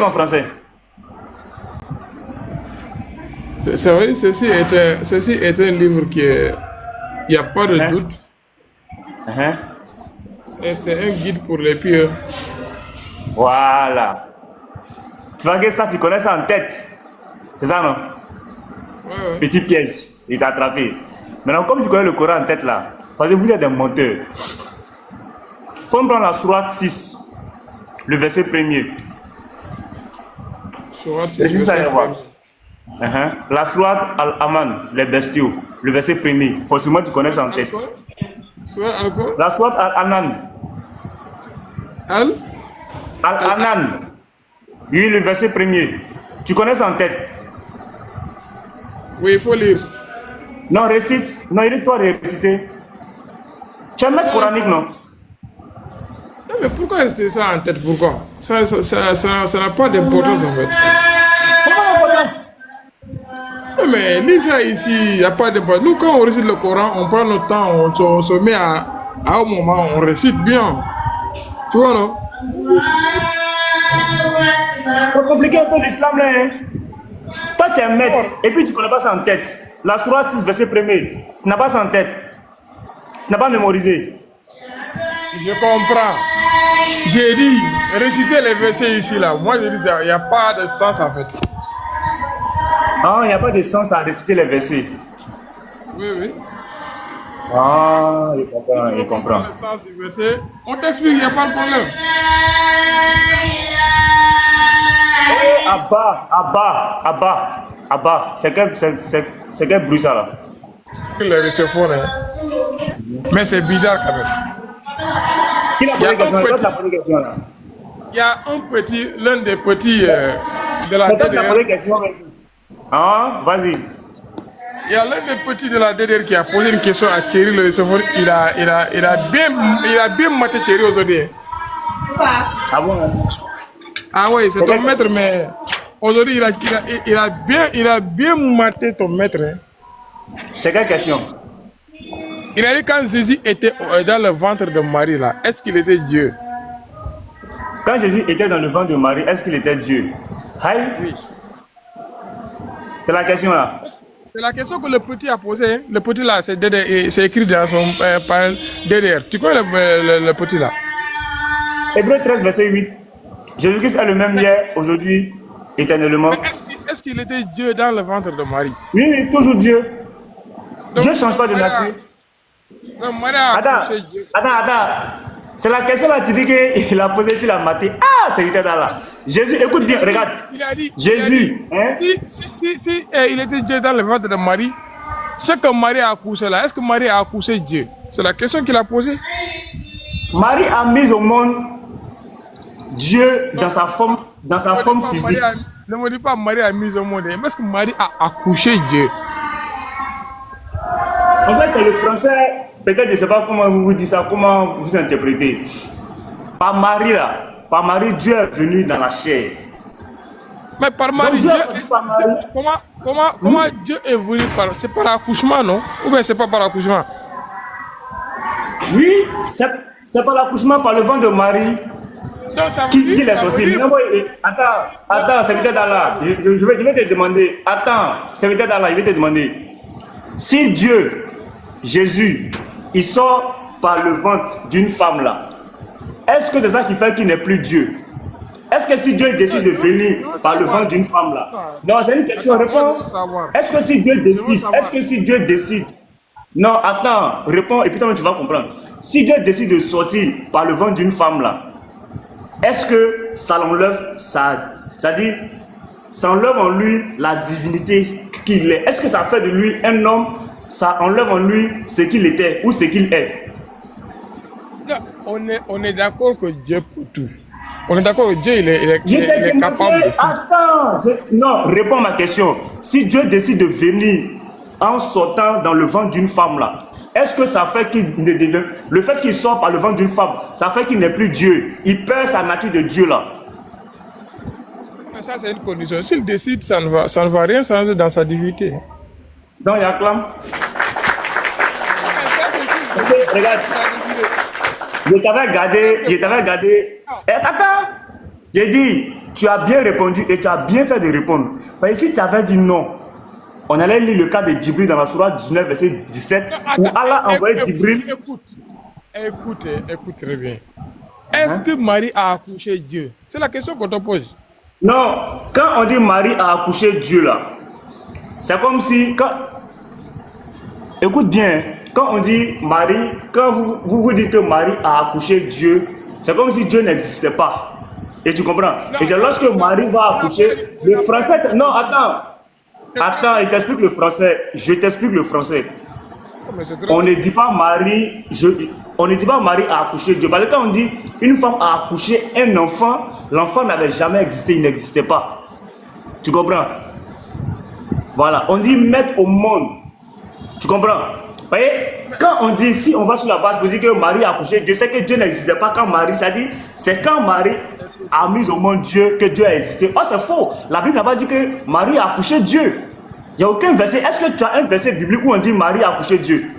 En français. C'est vrai, ceci est un livre qui est, il n'y a pas de Hein? doute, Hein? et c'est un guide pour les pieux. Voilà. Tu vois que ça, tu connais ça en tête. C'est ça, non? Ouais, ouais. Petit piège. Il t'a attrapé. Maintenant, comme tu connais le Coran en tête là, parce que vous êtes des menteurs, faut me prendre la sourate 6, le verset premier. Sourate, c'est Et le si ça verset y voir. premier. La sourate Al-Aman, les bestiaux, le verset premier. Forcément, tu connais ça en tête. Alcool? Sourate Alcool? La sourate Al-Anan. Al? Al-Anan. Oui, le verset premier. Tu connais ça en tête. Oui, il faut lire. Non, récite. Non, il est toi de réciter. Tu es maître coranique, non? Non, mais pourquoi rester ça en tête? Pourquoi? Ça n'a pas d'importance en fait. Non, mais lis ça ici, il n'y a pas d'importance. Nous, quand on récite le Coran, on prend notre temps, on se met à un moment, on récite bien. Tu vois, non? Faut compliquer un peu l'islam là, hein. Toi, tu es maître, et puis tu connais pas ça en tête. La sourate 6, verset premier. Tu n'as pas ça en tête. Tu n'as pas mémorisé. Je comprends. J'ai dit, réciter les versets ici, là. Moi, je dis, il n'y a pas de sens en fait. Ah, il n'y a pas de sens à réciter les versets. Oui, oui. Ah, je Si comprends, tu je veux comprends. comprendre le sens du verset, on t'explique, il n'y a pas de problème. Eh, Abba. C'est quel bruit ça là? Le receveur, hein. Mais c'est bizarre quand même. Qui a Il y a posé question? un Toi, tu petit, as posé question là. il y a un petit, l'un des petits de la Mais toi, tu as DDR. posé question. Ah, vas-y. Il y a l'un des petits de la DDR qui a posé une question à Thierry le receveur. Il a bien maté Thierry aujourd'hui, hein. Ah bon, hein? Ah oui, c'est C'est ton quelle maître, question? mais aujourd'hui, il a bien maté ton maître, hein. C'est quelle question? Il a dit quand Jésus était dans le ventre de Marie, là, est-ce qu'il était Dieu? Quand Jésus était dans le ventre de Marie, est-ce qu'il était Dieu? Aïe, Oui. c'est la question là. C'est la question que le petit a posée, hein. Le petit là, c'est écrit dans son par DDR. Tu connais le petit là? Hébreu 13, verset 8. Jésus-Christ est le même hier, aujourd'hui, éternellement. Mais est-ce qu'il était Dieu dans le ventre de Marie? Oui, oui, toujours Dieu. Donc, Dieu ne change pas de nature. Marie a Attends, accouché Dieu. attends. C'est la question là, tu dis qu'il a posé, puis il a maté. Ah, c'est littéral là. Jésus, écoute bien, regarde. Il a dit, Jésus, hein? si il était Dieu dans le ventre de Marie, ce que Marie a accouché là, est-ce que Marie a accouché Dieu? C'est la question qu'il a posée. Marie a mis au monde Dieu dans sa forme physique. Ne me dis pas Marie a mis au monde, mais est-ce que Marie a accouché Dieu? En fait, c'est le français. Peut-être, je ne sais pas comment vous dites ça, comment vous interprétez. Par Marie là, par Marie, Dieu est venu dans la chair. Mais par Donc Marie, Dieu est sorti par Marie. comment Dieu est venu par... C'est par accouchement, non? Ou bien c'est pas par accouchement? Oui, c'est par l'accouchement, par le ventre de Marie Donc ça veut qu'il dire... est sorti. Non, attends, serviteur d'Allah, je vais te demander. Attends, serviteur d'Allah, je vais te demander. Si Dieu, Jésus, il sort par le ventre d'une femme là, est-ce que c'est ça qui fait qu'il n'est plus Dieu? Est-ce que si Dieu décide de venir par le ventre d'une femme là? Non, j'ai une question, réponds. Est-ce que si Dieu décide, non, attends, réponds et puis toi tu vas comprendre. Si Dieu décide de sortir par le ventre d'une femme là, est-ce que ça l'enlève, c'est-à-dire, ça enlève en lui la divinité qu'il est? Est-ce que ça fait de lui un homme? Ça enlève en lui ce qu'il était ou ce qu'il est? Non, on est d'accord que Dieu peut tout. On est d'accord que Dieu, il est capable de tout. Attends, non, réponds à ma question. Si Dieu décide de venir en sortant dans le ventre d'une femme là, est-ce que ça fait qu'il ne devient... Le fait qu'il sort par le ventre d'une femme, ça fait qu'il n'est plus Dieu. Il perd sa nature de Dieu là. Mais ça, c'est une condition. S'il décide, ça ne va rien changer dans sa divinité. Donc, il y a clame. Ok, regarde. Je t'avais regardé. Attends. J'ai dit, tu as bien répondu et tu as bien fait de répondre. Parce que si tu avais dit non, on allait lire le cas de Djibril dans la sourate 19, verset 17, où Allah a envoyé Djibril. Écoute très bien. Est-ce que Marie a accouché Dieu? C'est la question qu'on te pose. Non, quand on dit Marie a accouché Dieu là, c'est comme si, écoute bien, quand on dit Marie, quand vous dites que Marie a accouché Dieu, c'est comme si Dieu n'existait pas. Et tu comprends? Et c'est lorsque Marie va accoucher, le français, non, attends, il t'explique le français, je t'explique le français. On ne dit pas Marie, on ne dit pas Marie a accouché Dieu. Parce que quand on dit une femme a accouché un enfant, l'enfant n'avait jamais existé, il n'existait pas. Tu comprends? Voilà, on dit mettre au monde. Tu comprends? Vous voyez, quand on dit, si on va sur la base pour dire que Marie a accouché Dieu, c'est que Dieu n'existait pas quand Marie, ça dit, c'est quand Marie a mis au monde Dieu que Dieu a existé. Oh, c'est faux. La Bible n'a pas dit que Marie a accouché Dieu. Il n'y a aucun verset. Est-ce que tu as un verset biblique où on dit Marie a accouché Dieu?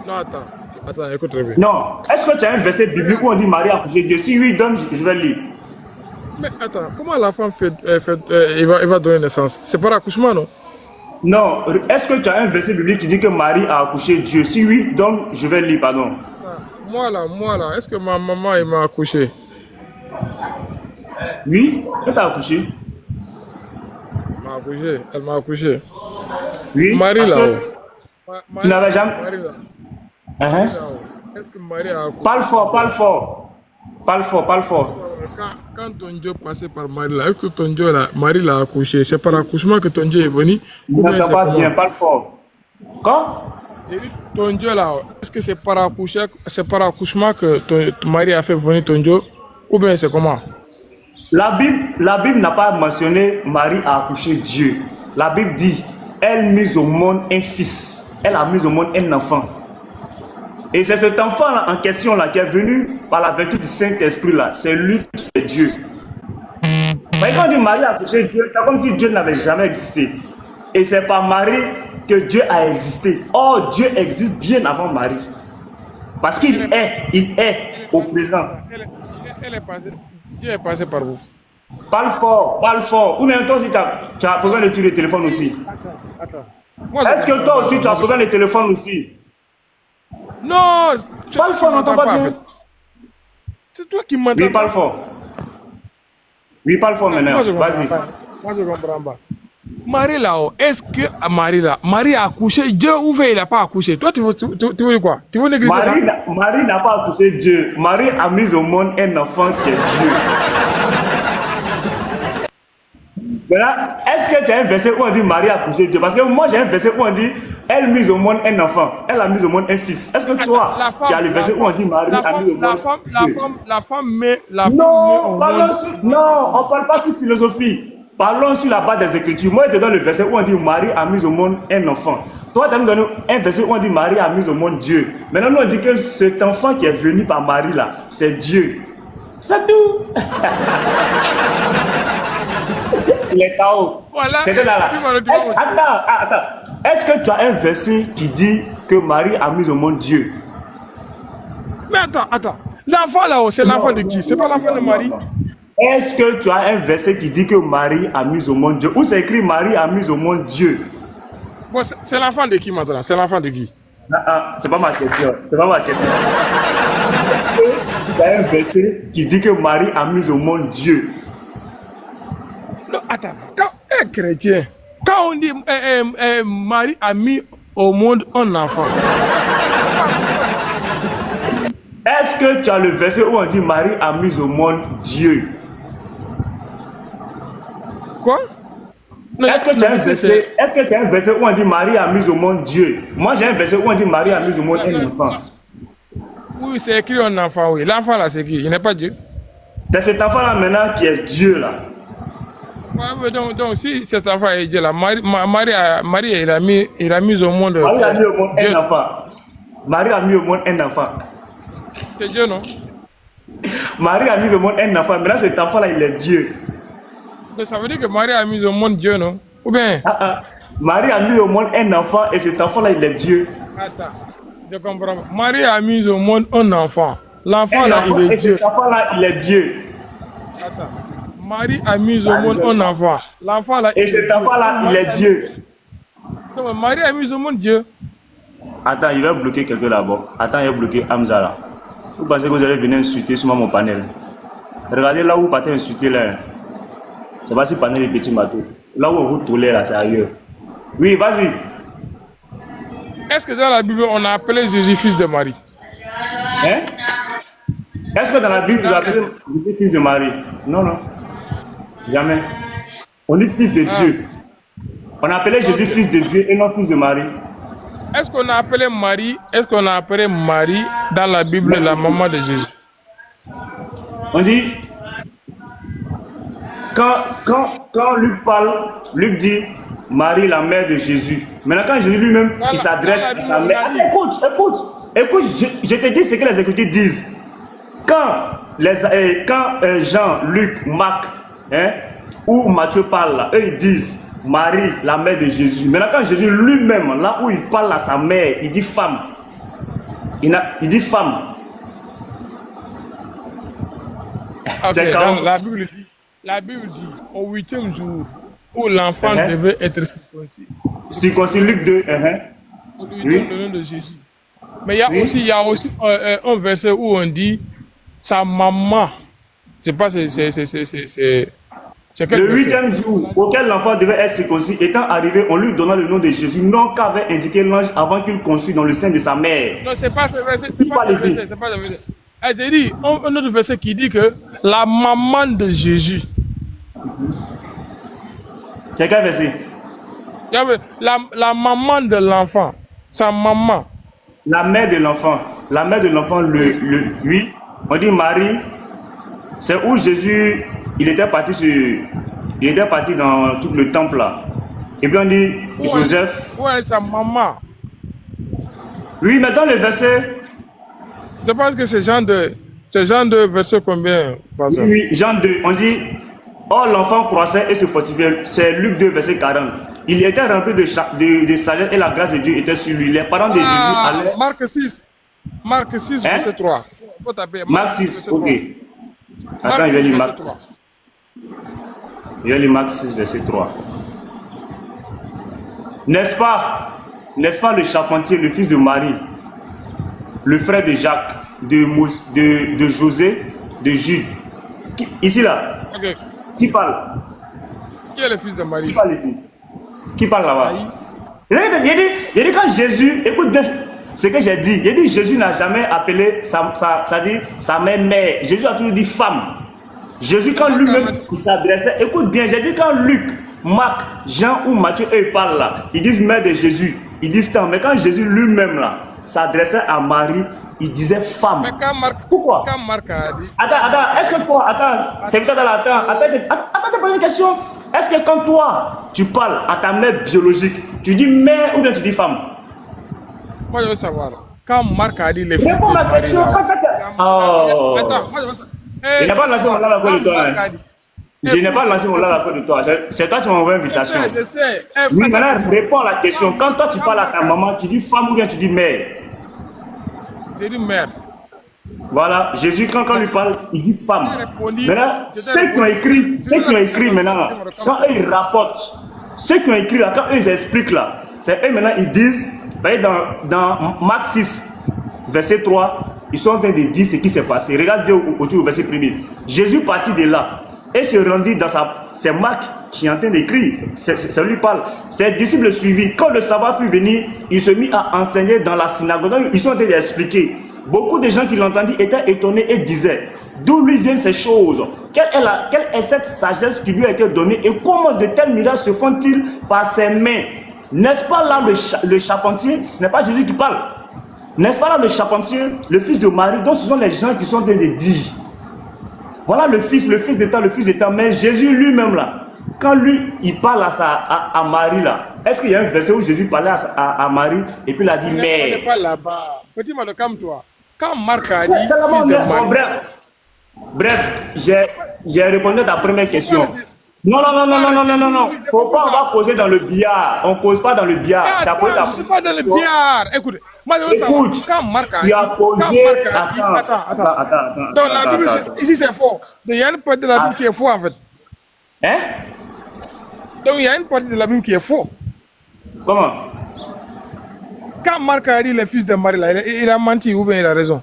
Non, attends, écoute très bien. Non. Est-ce que tu as un verset biblique où on dit Marie a accouché Dieu? Si oui, donne, je vais lire. Mais attends, comment la femme elle va donner naissance? C'est par accouchement, non? Non. Est-ce que tu as un verset biblique qui dit que Marie a accouché Dieu? Si oui, donc je vais lire, pardon. Moi là, est-ce que ma maman elle m'a accouché? Oui, elle t'a accouché. Elle m'a accouché. Oui, Marie parce là-haut. tu n'avais jamais... Marie là. Est-ce que Marie a accouché? Parle fort, parle fort. Parle fort, parle fort. Quand ton Dieu passait par Marie là, est-ce que ton Dieu là, Marie l'a accouché? C'est par accouchement que ton Dieu est venu? Je n'entends pas bien, parle fort. Quand? Ton Dieu là, est-ce que c'est par accouchement que ton mari a fait venir ton Dieu? Ou bien c'est comment? La Bible n'a pas mentionné Marie a accouché Dieu. La Bible dit, elle mise au monde un fils. Elle a mis au monde un enfant. Et c'est cet enfant-là en question là qui est venu par la vertu du Saint-Esprit là. C'est lui qui est Dieu. Mais quand on dit Marie a accouché Dieu, c'est comme si Dieu n'avait jamais existé. Et c'est par Marie que Dieu a existé. Or, Dieu existe bien avant Marie. Parce qu'il est au présent. Dieu est passé par vous. Parle fort. Ou même toi aussi, tu as problème de tuer le téléphone aussi. Attends. Est-ce que toi aussi, tu as problème de téléphone aussi? Non, parle fort, n'entends pas bien. C'est toi qui m'entends. Oui, parle fort. Oui, parle fort maintenant. Vas-y. Moi, je comprends pas. Marie là-haut, est-ce que Marie a accouché Dieu ou il n'a pas accouché? Toi, tu veux dire quoi? Tu veux négliger ça? Marie n'a pas accouché Dieu. Marie a mis au monde un enfant qui est Dieu. Maintenant, est-ce que tu as un verset où on dit Marie a accouché Dieu? Parce que moi, j'ai un verset où on dit elle mise au monde un enfant. Elle a mis au monde un fils. Est-ce que toi, tu as le verset où on dit Marie a mis au monde la femme met non, on ne parle pas sur philosophie. Parlons sur la base des Écritures. Moi, je te donne le verset où on dit Marie a mis au monde un enfant. Toi, tu as donné un verset où on dit Marie a mis au monde Dieu. Maintenant, nous, on dit que cet enfant qui est venu par Marie, là, c'est Dieu. C'est tout. Il est KO. Voilà. C'était là. Attends. Est-ce que tu as un verset qui dit que Marie a mis au monde Dieu? Mais attends. L'enfant là-haut, c'est l'enfant de qui? C'est pas l'enfant de Marie? Est-ce que tu as un verset qui dit que Marie a mis au monde Dieu? Où c'est écrit Marie a mis au monde Dieu? Bon, c'est l'enfant de qui maintenant? C'est l'enfant de qui? C'est pas ma question. Est-ce que tu as un verset qui dit que Marie a mis au monde Dieu? Non, attends. Quand chrétien, quand on dit Marie a mis au monde un enfant. Est-ce que tu as le verset où on dit Marie a mis au monde Dieu? Quoi? Est-ce que tu as un verset où on dit Marie a mis au monde Dieu? Moi, j'ai un verset où on dit Marie a mis au monde un enfant. Oui, c'est écrit un enfant, oui. L'enfant là, c'est qui? Il n'est pas Dieu. C'est cet enfant-là maintenant qui est Dieu là. Ouais, donc si cet enfant est Dieu là, Marie il a mis au monde. Marie a mis au monde un enfant. Marie a mis au monde un enfant. C'est Dieu, non? Marie a mis au monde un enfant. Maintenant, cet enfant-là, il est Dieu. Donc, ça veut dire que Marie a mis au monde Dieu, non? Ou bien? Marie a mis au monde un enfant et cet enfant-là, il est Dieu. Attends, je comprends. Marie a mis au monde un enfant. L'enfant là, il est Dieu. Cet enfant-là, il est Dieu. Attends. Marie a mis au monde un enfant. L'enfant là. Et cet enfant-là, il est Dieu. Non, Marie a mis au monde Dieu. Attends, il va bloquer quelqu'un là-bas. Attends, il va bloquer Hamza là. Vous pensez que vous allez venir insulter sur mon panel? Regardez là où vous partez insulter là. C'est pas si panel est petit bateau. Là où on vous tolère là, c'est ailleurs. Oui, vas-y. Est-ce que dans la Bible, on a appelé Jésus fils de Marie? Hein? Est-ce que dans la Bible, vous appelez Jésus fils de Marie? Non, non. Jamais. On dit fils de Dieu. On appelait Jésus fils de Dieu et non fils de Marie. Est-ce qu'on a appelé Marie, dans la Bible la maman de Jésus? On dit, quand Luc parle, Luc dit Marie, la mère de Jésus. Maintenant, quand Jésus lui-même, il s'adresse à sa mère. Attends, écoute, je te dis ce que les Écritures disent. Quand Jean, Luc, Marc, hein, ou Matthieu parlent là, eux ils disent Marie, la mère de Jésus. Maintenant, quand Jésus lui-même, là où il parle à sa mère, il dit femme. Il dit femme. Okay, la Bible dit au 8e jour où l'enfant devait être circoncis. Circoncis, Luc 2. On lui donne le nom de Jésus. Mais il y a aussi un verset où on dit sa maman. Je sais pas, c'est le 8e jour auquel l'enfant devait être circoncis, étant arrivé, on lui donna le nom de Jésus, non qu'avait indiqué l'ange avant qu'il conçût dans le sein de sa mère. Non, c'est pas ce verset. C'est pas ce verset. J'ai dit un autre verset qui dit que la maman de Jésus. C'est quel verset? La maman de l'enfant, sa maman. La mère de l'enfant. La mère de l'enfant, oui. On dit Marie. C'est où Jésus, il était parti dans tout le temple là. Et puis on dit Joseph. Ouais, sa maman. Oui, mais dans le verset. Je pense que c'est Jean 2. C'est Jean 2, verset combien? Oui, Jean 2. On dit, oh, l'enfant croissait et se fortifiait. C'est Luc 2, verset 40. Il était rempli de sagesse et la grâce de Dieu était sur lui. Les parents de Jésus allaient... Marc 6, verset 3. Faut taper. Marc 6, ok. Attends, je vais lire Marc. Je vais lire Marc 6, verset 3. N'est-ce pas le charpentier, le fils de Marie, le frère de Jacques, de José, de Jude? Ici là. Okay. Qui parle? Qui est le fils de Marie? Qui parle ici? Qui parle là-bas? Il dit quand Jésus, écoute bien ce que j'ai dit. Il dit Jésus n'a jamais appelé sa mère. Jésus a toujours dit femme. Jésus quand lui-même il s'adressait, écoute bien, j'ai dit quand Luc, Marc, Jean ou Matthieu eux parlent là, ils disent mère de Jésus, ils disent tant, mais quand Jésus lui-même là s'adressait à Marie, il disait femme. Mais quand pourquoi? Quand Marc a dit... Attends, est-ce que toi, c'est que attends, te poser une question. Est-ce que quand toi, tu parles à ta mère biologique, tu dis mère ou bien tu dis femme? Moi je veux savoir, quand Marc a dit les fils réponds de à la Marie... question, Oh. Attends, moi je veux savoir... Je n'ai pas lancé mon lave à cause de toi. Je n'ai pas lancé mon lave à cause de toi. C'est toi qui m'as envoyé l'invitation. Je sais. Oui, maintenant réponds à la question. Quand toi tu parles à ta maman, tu dis femme ou bien tu dis mère? J'ai dit mère. Voilà, Jésus quand lui parle, il dit femme. Maintenant, ceux qui ont écrit maintenant, quand eux ils rapportent, ceux qui ont écrit là, quand eux ils expliquent là, c'est eux maintenant ils disent, dans Marc 6, verset 3, ils sont en train de dire ce qui s'est passé. Regarde bien autour du verset 1er. Jésus partit de là et se rendit dans c'est Marc qui est en train d'écrire. C'est lui qui parle. Ses disciples le suivirent. Quand le sabbat fut venu, il se mit à enseigner dans la synagogue. Donc, ils sont en train d'expliquer. Beaucoup de gens qui l'entendirent étaient étonnés et disaient d'où lui viennent ces choses? Quelle est cette sagesse qui lui a été donnée et comment de tels miracles se font-ils par ses mains? N'est-ce pas là le charpentier? Ce n'est pas Jésus qui parle. N'est-ce pas là le charpentier, le fils de Marie? Donc ce sont les gens qui sont en train de dire. Voilà le fils d'état. Mais Jésus lui-même là, quand lui il parle à Marie là, est-ce qu'il y a un verset où Jésus parlait à Marie et puis il a dit mère? On n'est pas là-bas. Petit mal, calme-toi. Quand Marc a dit fils de Marie. Bref, j'ai répondu à ta première question. Non. Faut pas, on va causer dans le billard. On cause pas dans le billard. Je ne suis pas dans le billard. Écoute, moi je veux savoir. Quand Marc a dit. Tu as posé. Attends. Donc la Bible, ici c'est faux. Il y a une partie de la Bible qui est faux en fait. Hein? Donc il y a une partie de la Bible qui est faux. Comment? Quand Marc a dit le fils de Marie, là, il a menti ou bien il a raison.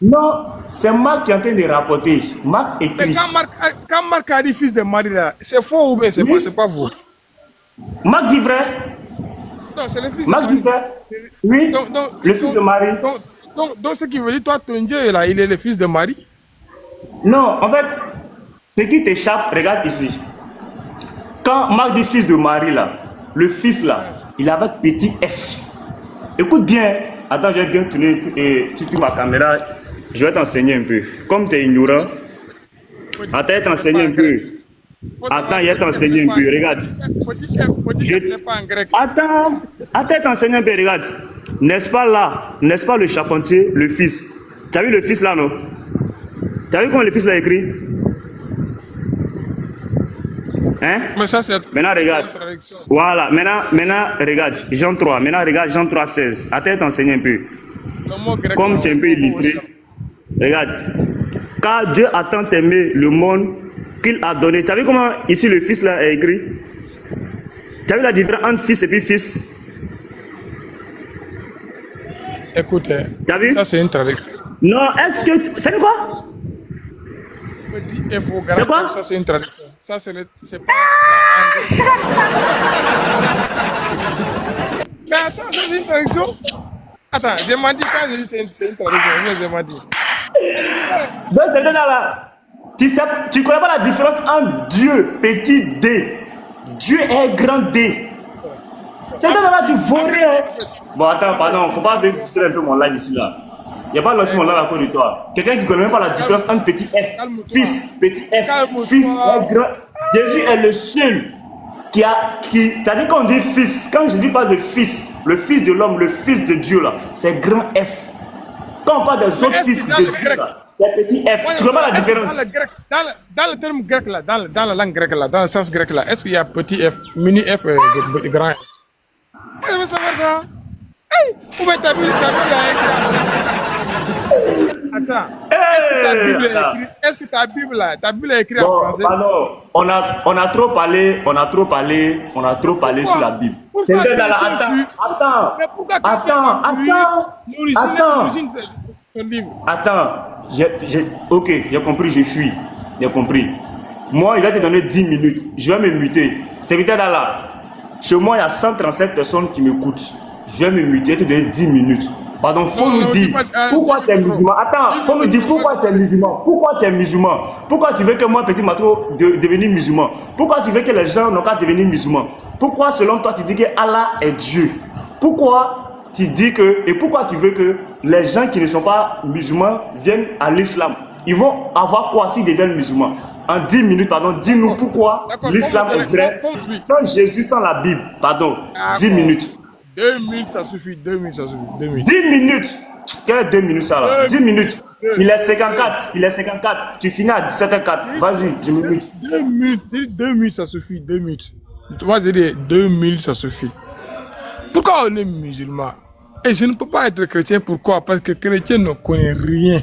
Non, c'est Marc qui est en train de rapporter. Marc Mais écrit. quand Marc a dit fils de Marie, là, c'est faux ou bien c'est Oui. pas faux? Marc dit vrai. Non, c'est le fils Marc de dit Marie. vrai. Oui. Le fils de Marie. Donc, ce qui veut dire, toi, ton Dieu, là, il est le fils de Marie. Non, en fait, ce qui t'échappe, regarde ici. Quand Marc dit fils de Marie, là, le fils, là, il est avec petit F. Écoute bien. Attends, je vais bien tourner et tu ma caméra. Je vais t'enseigner un peu. Comme tu es ignorant, attends, je vais t'enseigner un peu. Attends, je vais t'enseigner un peu. Regarde. Attends, je t'enseigner un peu. Regarde. N'est-ce pas là? N'est-ce pas le charpentier, le fils? Tu as vu le fils là, non? Tu as vu comment le fils l'a écrit? Hein? Mais ça, c'est Maintenant, regarde. Voilà. Maintenant, regarde. Jean 3. Maintenant, regarde Jean 3, 16. Attends, je t'enseigner un peu. Comme tu es un peu illettré. Regarde. Car Dieu a tant aimé le monde qu'il a donné. Tu as vu comment ici le fils là est écrit? Tu as vu la différence entre fils et puis fils? Écoute, Tu as vu? ça c'est une traduction. Non, est-ce que... C'est quoi? C'est quoi? Ça c'est une traduction. Ça c'est pas Mais attends, c'est une traduction? Attends, j'ai menti quand j'ai dit c'est une traduction. Mais j'ai menti. Donc c'est là. Tu connais pas la différence entre Dieu, petit D. Dieu est grand D. C'est là tu vorais. Hein? Bon, attends, pardon, faut pas distraire un peu mon live ici là. Il n'y a pas l'autre mon live à cause de toi. Quelqu'un qui connaît même pas la différence entre petit F, fils, petit F, fils est grand. Jésus est le seul qui t'as dit quand on dit fils, quand je dis pas de fils, le fils de l'homme, le fils de Dieu là, c'est grand F. Quand on parle des autres fils de Dieu là, c'est petit F. Tu vois pas la différence? Dans le terme grec là, dans la langue grecque là, dans le sens grec là, est-ce qu'il y a petit F, mini F, grand F? Je veux savoir ça. Hey, où est ta Bible? Attends. Est-ce que ta Bible est écrite en français? Pardon, on a trop parlé sur la Bible. Attends. Ok, j'ai compris, je fuis. J'ai compris. Moi, il va te donner 10 minutes. Je vais me muter. Serviteur d'Allah, chez moi, il y a 137 personnes qui m'écoutent. Je vais me muter, je vais te donner 10 minutes. Pardon, faut nous dire pourquoi tu es musulman. Attends, faut nous dire pourquoi tu es musulman. Pourquoi tu es musulman? Pourquoi tu veux que moi, petit Matro, devenir musulman? Pourquoi tu veux que les gens n'ont qu'à devenir musulmans? Pourquoi, selon toi, tu dis que Allah est Dieu? Pourquoi tu dis que, et pourquoi tu veux que les gens qui ne sont pas musulmans viennent à l'islam? Ils vont avoir quoi s'ils deviennent musulmans? En 10 minutes, pardon, dis-nous pourquoi l'islam est vrai sans Jésus, sans la Bible. Pardon, 10 minutes. 2 minutes, ça suffit. 2 minutes, ça suffit. 2 minutes. 10 minutes. Quelle 2 minutes ça là? 10 minutes. Il est 54. Il est 54. Tu finis à 17h04. Vas-y, 10 minutes. 2 minutes. 2 minutes, ça suffit. 2 minutes. Moi, j'ai dit 2 minutes, ça suffit. Pourquoi on est musulman? Et je ne peux pas être chrétien. Pourquoi? Parce que chrétien ne connaît rien.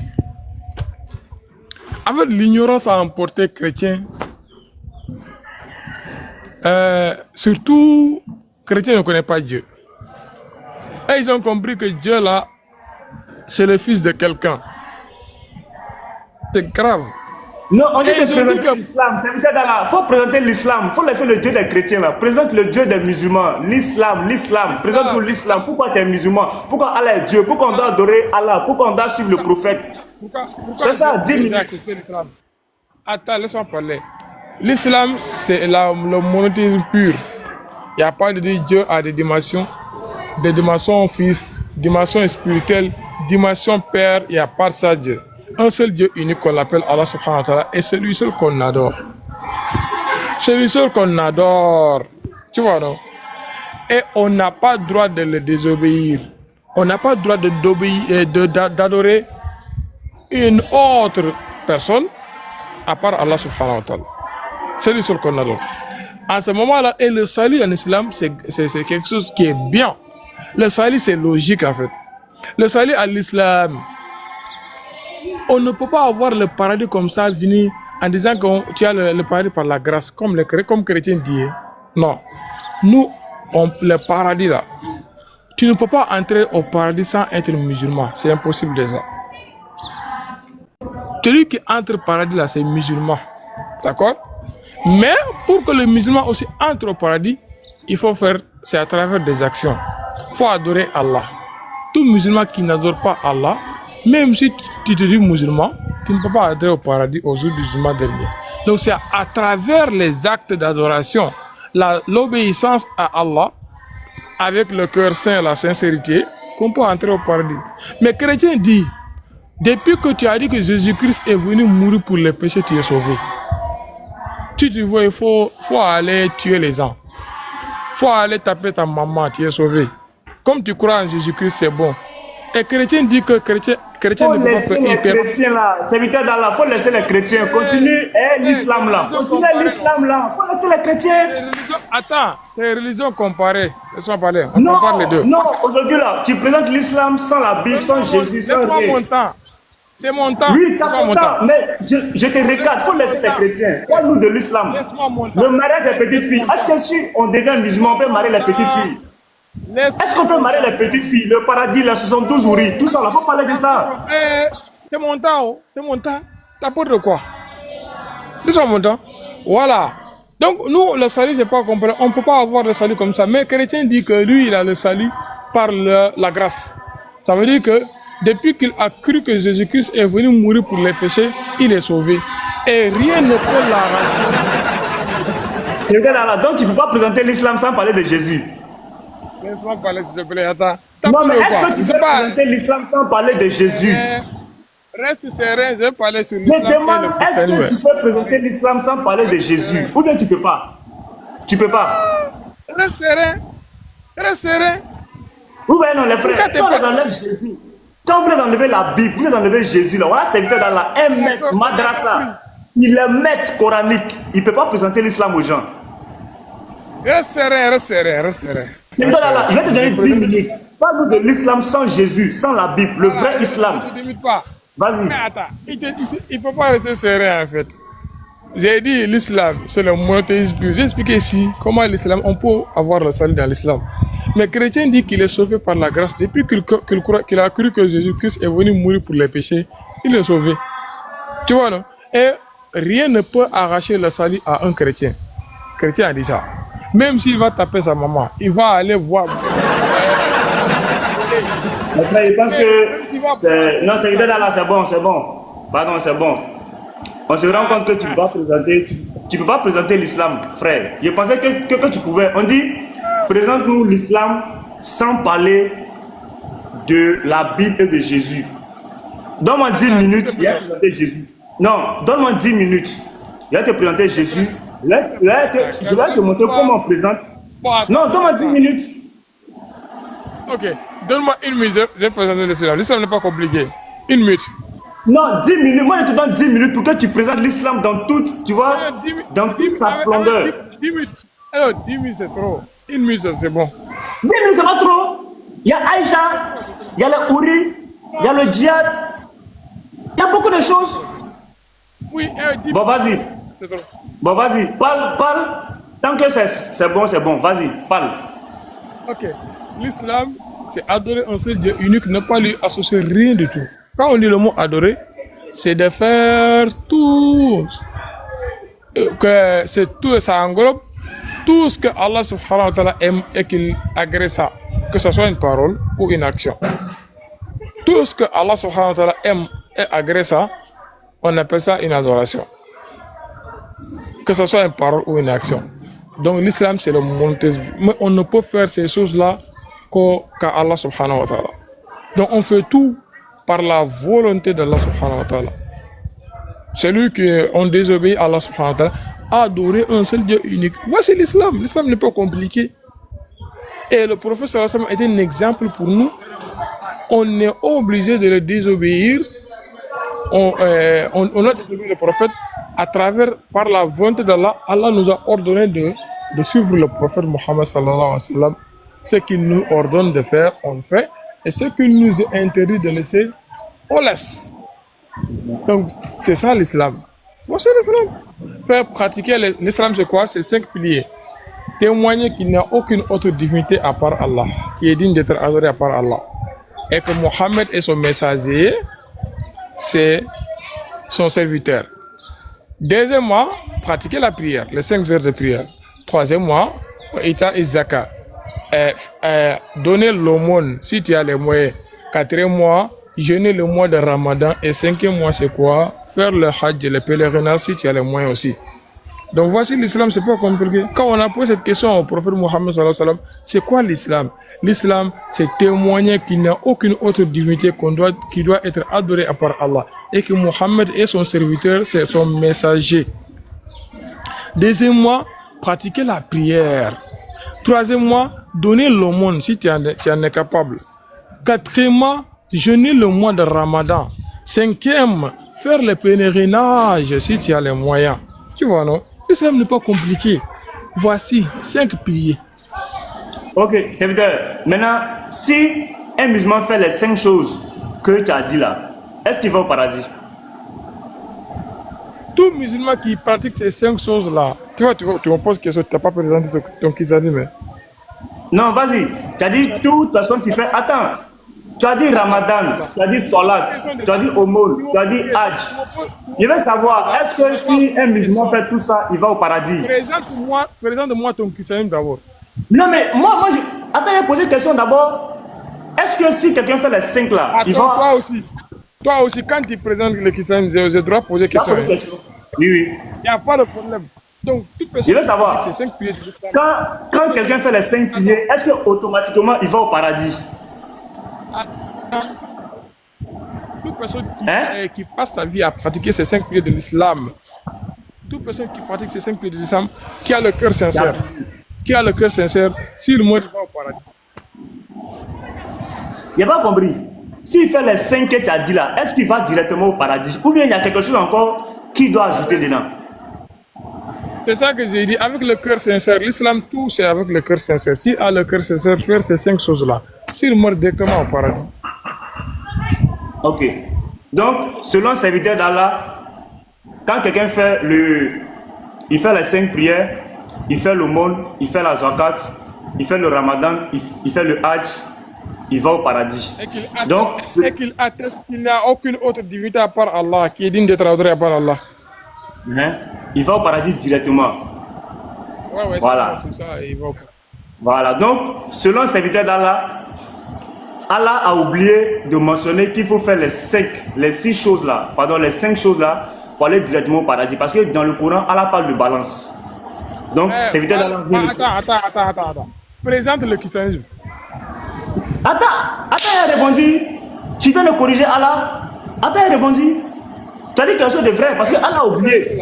En fait, l'ignorance a emporté chrétien. Surtout, chrétien ne connaît pas Dieu. Et ils ont compris que Dieu, là, c'est le fils de quelqu'un. C'est grave. Non, on dit de présenter l'islam. Il faut présenter l'islam. Il faut laisser le Dieu des chrétiens, là. Présente le Dieu des musulmans. L'islam. Présente-nous l'islam. Pourquoi tu es musulman? Pourquoi Allah est Dieu? Pourquoi on doit adorer Allah? Pourquoi on doit suivre le prophète? C'est ça, 10 minutes. Attends, laisse-moi parler. L'islam, c'est le monothéisme pur. Il n'y a pas de Dieu à des dimensions fils, dimension spirituelle, dimension père, il n'y a pas ça Dieu. Un seul Dieu unique qu'on appelle Allah subhanahu wa ta'ala et c'est lui seul qu'on adore. C'est lui seul qu'on adore. Tu vois, non? Et on n'a pas le droit de le désobéir. On n'a pas le droit d'adorer une autre personne à part Allah subhanahu wa ta'ala. C'est lui seul qu'on adore. À ce moment-là, et le salut en islam, c'est quelque chose qui est bien. Le salut, c'est logique en fait. Le salut à l'islam, on ne peut pas avoir le paradis comme ça, venir en disant que tu as le paradis par la grâce, comme chrétien dit. Non. Nous, le paradis là, tu ne peux pas entrer au paradis sans être musulman. C'est impossible déjà. Celui qui entre au paradis là, c'est musulman. D'accord? Mais pour que le musulman aussi entre au paradis, il faut faire, c'est à travers des actions. Il faut adorer Allah. Tout musulman qui n'adore pas Allah, même si tu te dis musulman, tu ne peux pas entrer au paradis au jour du jugement dernier. Donc c'est à travers les actes d'adoration, l'obéissance à Allah, avec le cœur saint, la sincérité, qu'on peut entrer au paradis. Mais chrétien dit, depuis que tu as dit que Jésus-Christ est venu mourir pour les péchés, tu es sauvé. Si tu veux, il faut aller tuer les gens. Il faut aller taper ta maman, tu es sauvé. Comme tu crois en Jésus-Christ, c'est bon. Et chrétien dit que chrétien ne peut pas faire les chrétiens là, serviteurs d'Allah, faut laisser les chrétiens. Continue l'islam là. Continue l'islam là. Faut laisser les chrétiens. Attends, c'est religion comparée. Laisse-moi parler. On Non, compare les deux. non, aujourd'hui là, tu présentes l'islam sans la Bible, sans Jésus, sans Laisse-moi rien. mon temps. C'est mon temps. Oui, tu as Laisse-moi ton temps, mais je te regarde, faut laisser les chrétiens. Parle-nous de l'islam. Laisse-moi mon temps. Le mariage des petites filles. Est-ce que si on devient musulman, on peut marier les petites filles? Est-ce qu'on peut marier les petites filles? Le paradis, la 72 ouris, tout ça, il faut parler de ça. C'est mon temps, oh. C'est mon temps. T'as peur de quoi? Laisse-moi mon temps. Voilà. Donc, nous, le salut, c'est pas compris. On ne peut pas avoir le salut comme ça. Mais le chrétien dit que lui, il a le salut par la grâce. Ça veut dire que depuis qu'il a cru que Jésus-Christ est venu mourir pour les péchés, il est sauvé. Et rien ne peut l'arracher. Donc, tu ne peux pas présenter l'islam sans parler de Jésus. Laisse-moi parler, s'il te plaît. Attends. Non, mais est-ce que tu peux présenter l'islam sans parler de Jésus? Reste serein, je vais parler sur Je l'islam. demande, est-ce que tu peux présenter l'islam sans parler de Jésus? Ou bien tu ne peux pas? Tu ne peux pas. Reste serein. Reste serein. Vous voyez, non, les frères, quand on enlève Jésus, quand vous voulez enlever la Bible, vous voulez enlever Jésus, là, voilà, serviteur d'Allah, un maître madrasa, il est maître coranique, il ne peut pas présenter l'islam aux gens. Reste serein, reste serein, reste serein. Je vais te donner 10 minutes. Parle-nous de l'islam sans Jésus, sans la Bible, le vrai islam. Ne t'imite pas. Vas-y. Mais attends, il ne peut pas rester serein en fait. J'ai dit l'islam, c'est le monothéisme pur. J'ai expliqué ici comment l'islam, on peut avoir le salut dans l'islam. Mais le chrétien dit qu'il est sauvé par la grâce. Depuis qu'il a cru que Jésus-Christ est venu mourir pour les péchés, il est sauvé. Tu vois, non? Et rien ne peut arracher le salut à un chrétien. Le chrétien a dit ça. Même s'il va taper sa maman, il va aller voir. Mon frère, il pense que. Non, c'est là, c'est bon, c'est bon. Pardon, c'est bon. On se rend compte que tu ne peux pas présenter. Tu peux pas présenter l'islam, frère. Je pensais que tu pouvais. On dit, présente-nous l'islam sans parler de la Bible et de Jésus. Donne-moi 10 minutes, il va te présenter Jésus. Non, donne-moi 10 minutes. Il va te présenter Jésus. Je vais te montrer comment on présente. Non, donne-moi 10 minutes. Ok, donne-moi une minute, je vais présenter l'islam. L'islam n'est pas compliqué. Une minute. Non, 10 minutes. Moi, je te donne 10 minutes pour que tu présentes l'islam dans toute, tu vois, dans toute sa splendeur. 10 minutes. Alors, 10 minutes, c'est trop. Une minute, c'est bon. 10 minutes, c'est pas trop. Il y a Aïcha, il y a le Houri, il y a le djihad. Il y a beaucoup de choses. Oui, 10 bon, vas-y. C'est trop. Bon, vas-y, parle. Tant que c'est bon, vas-y, parle. Ok. L'islam, c'est adorer un seul Dieu unique, ne pas lui associer rien du tout. Quand on dit le mot adorer, c'est de faire tout. Ça englobe tout ce que Allah subhanahu wa ta'ala aime et qu'il agrée ça. Que ce soit une parole ou une action. Tout ce que Allah subhanahu wa ta'ala aime et agrée ça, on appelle ça une adoration. Que ce soit une parole ou une action. Donc l'islam, c'est le monothéisme. Mais on ne peut faire ces choses-là qu'à Allah subhanahu wa ta'ala. Donc on fait tout par la volonté d'Allah subhanahu wa ta'ala. Celui qui on désobéit à Allah subhanahu wa ta'ala, adorer un seul Dieu unique. Voici l'islam. L'islam n'est pas compliqué. Et le prophète sallallahu alayhi wa sallam est un exemple pour nous. On est obligé de le désobéir. On a désobéi le prophète à travers, par la volonté d'Allah. Allah nous a ordonné de suivre le prophète Mohammed sallallahu alayhi wa sallam. Ce qu'il nous ordonne de faire, on le fait. Et ce qu'il nous est interdit de laisser, on laisse. Donc, c'est ça l'islam. Voici l'islam. Faire pratiquer l'islam, c'est quoi? C'est 5 piliers. Témoigner qu'il n'y a aucune autre divinité à part Allah, qui est digne d'être adoré à part Allah. Et que Mohammed est son messager, c'est son serviteur. Deuxièmement, pratiquer la prière, les 5 heures de prière. Troisièmement, Ita et Zaka. Donner l'aumône si tu as les moyens. Quatrièmement, jeûner le mois de Ramadan. Et cinquième mois, c'est quoi? Faire le hajj, le pèlerinage si tu as les moyens aussi. Donc voici l'islam, c'est pas compliqué. Quand on a posé cette question au prophète Mohammed sallallahu alayhi wa sallam, c'est quoi l'islam? L'islam, c'est témoigner qu'il n'y a aucune autre divinité qui doit être adorée à part Allah. Et que Mohammed est son serviteur, c'est son messager. Deuxièmement, pratiquer la prière. Troisièmement, donner l'aumône si tu en es capable. Quatrièmement, jeûner le mois de Ramadan. Cinquième, faire le pèlerinage si tu as les moyens. Tu vois, non? L'islam n'est pas compliqué. Voici 5 piliers. Ok, serviteur. Maintenant, si un musulman fait les 5 choses que tu as dit là, est-ce qu'il va au paradis? Tout musulman qui pratique ces 5 choses-là, tu me poses question, tu n'as pas présenté ton kisani, mais. Non, vas-y. Tu as dit toute personne qui fait. Attends. Tu as dit Ramadan, tu as dit Salat, tu as dit Aumône, tu as dit Hajj. Je veux savoir, est-ce que si un musulman fait tout ça, il va au paradis? Présente-moi ton kisani d'abord. Non, mais moi, attends, j'ai posé une question d'abord. Est-ce que si quelqu'un fait les 5 là, attends, il va. Toi aussi, quand tu présentes le kisani, je dois poser une question. Oui. Il n'y a pas de problème. Donc, toute personne je veux savoir, ces 5 piliers de l'islam. Quand quelqu'un fait les 5 piliers, est-ce qu'automatiquement il va au paradis? Toute personne qui passe sa vie à pratiquer ces 5 piliers de l'islam, toute personne qui pratique ces 5 piliers de l'islam, qui a le cœur sincère, s'il meurt, il va au paradis. Il n'a pas compris. S'il fait les 5 que tu as dit là, est-ce qu'il va directement au paradis? Ou bien il y a quelque chose encore qu'il doit ajouter dedans? C'est ça que j'ai dit, avec le cœur sincère. L'islam, tout c'est avec le cœur sincère. S'il a le cœur sincère, faire ces 5 choses-là, s'il meurt directement au paradis. Ok. Donc, selon le serviteur d'Allah, quand quelqu'un fait il fait les 5 prières, il fait l'aumône, il fait la zakat, il fait le ramadan, il fait le hajj, il va au paradis. Et qu'il atteste qu'il n'y a aucune autre divinité à part Allah, qui est digne d'être adoré à part Allah. Il va au paradis directement. Ouais, voilà. C'est ça, il va au paradis. Voilà. Donc, selon le serviteur d'Allah, Allah a oublié de mentionner qu'il faut faire les 6 choses là, les 5 choses là, pour aller directement au paradis. Parce que dans le Coran, Allah parle de balance. Donc, serviteur d'Allah vient. Attends. Présente le christianisme. Attends, il a répondu. Tu viens de corriger Allah. Attends, il a répondu. Tu as dit quelque chose de vrai parce que Allah a oublié.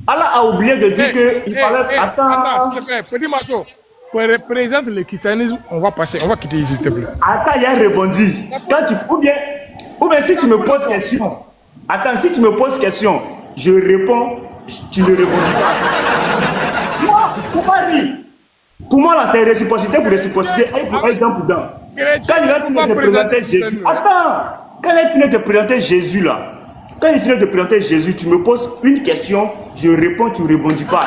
Allah a oublié de dire qu'il fallait. Attends, s'il te plaît, petit Mato. Présente le christianisme, on va quitter ici, s'il te plaît. Attends, il a répondu. Ou bien si tu me poses question. Attends, si tu me poses question, je réponds, tu ne répondis pas. Moi, faut pas dire. Pour moi, là, c'est réciprocité pour réciprocité, et pour dent pour dent. Quand il a fini de présenter Jésus, quand il a fini de présenter Jésus là, quand il finit de présenter Jésus, tu me poses une question, je réponds, tu ne répondis pas.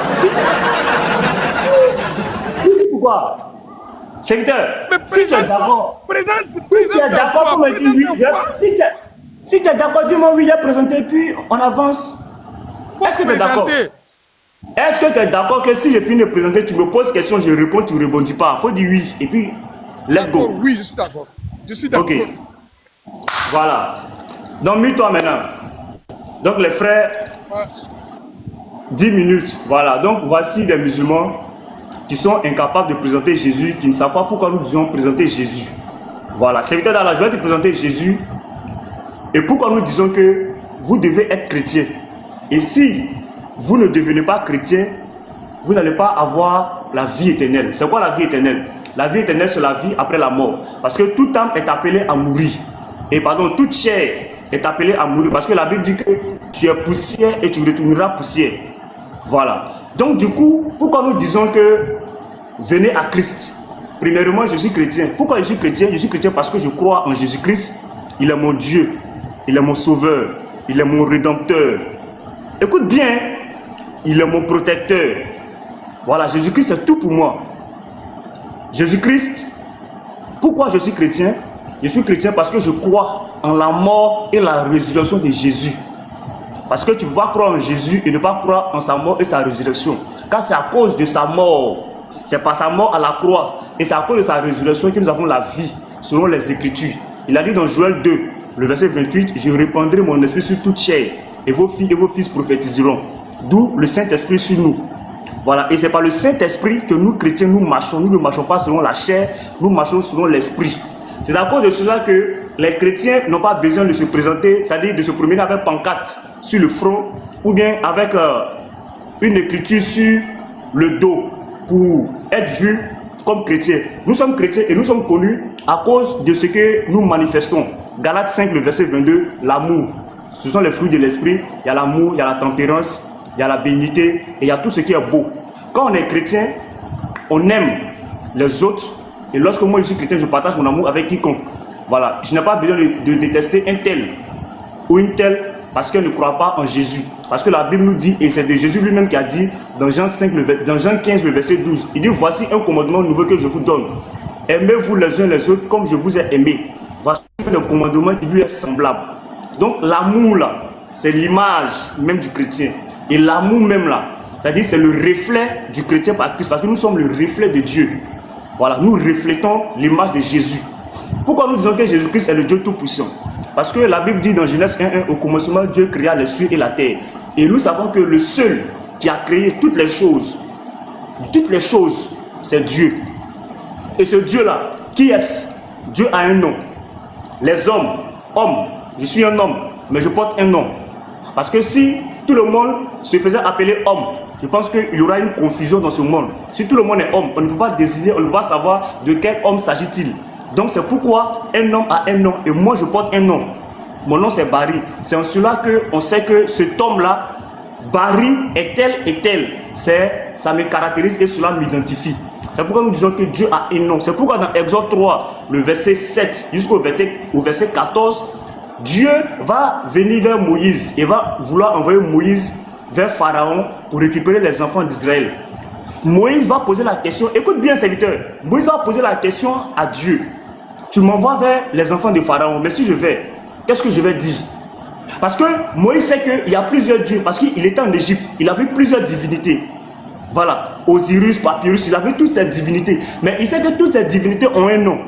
Pourquoi? Serviteur, si tu es d'accord, pour me dire oui, si tu es d'accord, dis-moi oui, il a présenté, puis on avance. Est-ce que tu es d'accord? Est-ce que tu es d'accord que si je finis de présenter, tu me poses question, je réponds, tu ne répondis pas? Il faut dire oui, et puis, let's go. Oui, je suis d'accord. Ok. Voilà. Donc, mets-toi maintenant. Donc, les frères, 10 minutes. Voilà. Donc, voici des musulmans qui sont incapables de présenter Jésus, qui ne savent pas pourquoi nous disons présenter Jésus. Voilà. Serviteur d'Allah, je vais te présenter Jésus. Et pourquoi nous disons que vous devez être chrétien. Et si vous ne devenez pas chrétien, vous n'allez pas avoir la vie éternelle. C'est quoi la vie éternelle? La vie éternelle, c'est la vie après la mort. Parce que toute âme est appelée à mourir. Et pardon, toute chair est appelée à mourir. Parce que la Bible dit que tu es poussière et tu retourneras poussière. Voilà. Donc du coup, pourquoi nous disons que venez à Christ? Premièrement, je suis chrétien. Pourquoi je suis chrétien? Je suis chrétien parce que je crois en Jésus-Christ. Il est mon Dieu. Il est mon sauveur. Il est mon rédempteur. Écoute bien, il est mon protecteur. Voilà, Jésus-Christ, c'est tout pour moi. Jésus-Christ, pourquoi je suis chrétien? Je suis chrétien parce que je crois en la mort et la résurrection de Jésus. Parce que tu ne peux pas croire en Jésus et ne pas croire en sa mort et sa résurrection. Car c'est à cause de sa mort, c'est par sa mort à la croix et c'est à cause de sa résurrection que nous avons la vie, selon les Écritures. Il a dit dans Joël 2, le verset 28, « Je répandrai mon esprit sur toute chair, et vos filles et vos fils prophétiseront. » D'où le Saint-Esprit sur nous. Voilà, et c'est par le Saint-Esprit que nous, chrétiens, nous marchons. Nous ne marchons pas selon la chair, nous marchons selon l'Esprit. C'est à cause de cela que les chrétiens n'ont pas besoin de se présenter, c'est-à-dire de se promener avec pancarte sur le front, ou bien avec une écriture sur le dos, pour être vus comme chrétiens. Nous sommes chrétiens et nous sommes connus à cause de ce que nous manifestons. Galates 5, le verset 22, l'amour. Ce sont les fruits de l'esprit. Il y a l'amour, il y a la tempérance, il y a la bénignité et il y a tout ce qui est beau. Quand on est chrétien, on aime les autres. Et lorsque moi je suis chrétien, je partage mon amour avec quiconque. Voilà, je n'ai pas besoin de détester un tel ou une telle parce qu'elle ne croit pas en Jésus. Parce que la Bible nous dit, et c'est de Jésus lui-même qui a dit dans Jean 15, le verset 12, il dit, voici un commandement nouveau que je vous donne. Aimez-vous les uns les autres comme je vous ai aimé. Voici le commandement qui lui est semblable. Donc l'amour là, c'est l'image même du chrétien. Et l'amour même là, c'est-à-dire c'est le reflet du chrétien par Christ. Parce que nous sommes le reflet de Dieu. Voilà, nous reflétons l'image de Jésus. Pourquoi nous disons que Jésus-Christ est le Dieu Tout-Puissant? Parce que la Bible dit dans Genèse 1:1, au commencement Dieu créa les cieux et la terre. Et nous savons que le seul qui a créé toutes les choses, c'est Dieu. Et ce Dieu-là, qui est-ce? Dieu a un nom. Les hommes, je suis un homme, mais je porte un nom. Parce que si tout le monde se faisait appeler homme, je pense qu'il y aura une confusion dans ce monde. Si tout le monde est homme, on ne peut pas décider, on ne peut pas savoir de quel homme s'agit-il. Donc c'est pourquoi un homme a un nom et moi je porte un nom. Mon nom c'est Barry. C'est en cela qu'on sait que cet homme-là, Barry est tel et tel. Ça me caractérise et cela m'identifie. C'est pourquoi nous disons que Dieu a un nom. C'est pourquoi dans Exode 3, le verset 7 jusqu'au verset 14, Dieu va venir vers Moïse et va vouloir envoyer Moïse vers Pharaon pour récupérer les enfants d'Israël. Moïse va poser la question, écoute bien serviteur, Moïse va poser la question à Dieu. Tu m'envoies vers les enfants de Pharaon, mais si je vais, qu'est-ce que je vais dire? Parce que Moïse sait qu'il y a plusieurs dieux, parce qu'il était en Égypte, il avait plusieurs divinités. Voilà, Osiris, Papyrus, il avait toutes ces divinités. Mais il sait que toutes ces divinités ont un nom.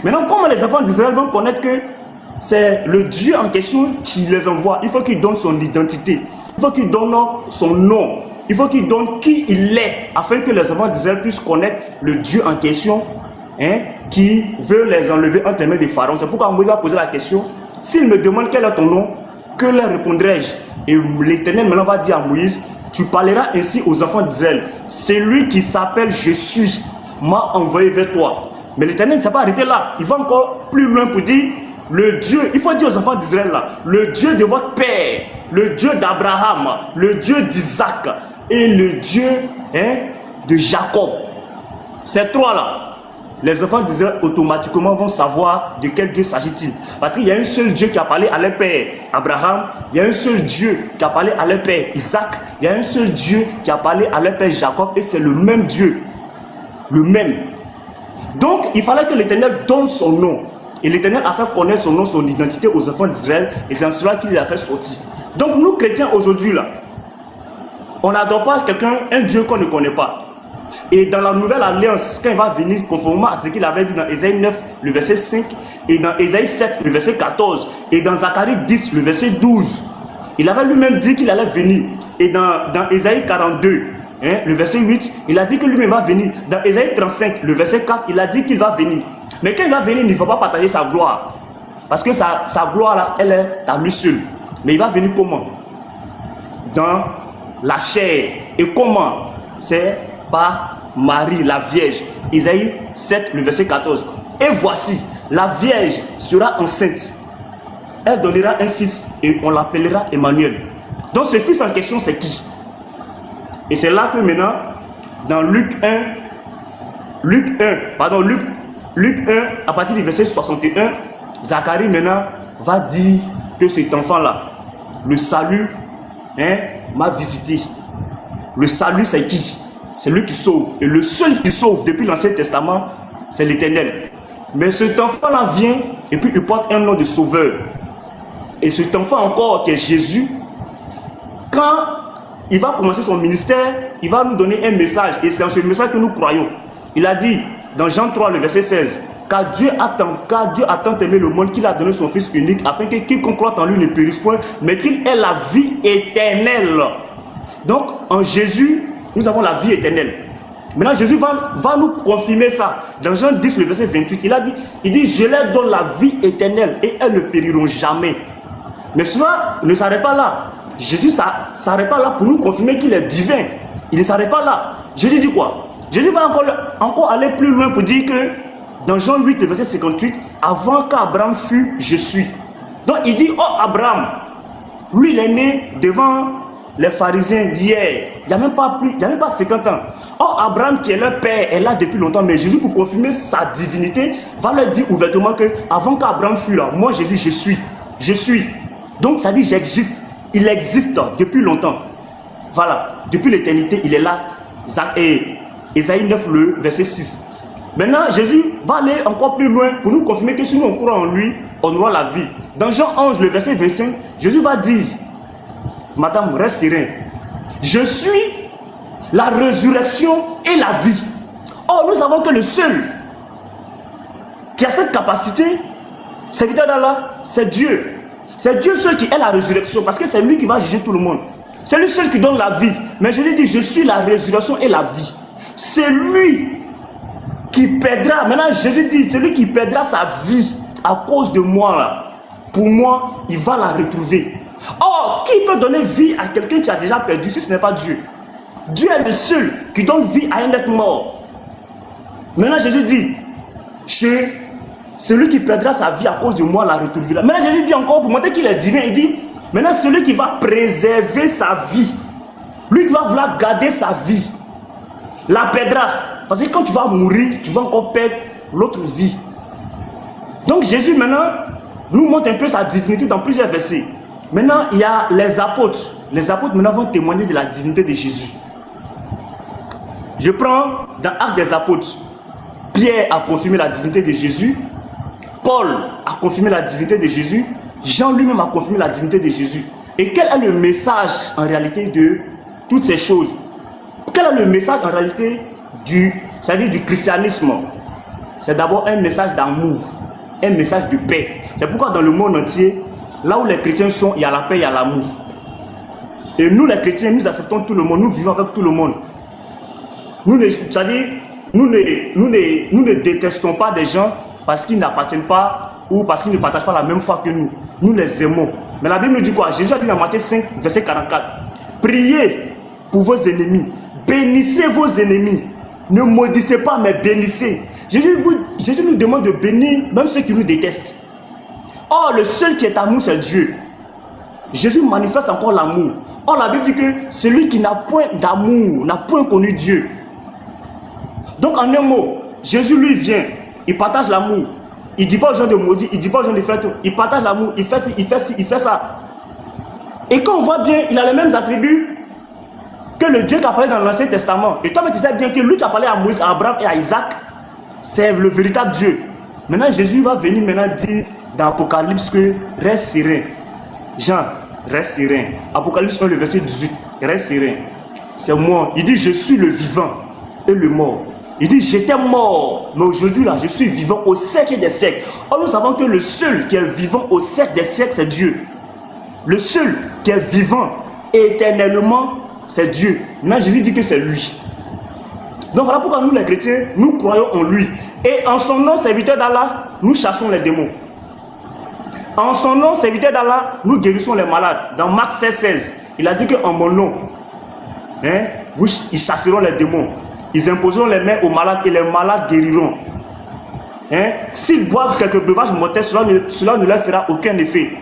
Maintenant, comment les enfants d'Israël vont connaître que c'est le Dieu en question qui les envoie? Il faut qu'il donne son identité. Il faut qu'il donne son nom. Il faut qu'il donne qui il est, afin que les enfants d'Israël puissent connaître le Dieu en question, qui veut les enlever entre les mains des pharaons. C'est pourquoi Moïse a posé la question, s'il me demande quel est ton nom, que leur répondrai-je? Et l'Éternel maintenant va dire à Moïse, tu parleras ainsi aux enfants d'Israël, celui qui s'appelle Je suis m'a envoyé vers toi. Mais l'Éternel ne s'est pas arrêté là, il va encore plus loin pour dire, le Dieu, il faut dire aux enfants d'Israël là, le Dieu de votre père, le Dieu d'Abraham, le Dieu d'Isaac et le Dieu de Jacob. Ces trois là, les enfants d'Israël automatiquement vont savoir de quel Dieu s'agit-il. Parce qu'il y a un seul Dieu qui a parlé à leur père Abraham, il y a un seul Dieu qui a parlé à leur père Isaac, il y a un seul Dieu qui a parlé à leur père Jacob et c'est le même Dieu. Le même. Donc il fallait que l'Éternel donne son nom. Et l'Éternel a fait connaître son nom, son identité aux enfants d'Israël et c'est en cela qu'il les a fait sortir. Donc nous chrétiens aujourd'hui là, on n'adore pas quelqu'un, un Dieu qu'on ne connaît pas. Et dans la nouvelle alliance, quand il va venir conformément à ce qu'il avait dit dans Ésaïe 9, le verset 5, et dans Ésaïe 7, le verset 14, et dans Zacharie 10, le verset 12, il avait lui-même dit qu'il allait venir. Et dans Ésaïe 42, le verset 8, il a dit que lui-même va venir. Dans Ésaïe 35, le verset 4, il a dit qu'il va venir. Mais quand il va venir, il ne faut pas partager sa gloire. Parce que sa gloire, là, elle est à lui seul. Mais il va venir comment? Dans la chair. Et comment? C'est par Marie, la Vierge. Isaïe 7, le verset 14. Et voici, la Vierge sera enceinte. Elle donnera un fils et on l'appellera Emmanuel. Donc ce fils en question, c'est qui? Et c'est là que maintenant, dans Luc 1, à partir du verset 61, Zacharie maintenant va dire que cet enfant-là, le salut m'a visité. Le salut, c'est qui? C'est lui qui sauve. Et le seul qui sauve depuis l'Ancien Testament, c'est l'Éternel. Mais cet enfant-là vient et puis il porte un nom de sauveur. Et cet enfant encore qui est Jésus, quand il va commencer son ministère, il va nous donner un message. Et c'est en ce message que nous croyons. Il a dit dans Jean 3, le verset 16, car Dieu a tant aimé le monde qu'il a donné son Fils unique, afin que quiconque croit en lui ne périsse point, mais qu'il ait la vie éternelle. Donc en Jésus, nous avons la vie éternelle. Maintenant Jésus va nous confirmer ça. Dans Jean 10, le verset 28, il dit, je leur donne la vie éternelle et elles ne périront jamais. Mais cela ne s'arrête pas là. Jésus ne s'arrête pas là pour nous confirmer qu'il est divin. Il ne s'arrête pas là. Jésus dit quoi? Jésus va encore aller plus loin pour dire que dans Jean 8, verset 58, avant qu'Abraham fût, je suis. Donc il dit, oh Abraham, lui il est né devant les pharisiens hier. Il n'y a même pas 50 ans. Oh Abraham qui est leur père est là depuis longtemps. Mais Jésus, pour confirmer sa divinité, va leur dire ouvertement que avant qu'Abraham fût là, moi Jésus, je suis. Je suis. Donc ça dit j'existe. Il existe depuis longtemps. Voilà. Depuis l'éternité, il est là. Ésaïe 9, le verset 6. Maintenant, Jésus va aller encore plus loin pour nous confirmer que si nous on croit en lui, on aura la vie. Dans Jean 11, le verset 25, Jésus va dire, madame, reste serein. Je suis la résurrection et la vie. Or, nous savons que le seul qui a cette capacité, serviteur d'Allah, c'est Dieu. C'est Dieu seul qui est la résurrection, parce que c'est lui qui va juger tout le monde. C'est lui seul qui donne la vie. Mais je lui dis, je suis la résurrection et la vie. C'est lui qui perdra, maintenant Jésus dit, celui qui perdra sa vie à cause de moi, là, pour moi, il va la retrouver. Or, qui peut donner vie à quelqu'un qui a déjà perdu si ce n'est pas Dieu? Dieu est le seul qui donne vie à un être mort. Maintenant Jésus dit, celui qui perdra sa vie à cause de moi la retrouvera. Maintenant Jésus dit encore, pour montrer qu'il est divin, il dit, maintenant celui qui va préserver sa vie, lui qui va vouloir garder sa vie, la perdra. Parce que quand tu vas mourir, tu vas encore perdre l'autre vie. Donc Jésus maintenant nous montre un peu sa divinité dans plusieurs versets. Maintenant il y a les apôtres. Les apôtres maintenant vont témoigner de la divinité de Jésus. Je prends dans Actes des apôtres. Pierre a confirmé la divinité de Jésus. Paul a confirmé la divinité de Jésus. Jean lui-même a confirmé la divinité de Jésus. Et quel est le message en réalité de toutes ces choses? Quel est le message en réalité c'est-à-dire du christianisme? C'est d'abord un message d'amour, un message de paix. C'est pourquoi dans le monde entier, là où les chrétiens sont, il y a la paix, il y a l'amour. Et nous les chrétiens, nous acceptons tout le monde, nous vivons avec tout le monde. Nous ne détestons pas des gens parce qu'ils n'appartiennent pas ou parce qu'ils ne partagent pas la même foi que nous. Nous les aimons. Mais la Bible nous dit quoi? Jésus a dit dans Matthieu 5, verset 44. Priez pour vos ennemis. Bénissez vos ennemis. Ne maudissez pas, mais bénissez. Jésus nous demande de bénir même ceux qui nous détestent. Or, le seul qui est amour, c'est Dieu. Jésus manifeste encore l'amour. Or, la Bible dit que celui qui n'a point d'amour n'a point connu Dieu. Donc, en un mot, Jésus lui vient, il partage l'amour. Il ne dit pas aux gens de maudire, il ne dit pas aux gens de faire tout. Il partage l'amour, il fait ci, il fait ça. Et quand on voit bien, il a les mêmes attributs que le Dieu qui a parlé dans l'Ancien Testament. Et toi, tu sais bien que lui qui a parlé à Moïse, à Abraham et à Isaac, c'est le véritable Dieu. Maintenant, Jésus va venir maintenant dire dans Apocalypse que reste serein. Jean, reste serein. Apocalypse 1, le verset 18, reste serein. C'est moi. Il dit, je suis le vivant et le mort. Il dit, j'étais mort, mais aujourd'hui, là, je suis vivant au siècle des siècles. Or, nous savons que le seul qui est vivant au siècle des siècles, c'est Dieu. Le seul qui est vivant éternellement, c'est Dieu. Maintenant, Jésus dit que c'est lui. Donc, voilà pourquoi nous, les chrétiens, nous croyons en lui. Et en son nom, serviteur d'Allah, nous chassons les démons. En son nom, serviteur d'Allah, nous guérissons les malades. Dans Marc 16, 16, il a dit qu'en mon nom, ils chasseront les démons. Ils imposeront les mains aux malades et les malades guériront. S'ils boivent quelques breuvages mortels, cela ne leur fera aucun effet.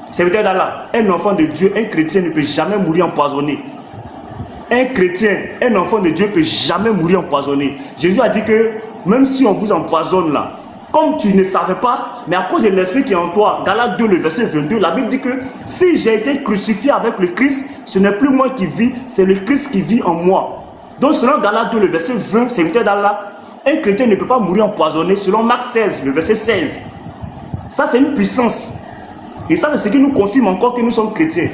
Serviteur d'Allah, un enfant de Dieu, un chrétien ne peut jamais mourir empoisonné. Un chrétien, un enfant de Dieu ne peut jamais mourir empoisonné. Jésus a dit que même si on vous empoisonne là, comme tu ne savais pas, mais à cause de l'esprit qui est en toi, Galates 2, le verset 22, la Bible dit que si j'ai été crucifié avec le Christ, ce n'est plus moi qui vis, c'est le Christ qui vit en moi. Donc selon Galates 2, le verset 20, serviteur d'Allah, un chrétien ne peut pas mourir empoisonné selon Marc 16, le verset 16. Ça c'est une puissance. Et ça c'est ce qui nous confirme encore que nous sommes chrétiens.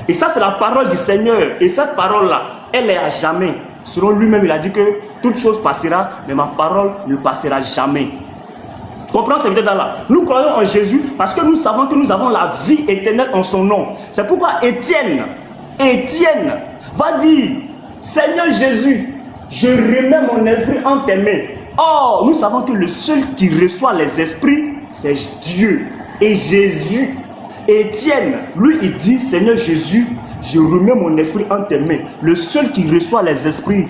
Et ça c'est la parole du Seigneur. Et cette parole-là, elle est à jamais. Selon lui-même, il a dit que toute chose passera, mais ma parole ne passera jamais. Tu comprends, serviteur d'Allah? Nous croyons en Jésus parce que nous savons que nous avons la vie éternelle en son nom. C'est pourquoi Étienne va dire, Seigneur Jésus, je remets mon esprit en tes mains. Or, nous savons que le seul qui reçoit les esprits, c'est Dieu. Et Jésus, Étienne, lui, il dit, Seigneur Jésus, je remets mon esprit en tes mains. Le seul qui reçoit les esprits,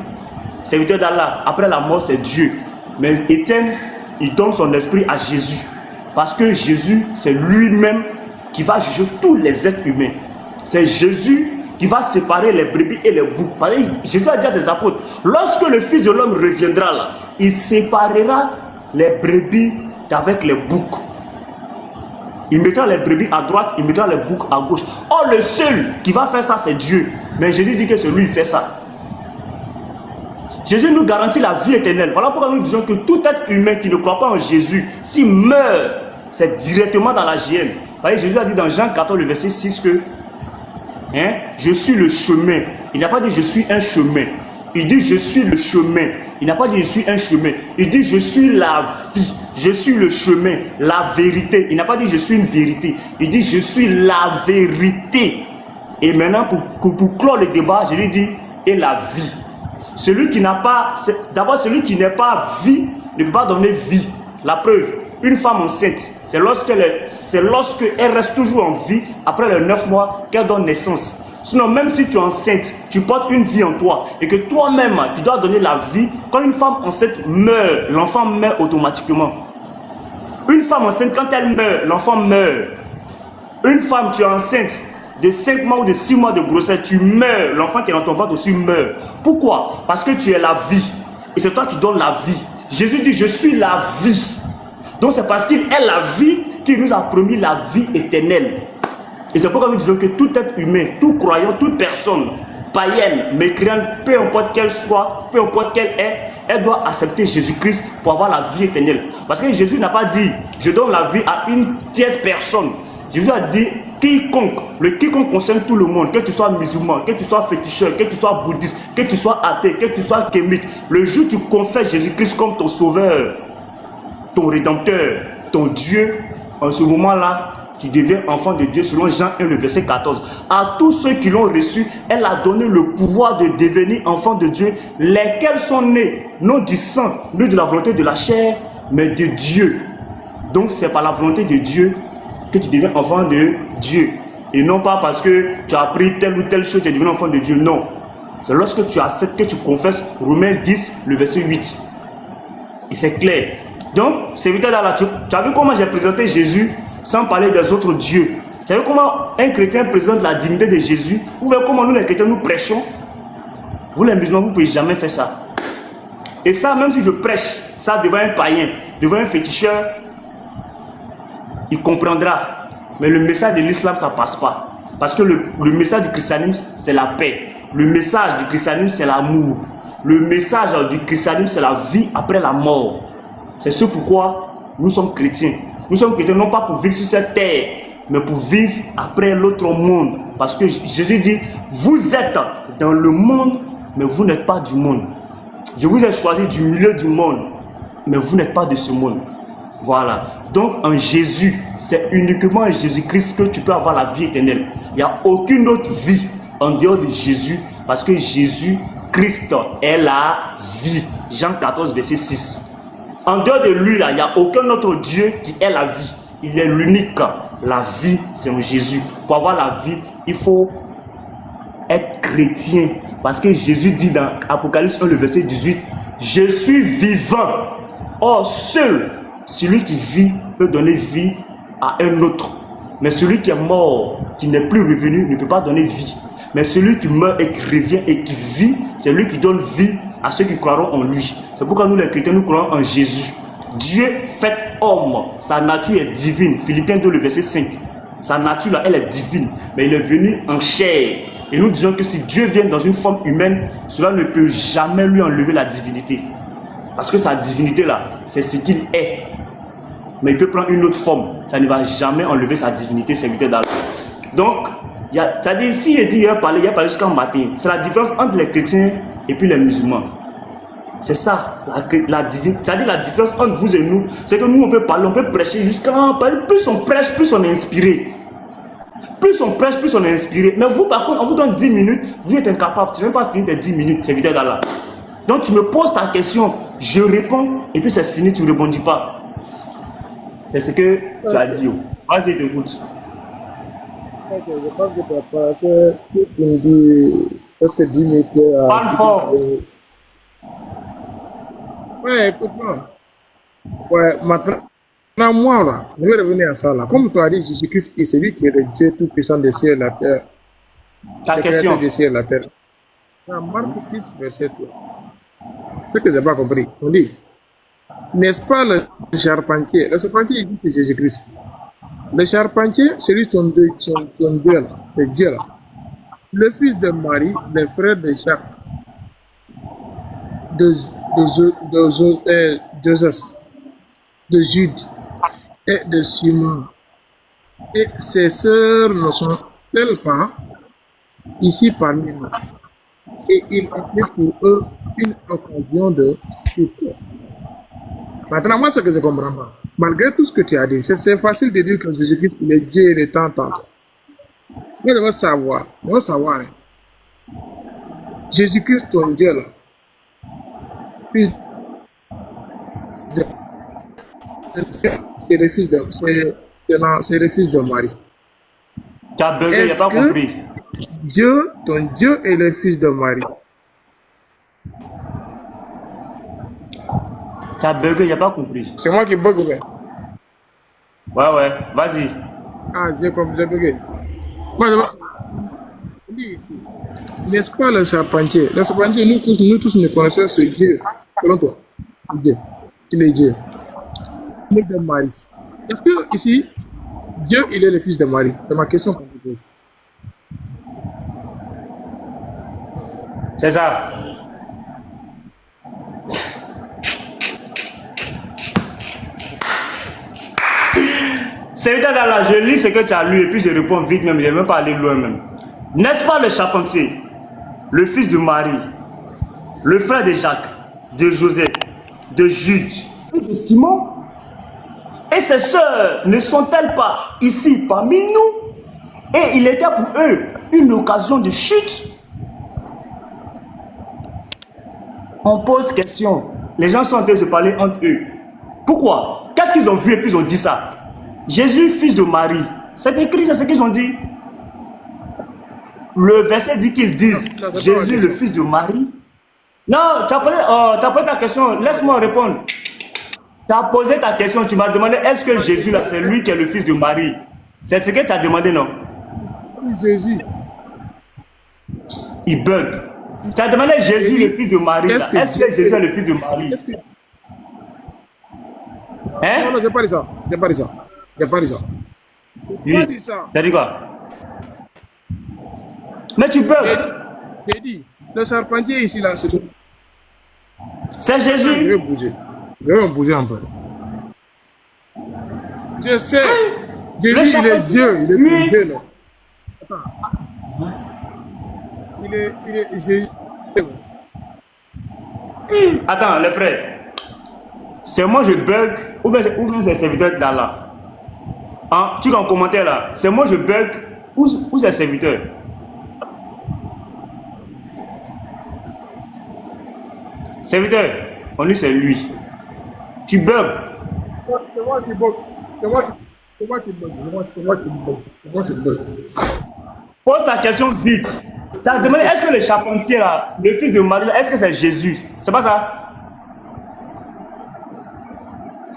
serviteur d'Allah, après la mort, c'est Dieu. Mais Étienne, il donne son esprit à Jésus. Parce que Jésus, c'est lui-même qui va juger tous les êtres humains. C'est Jésus qui va séparer les brebis et les boucs. Parce que Jésus a dit à ses apôtres, lorsque le Fils de l'homme reviendra là, il séparera les brebis d'avec les boucs. Il mettra les brebis à droite, il mettra les boucs à gauche. Or, le seul qui va faire ça, c'est Dieu. Mais Jésus dit que c'est lui qui fait ça. Jésus nous garantit la vie éternelle. Voilà pourquoi nous disons que tout être humain qui ne croit pas en Jésus, s'il meurt, c'est directement dans la géhenne. Voyez, Jésus a dit dans Jean 14, le verset 6 que je suis le chemin. Il n'a pas dit je suis un chemin. Il dit je suis le chemin. Il n'a pas dit je suis un chemin. Il dit je suis la vie. Je suis le chemin, la vérité. Il n'a pas dit je suis une vérité. Il dit je suis la vérité. Et maintenant, pour clore le débat, je lui dis et la vie. Celui qui n'a pas, d'abord celui qui n'est pas vie ne peut pas donner vie. La preuve, une femme enceinte, c'est lorsqu'elle reste toujours en vie après les 9 mois qu'elle donne naissance. Sinon, même si tu es enceinte, tu portes une vie en toi et que toi-même, tu dois donner la vie. Quand une femme enceinte meurt, l'enfant meurt automatiquement. Une femme enceinte, quand elle meurt, l'enfant meurt. Une femme, tu es enceinte de 5 mois ou de 6 mois de grossesse, tu meurs, l'enfant qui est dans ton ventre aussi meurt. Pourquoi? Parce que tu es la vie. Et c'est toi qui donnes la vie. Jésus dit, je suis la vie. Donc c'est parce qu'il est la vie qu'il nous a promis la vie éternelle. Et c'est pourquoi nous disons que tout être humain, tout croyant, toute personne, païenne, mécréante, peu importe qu'elle soit, peu importe qu'elle est, elle doit accepter Jésus-Christ pour avoir la vie éternelle. Parce que Jésus n'a pas dit, je donne la vie à une tierce personne. Jésus a dit, quiconque, le quiconque concerne tout le monde, que tu sois musulman, que tu sois féticheur, que tu sois bouddhiste, que tu sois athée, que tu sois kémite. Le jour où tu confesses Jésus-Christ comme ton sauveur, ton rédempteur, ton Dieu, en ce moment-là, tu deviens enfant de Dieu selon Jean 1, le verset 14. À tous ceux qui l'ont reçu, elle a donné le pouvoir de devenir enfant de Dieu, lesquels sont nés, non du sang, ni de la volonté de la chair, mais de Dieu. Donc c'est par la volonté de Dieu que tu deviens enfant de Dieu. Et non pas parce que tu as appris telle ou telle chose, tu es devenu enfant de Dieu. Non. C'est lorsque tu acceptes, que tu confesses Romains 10, le verset 8. Et c'est clair. Donc, serviteur d'Allah, tu as vu comment j'ai présenté Jésus sans parler des autres dieux. Tu as vu comment un chrétien présente la dignité de Jésus. Vous voyez comment nous les chrétiens nous prêchons. Vous les musulmans, vous ne pouvez jamais faire ça. Et ça, même si je prêche ça devant un païen, devant un féticheur, il comprendra. Mais le message de l'islam, ça ne passe pas. Parce que le message du christianisme, c'est la paix. Le message du christianisme, c'est l'amour. Le message du christianisme, c'est la vie après la mort. C'est ce pourquoi nous sommes chrétiens. Nous sommes chrétiens non pas pour vivre sur cette terre, mais pour vivre après l'autre monde. Parce que Jésus dit, vous êtes dans le monde, mais vous n'êtes pas du monde. Je vous ai choisi du milieu du monde, mais vous n'êtes pas de ce monde. Voilà. Donc en Jésus, c'est uniquement en Jésus-Christ que tu peux avoir la vie éternelle. Il n'y a aucune autre vie en dehors de Jésus, parce que Jésus-Christ est la vie. Jean 14, verset 6. En dehors de lui, là, il n'y a aucun autre Dieu qui est la vie. Il est l'unique. La vie, c'est en Jésus. Pour avoir la vie, il faut être chrétien. Parce que Jésus dit dans Apocalypse 1, le verset 18, « Je suis vivant. Or, seul celui qui vit peut donner vie à un autre. Mais celui qui est mort, qui n'est plus revenu, ne peut pas donner vie. Mais celui qui meurt et qui revient et qui vit, c'est lui qui donne vie à ceux qui croiront en lui. » C'est pourquoi nous les chrétiens, nous croyons en Jésus. Dieu fait homme. Sa nature est divine. Philippiens 2, le verset 5. Sa nature, là, elle est divine. Mais il est venu en chair. Et nous disons que si Dieu vient dans une forme humaine, cela ne peut jamais lui enlever la divinité. Parce que sa divinité, là, c'est ce qu'il est. Mais il peut prendre une autre forme. Ça ne va jamais enlever sa divinité, serviteur d'Allah. Donc, c'est-à-dire, si il a parlé jusqu'en matin, c'est la différence entre les chrétiens et puis les musulmans. C'est ça, c'est-à-dire la différence entre vous et nous, c'est que nous on peut parler, on peut prêcher jusqu'à parler. Plus on prêche, plus on est inspiré. Plus on prêche, plus on est inspiré. Mais vous, par contre, on vous donne 10 minutes, vous êtes incapable, tu n'as même pas fini tes 10 minutes, serviteur d'Allah. Donc tu me poses ta question, je réponds, et puis c'est fini, tu ne rebondis pas. C'est ce que tu as dit. Vas-y, écoute. Ok, je pense que tu as passé pour me dire, est-ce que 10 minutes... Parle fort. Ouais, écoute-moi. Ouais, maintenant, moi, là, je vais revenir à ça, là. Comme tu as dit, Jésus-Christ est celui qui est le Dieu tout-puissant des cieux et de la terre. Ta question. Des cieux et de la terre. Dans Marc 6, verset 3. Ce que je n'ai pas compris. On dit, n'est-ce pas le charpentier? Le charpentier, ici, c'est Jésus-Christ. Le charpentier, c'est lui ton Dieu, là, le Dieu, là. Le fils de Marie, le frère de Jacques, de Joseph, de Jude et de Simon. Et ses sœurs ne sont-elles pas ici parmi nous? Et il a pris pour eux une occasion de chute. Maintenant, moi, ce que je ne comprends pas, malgré tout ce que tu as dit, c'est facile de dire que Jésus-Christ est Dieu et le temps tantôt. Mais je veux savoir, hein. Jésus-Christ, ton Dieu, là, fils de... c'est le fils de Marie. Tu as bugué, il n'a pas compris. Dieu, ton Dieu est le fils de Marie. Tu as bugué, il n'a pas compris. C'est moi qui bug, ouais. Ouais, vas-y. Ah, j'ai bugué. Moi, je dis ici, n'est-ce pas le charpentier? Le charpentier, nous tous nous connaissons ce Dieu. Selon toi, Dieu. Il est Dieu. Le fils de Marie. Est-ce que ici, Dieu, il est le fils de Marie? C'est ma question qu'on vous pose. C'est ça. Serviteur d'Allah, je lis ce que tu as lu et puis je réponds vite même, je ne vais même pas aller loin même. N'est-ce pas le charpentier, le fils de Marie, le frère de Jacques, de Joseph, de Jude et de Simon? Et ses sœurs ne sont-elles pas ici parmi nous? Et il était pour eux une occasion de chute. On pose question. Les gens sont en train de se parler entre eux. Pourquoi? Qu'est-ce qu'ils ont vu et puis ils ont dit ça? Jésus, fils de Marie. C'est écrit, c'est ce qu'ils ont dit. Le verset dit qu'ils disent Jésus, le fils de Marie. Non, tu as posé ta question. Laisse-moi répondre. Tu as posé ta question. Tu m'as demandé est-ce que Jésus, là, c'est lui qui est le fils de Marie? C'est ce que tu as demandé, non? Jésus. Il bug. Tu as demandé Jésus, le fils de Marie. Est-ce que Jésus est le fils de Marie? Hein? Non, j'ai pas dit ça. J'ai pas dit ça. Oui. T'as dit quoi? Mais tu bugs. J'ai dit, le charpentier ici, là, c'est... C'est Jésus. Je vais bouger. Je vais me bouger un peu. Je sais. Jésus, il est Dieu. Il est tout Dieu, là. Attends. Il est Jésus. Attends, les frères. C'est moi je bug ou bien c'est le serviteur d'Allah? Hein? Tu es en commentaire là. C'est moi je bug ou c'est le serviteur? Serviteur, on dit c'est lui. Tu bugs. C'est moi qui bug. C'est moi qui bug. Pose ta question vite. Tu as demandé est-ce que le charpentier là, le fils de Marie, est-ce que c'est Jésus? C'est pas ça?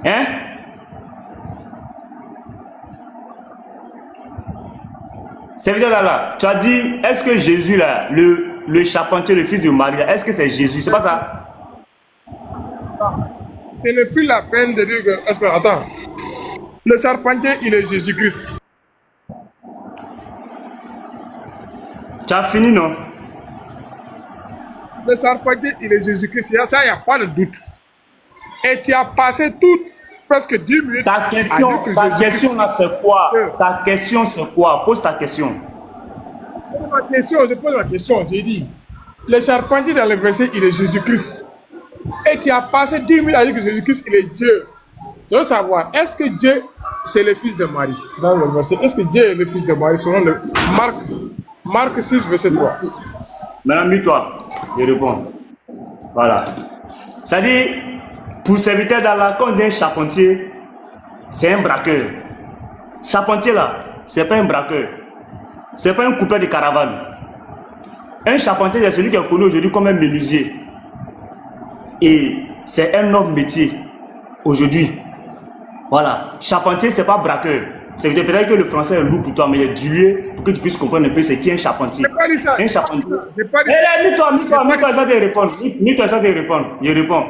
Hein? Serviteur d'Allah, tu as dit, est-ce que Jésus là, le charpentier, le fils de Marie, est-ce que c'est Jésus? C'est pas ça? Ce n'est plus la peine de dire que... Est-ce que, attends, le charpentier, il est Jésus-Christ. Tu as fini, non? Le charpentier, il est Jésus-Christ. Ça, il n'y a pas de doute. Et tu as passé presque 10 minutes Ta à question, dire que ta Jésus-Christ... question là, c'est quoi? Euh. Ta question, c'est quoi? Pose ta question. Je pose ma question, j'ai dit. Le charpentier dans le verset, il est Jésus-Christ. Et tu as passé 10 minutes à dire que Jésus-Christ, il est Dieu. Je veux savoir, est-ce que Dieu, c'est le fils de Marie? Dans le verset, est-ce que Dieu est le fils de Marie selon le Marc 6, verset 3? Maintenant, mets-toi. Je réponds. Voilà. C'est-à-dire, pour serviteur d'Allah, quand on dit un charpentier, c'est un braqueur. Charpentier là, c'est pas un braqueur. C'est pas un coupeur de caravane. Un charpentier, c'est celui qui est connu aujourd'hui comme un menuisier. Et c'est un autre métier aujourd'hui. Voilà. Charpentier, c'est pas braqueur. C'est peut-être que le français est lourd pour toi, mais il est dilué pour que tu puisses comprendre un peu ce qu'est un charpentier. J'ai pas dit ça. Un charpentier. J'ai pas dit ça. Mets-toi, ça de répondre. Mets-toi, ça de répondre. Je réponds.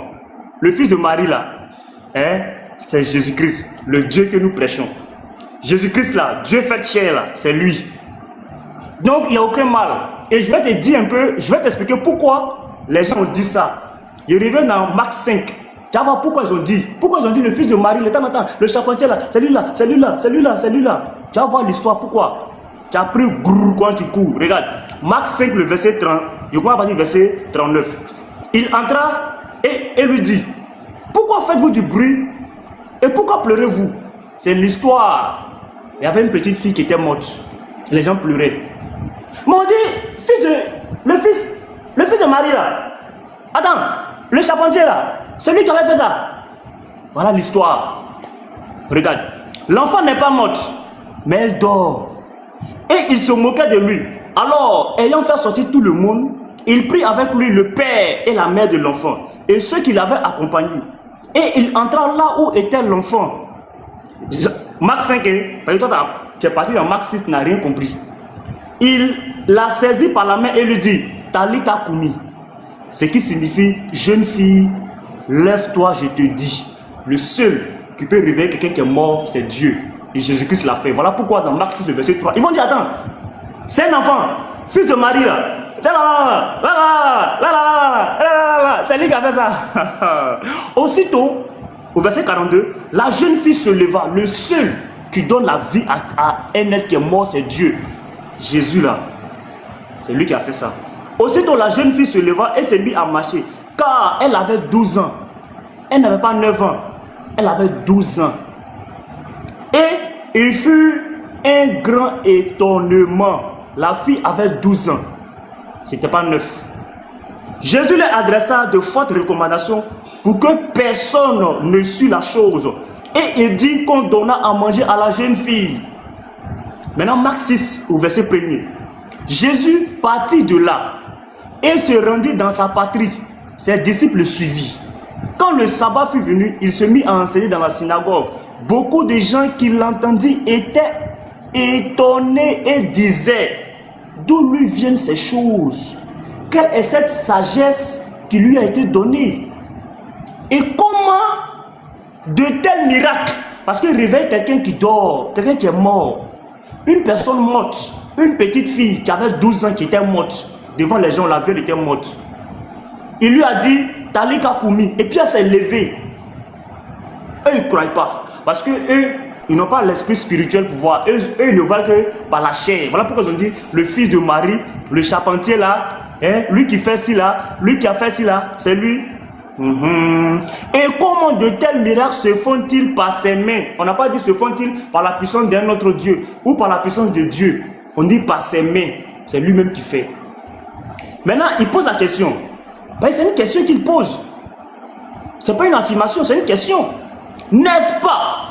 Le fils de Marie là, hein, c'est Jésus-Christ, le Dieu que nous prêchons. Jésus-Christ là, Dieu fait chair là, c'est lui. Donc il n'y a aucun mal. Et je vais te dire un peu, je vais t'expliquer pourquoi les gens ont dit ça. Je reviens dans Marc 5. Tu vas voir pourquoi ils ont dit. Pourquoi ils ont dit le fils de Marie, le charpentier là, c'est lui là, c'est lui là, c'est lui là, c'est lui là. Tu vas voir l'histoire, pourquoi. Tu as pris grrr quand tu cours. Regarde, Marc 5, le verset 30, je crois à partir du verset 39. Il entra et lui dit, pourquoi faites-vous du bruit et pourquoi pleurez-vous? C'est l'histoire. Il y avait une petite fille qui était morte. Les gens pleuraient. Mais on dit, le fils de Marie là. Attends, le charpentier là, c'est lui qui avait fait ça. Voilà l'histoire. Regarde, l'enfant n'est pas morte, mais elle dort. Et il se moquait de lui. Alors, ayant fait sortir tout le monde, il prit avec lui le père et la mère de l'enfant et ceux qui l'avaient accompagné. Et il entra là où était l'enfant. Marc 5, parce que toi, tu es parti dans Marc 6, tu n'as rien compris. Il la saisit par la main et lui dit, Talita Kumi, ce qui signifie, jeune fille, lève-toi, je te dis. Le seul qui peut réveiller quelqu'un qui est mort, c'est Dieu. Et Jésus-Christ l'a fait. Voilà pourquoi dans Marc 6, le verset 3, ils vont dire, attends, c'est un enfant, fils de Marie là. C'est lui qui a fait ça. Aussitôt, au verset 42, la jeune fille se leva. Le seul qui donne la vie à un être qui est mort, c'est Dieu. Jésus là, c'est lui qui a fait ça. Aussitôt, la jeune fille se leva et s'est mise à marcher, car elle avait 12 ans. Elle n'avait pas 9 ans, elle avait 12 ans. Et il fut un grand étonnement. La fille avait 12 ans. C'était pas 9. Jésus leur adressa de fortes recommandations pour que personne ne sût la chose. Et il dit qu'on donna à manger à la jeune fille. Maintenant, Marc 6, au verset 1er. Jésus partit de là et se rendit dans sa patrie. Ses disciples le suivirent. Quand le sabbat fut venu, il se mit à enseigner dans la synagogue. Beaucoup de gens qui l'entendirent étaient étonnés et disaient, d'où lui viennent ces choses? Quelle est cette sagesse qui lui a été donnée? Et comment de tels miracles? Parce qu'il réveille quelqu'un qui dort, quelqu'un qui est mort. Une personne morte, une petite fille qui avait 12 ans qui était morte. Devant les gens, la vieille était morte. Il lui a dit, Talika Kumi. Et puis elle s'est levée. Eux, ils ne croient pas. Parce que eux, ils n'ont pas l'esprit spirituel pour voir. Eux, ils ne voient que par la chair. Voilà pourquoi ils ont dit, le fils de Marie, le charpentier là, hein, lui qui fait ci là, lui qui a fait ci là, c'est lui. Et comment de tels miracles se font-ils par ses mains? On n'a pas dit se font-ils par la puissance d'un autre Dieu ou par la puissance de Dieu. On dit par ses mains. C'est lui-même qui fait. Maintenant, il pose la question. Ben, c'est une question qu'il pose. Ce n'est pas une affirmation, c'est une question. N'est-ce pas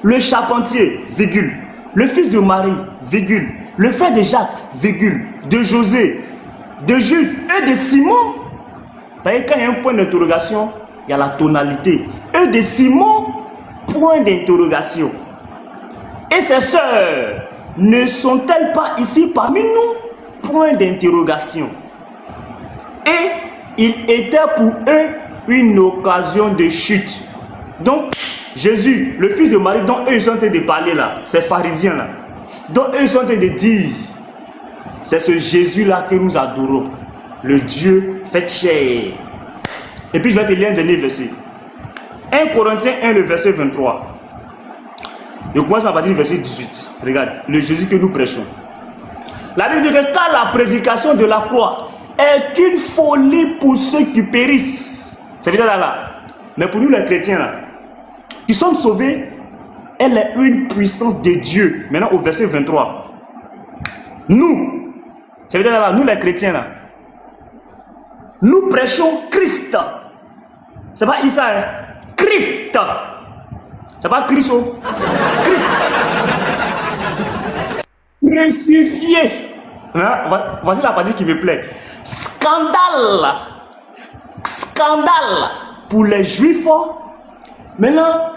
le charpentier, virgule, le fils de Marie, virgule, le frère de Jacques, virgule, de José, de Jude et de Simon? Quand il y a un point d'interrogation, il y a la tonalité. Et de Simon, point d'interrogation. Et ses sœurs, ne sont-elles pas ici parmi nous? Point d'interrogation. Et il était pour eux une occasion de chute. Donc, Jésus, le fils de Marie, dont eux ils sont en train de parler là, ces pharisiens là, dont eux ils sont en train de dire, c'est ce Jésus-là que nous adorons, le Dieu fait chair. Et puis je vais te lire un dernier verset. 1 Corinthiens 1, le verset 23. Je commence par partir du verset 18. Regarde, le Jésus que nous prêchons. La Bible dit que car la prédication de la croix est une folie pour ceux qui périssent. C'est évident là. Mais pour nous les chrétiens là, qui sommes sauvés, elle est une puissance de Dieu. Maintenant au verset 23. Nous, c'est évident là, nous les chrétiens là, nous prêchons Christ. C'est pas Issa, hein? Christ. C'est pas Christ. Christ. Crucifié. Hein? Voici la partie qui me plaît. Scandale. Scandale pour les juifs. Maintenant,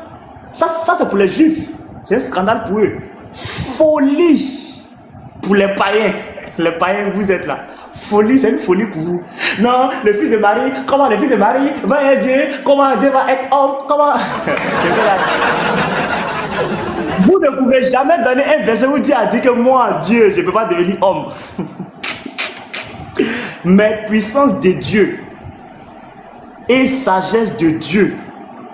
ça c'est pour les juifs. C'est un scandale pour eux. Folie pour les païens. Les païens, vous êtes là. Folie, c'est une folie pour vous. Non, le fils de Marie, comment le fils de Marie va être Dieu? Comment Dieu va être homme? Comment? Vous ne pouvez jamais donner un verset où Dieu a dit que moi, Dieu, je ne peux pas devenir homme. Mais puissance de Dieu et sagesse de Dieu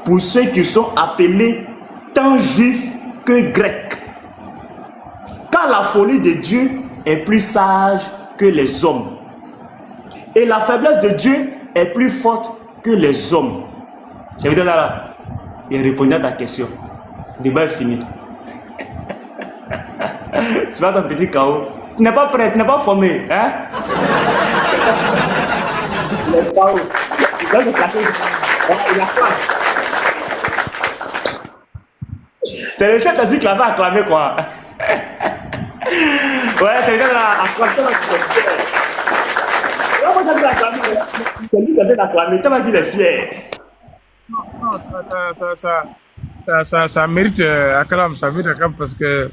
pour ceux qui sont appelés tant juifs que grecs. Car la folie de Dieu est plus sage que les hommes. Et la faiblesse de Dieu est plus forte que les hommes. Je vais dire là, et répondre à ta question. Le débat est fini. Tu vas ton petit chaos. Tu n'es pas prêt, tu n'es pas formé. Hein? Le chaos. C'est le Saint-Esprit qui l'avait acclamé quoi. Ouais, c'est bien là. C'est lui qui avait acclamé. Tu m'as dit il est fier. Non, ça mérite acclame, ça mérite acclame parce que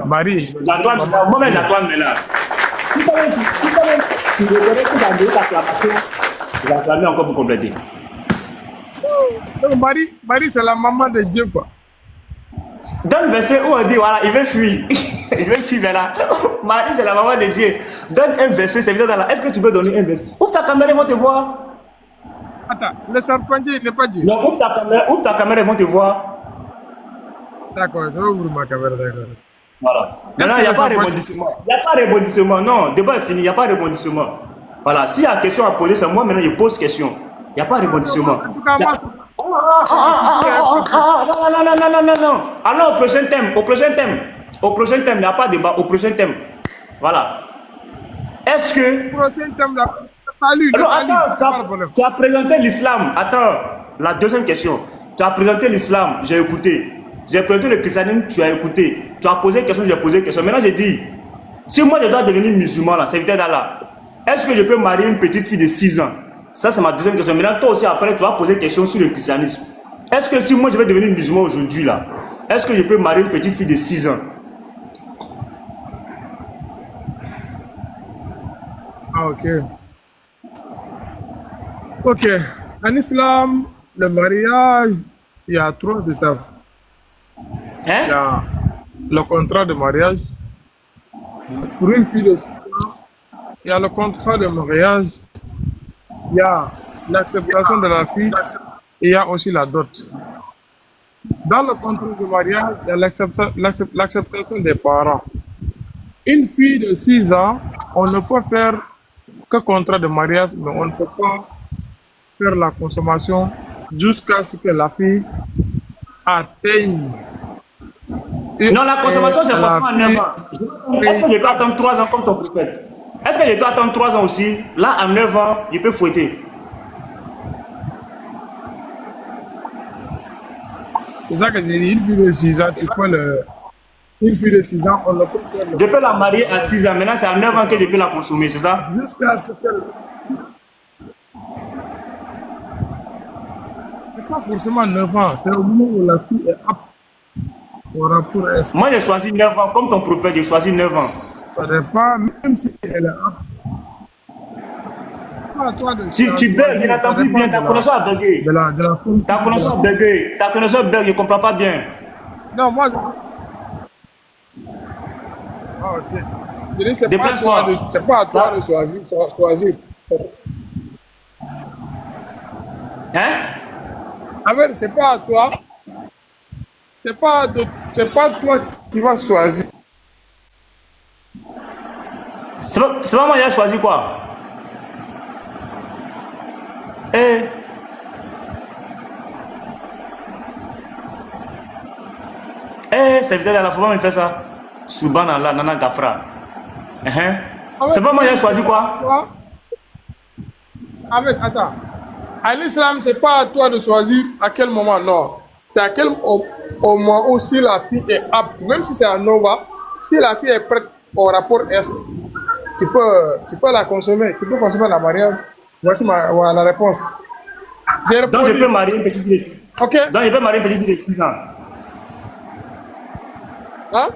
Marie. J'attends, moi-même j'attends maintenant. Tu reconnais que dans deux acclamations, je vais acclamer encore pour compléter. Donc Marie c'est la maman de Dieu quoi. Donne le verset où on dit voilà, il veut fuir. Il veut fuir vers là. Marie, c'est la maman de Dieu. Donne un verset, c'est évident dans là. Est-ce que tu peux donner un verset? Ouvre ta caméra, ils vont te voir. Attends, le serpentier, il n'est pas Dieu. Non, ouvre ta caméra, ils vont te voir. D'accord, je vais ouvrir ma caméra, d'accord. Voilà. Maintenant, il n'y a pas de rebondissement. Il n'y a pas de rebondissement. Non, le débat est fini, il n'y a pas de rebondissement. Voilà, s'il y a une question à poser, c'est moi maintenant, je pose question. Il n'y a pas de rebondissement. En tout cas, moi. Non. Alors, au prochain thème. Au prochain thème, il n'y a pas de débat. Au prochain thème. Voilà. Est-ce que. Prochain thème, là. Salut. Alors, attends, tu as présenté l'islam. Attends, la deuxième question. Tu as présenté l'islam, j'ai écouté. J'ai présenté le christianisme, tu as écouté. Tu as posé une question, j'ai posé une question. Maintenant, j'ai dit, si moi je dois devenir musulman, là, c'est vite là. Est-ce que je peux marier une petite fille de 6 ans? Ça, c'est ma deuxième question. Maintenant, toi aussi, après, tu vas poser une question sur le christianisme. Est-ce que si moi je vais devenir musulman aujourd'hui, là, est-ce que je peux marier une petite fille de 6 ans? Ah, ok. Ok. En islam, le mariage, il y a 3 étapes. Hein? Il y a le contrat de mariage. Pour une fille de 6 ans, il y a le contrat de mariage. Il y a l'acceptation de la fille et il y a aussi la dot. Dans le contrat de mariage, il y a l'acceptation des parents. Une fille de 6 ans, on ne peut faire que contrat de mariage, mais on ne peut pas faire la consommation jusqu'à ce que la fille atteigne. Non, la consommation, c'est forcément à 9 ans. Est-ce que je peux attendre 3 ans comme ton prophète? Est-ce que je peux attendre 3 ans aussi? Là, à 9 ans, je peux fouetter. C'est ça que j'ai dit, une fille de 6 ans, tu peux le... Une fille de 6 ans, on ne peut pas le... Je peux la marier à 6 ans. Maintenant, c'est à 9 ans que je peux la consommer, c'est ça? Jusqu'à ce qu'elle... C'est pas forcément 9 ans, c'est au moment où la fille est apte au rapport. Moi, j'ai choisi 9 ans. Comme ton prophète, j'ai choisi 9 ans. Ça dépend, même si elle est apte. pas à toi de Si tu bugs, je choisir, ça n'entends plus dépend bien, ta connexion a bugué. de la forme Ta physique de connexion la a fille. bugué. Ta connexion bug, je ne comprends pas bien. Non, moi, ah, ok. Je dis, Déplace-toi. c'est pas à toi de choisir. Hein? En fait, c'est pas à toi, c'est pas toi qui vas choisir. C'est pas moi qui ai choisi quoi? Eh, c'est peut-être à la fois, il fait ça. Subhanallah, Nana Gafra. En C'est fait, pas moi qui ai choisi quoi? toi, en fait, attends. À l'islam, c'est pas à toi de choisir à quel moment, non. C'est à quel au moment où si la fille est apte, même si c'est un nova, si la fille est prête au rapport S, tu peux la consommer, tu peux consommer la mariage. Voici la réponse. J'ai Donc je répondu, peux marier une petite fille de 6 ok? Donc je peux marier une petite fille de 6 ans. Hein?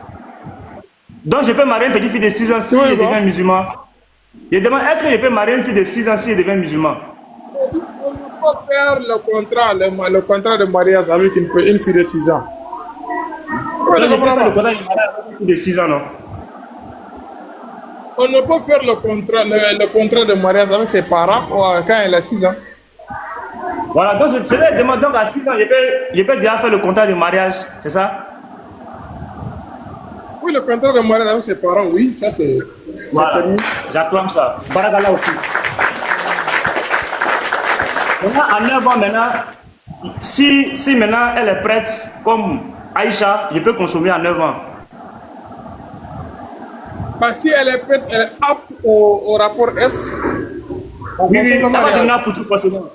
Donc je peux marier une petite fille de 6 ans si Oui, je bon. deviens musulman. Je demande, est-ce que je peux marier une fille de 6 ans si je deviens musulman? On ne peut pas faire le contrat de mariage avec une fille de 6 ans. Donc Je je peux comprends faire le pas. contrat de mariage avec une fille de 6 ans, non? On ne peut faire le contrat de mariage avec ses parents quand elle a 6 ans. Voilà, donc je te demande, donc à 6 ans, je peux déjà faire le contrat de mariage, c'est ça? Oui, le contrat de mariage avec ses parents, oui, ça c'est Voilà, permis. j'acclame ça. Barakallah aussi. Maintenant, à 9 ans, maintenant, si maintenant elle est prête, comme Aïcha, je peux consommer à 9 ans. Parce que si elle est prête, elle est apte au rapport S, on Oui, consomme oui, le elle va devenir mariage. pour tout forcément.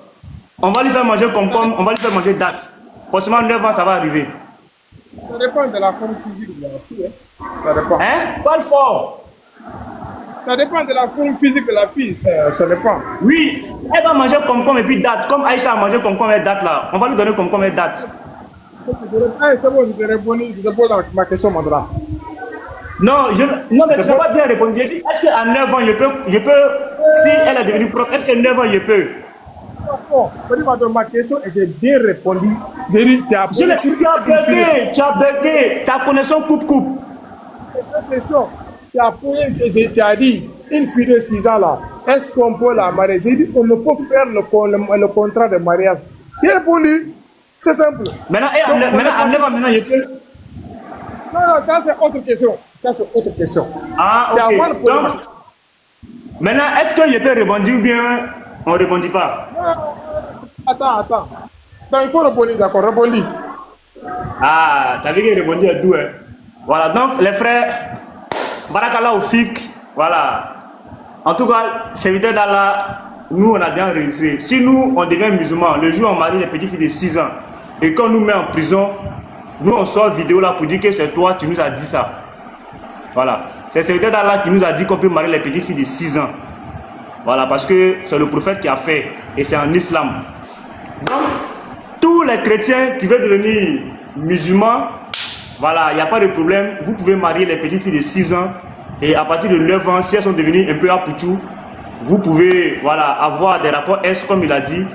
On va lui faire manger comme, on va lui faire manger date. Forcément, 9 ans, ça va arriver. Ça dépend de la forme physique de la fille. Hein. Ça dépend. Hein? Parle fort. Ça dépend de la forme physique de la fille, ça dépend. Oui, elle va manger comme et puis date. Comme Aïcha a mangé comme et date là. On va lui donner comme et date. Ah, c'est bon, je te pose ma question maintenant. Non, non mais tu n'as pas bien répondu. J'ai dit, est-ce qu'à 9 ans, je peux, si elle est devenue propre, est-ce que 9 ans, je peux? Bon, ma question était bien répondue. J'ai dit, tu as Tu as bugué, ta connexion coupe. question. Tu as dit, une fille de 6 ans là, est-ce qu'on peut la marier? J'ai dit, on ne peut faire le contrat de mariage. J'ai répondu, c'est simple. Maintenant, à 9 ans, maintenant, je peux. Non, ça c'est autre question. Ça c'est autre question. Ah, C'est à moi de ok. poser. Donc, maintenant, est-ce que je peux rebondir ou bien on ne rebondit pas? Attends. Donc il faut répondre, d'accord, répondis. Ah, t'as vu qu'il répondit à tout, hein. Voilà, donc les frères, Barakallah au FIC, voilà. En tout cas, serviteur d'Allah, nous on a bien enregistré. Si nous on devient musulmans, le jour où on marie les petites filles de 6 ans, et qu'on nous met en prison, nous on sort vidéo là pour dire que c'est toi, tu nous as dit ça. Voilà. C'est le serviteur d'Allah qui nous a dit qu'on peut marier les petites filles de 6 ans. Voilà, parce que c'est le prophète qui a fait, et c'est en islam. Donc, tous les chrétiens qui veulent devenir musulmans, voilà, il n'y a pas de problème. Vous pouvez marier les petites filles de 6 ans, et à partir de 9 ans, si elles sont devenues un peu apouchou, vous pouvez, voilà, avoir des rapports S comme il a dit.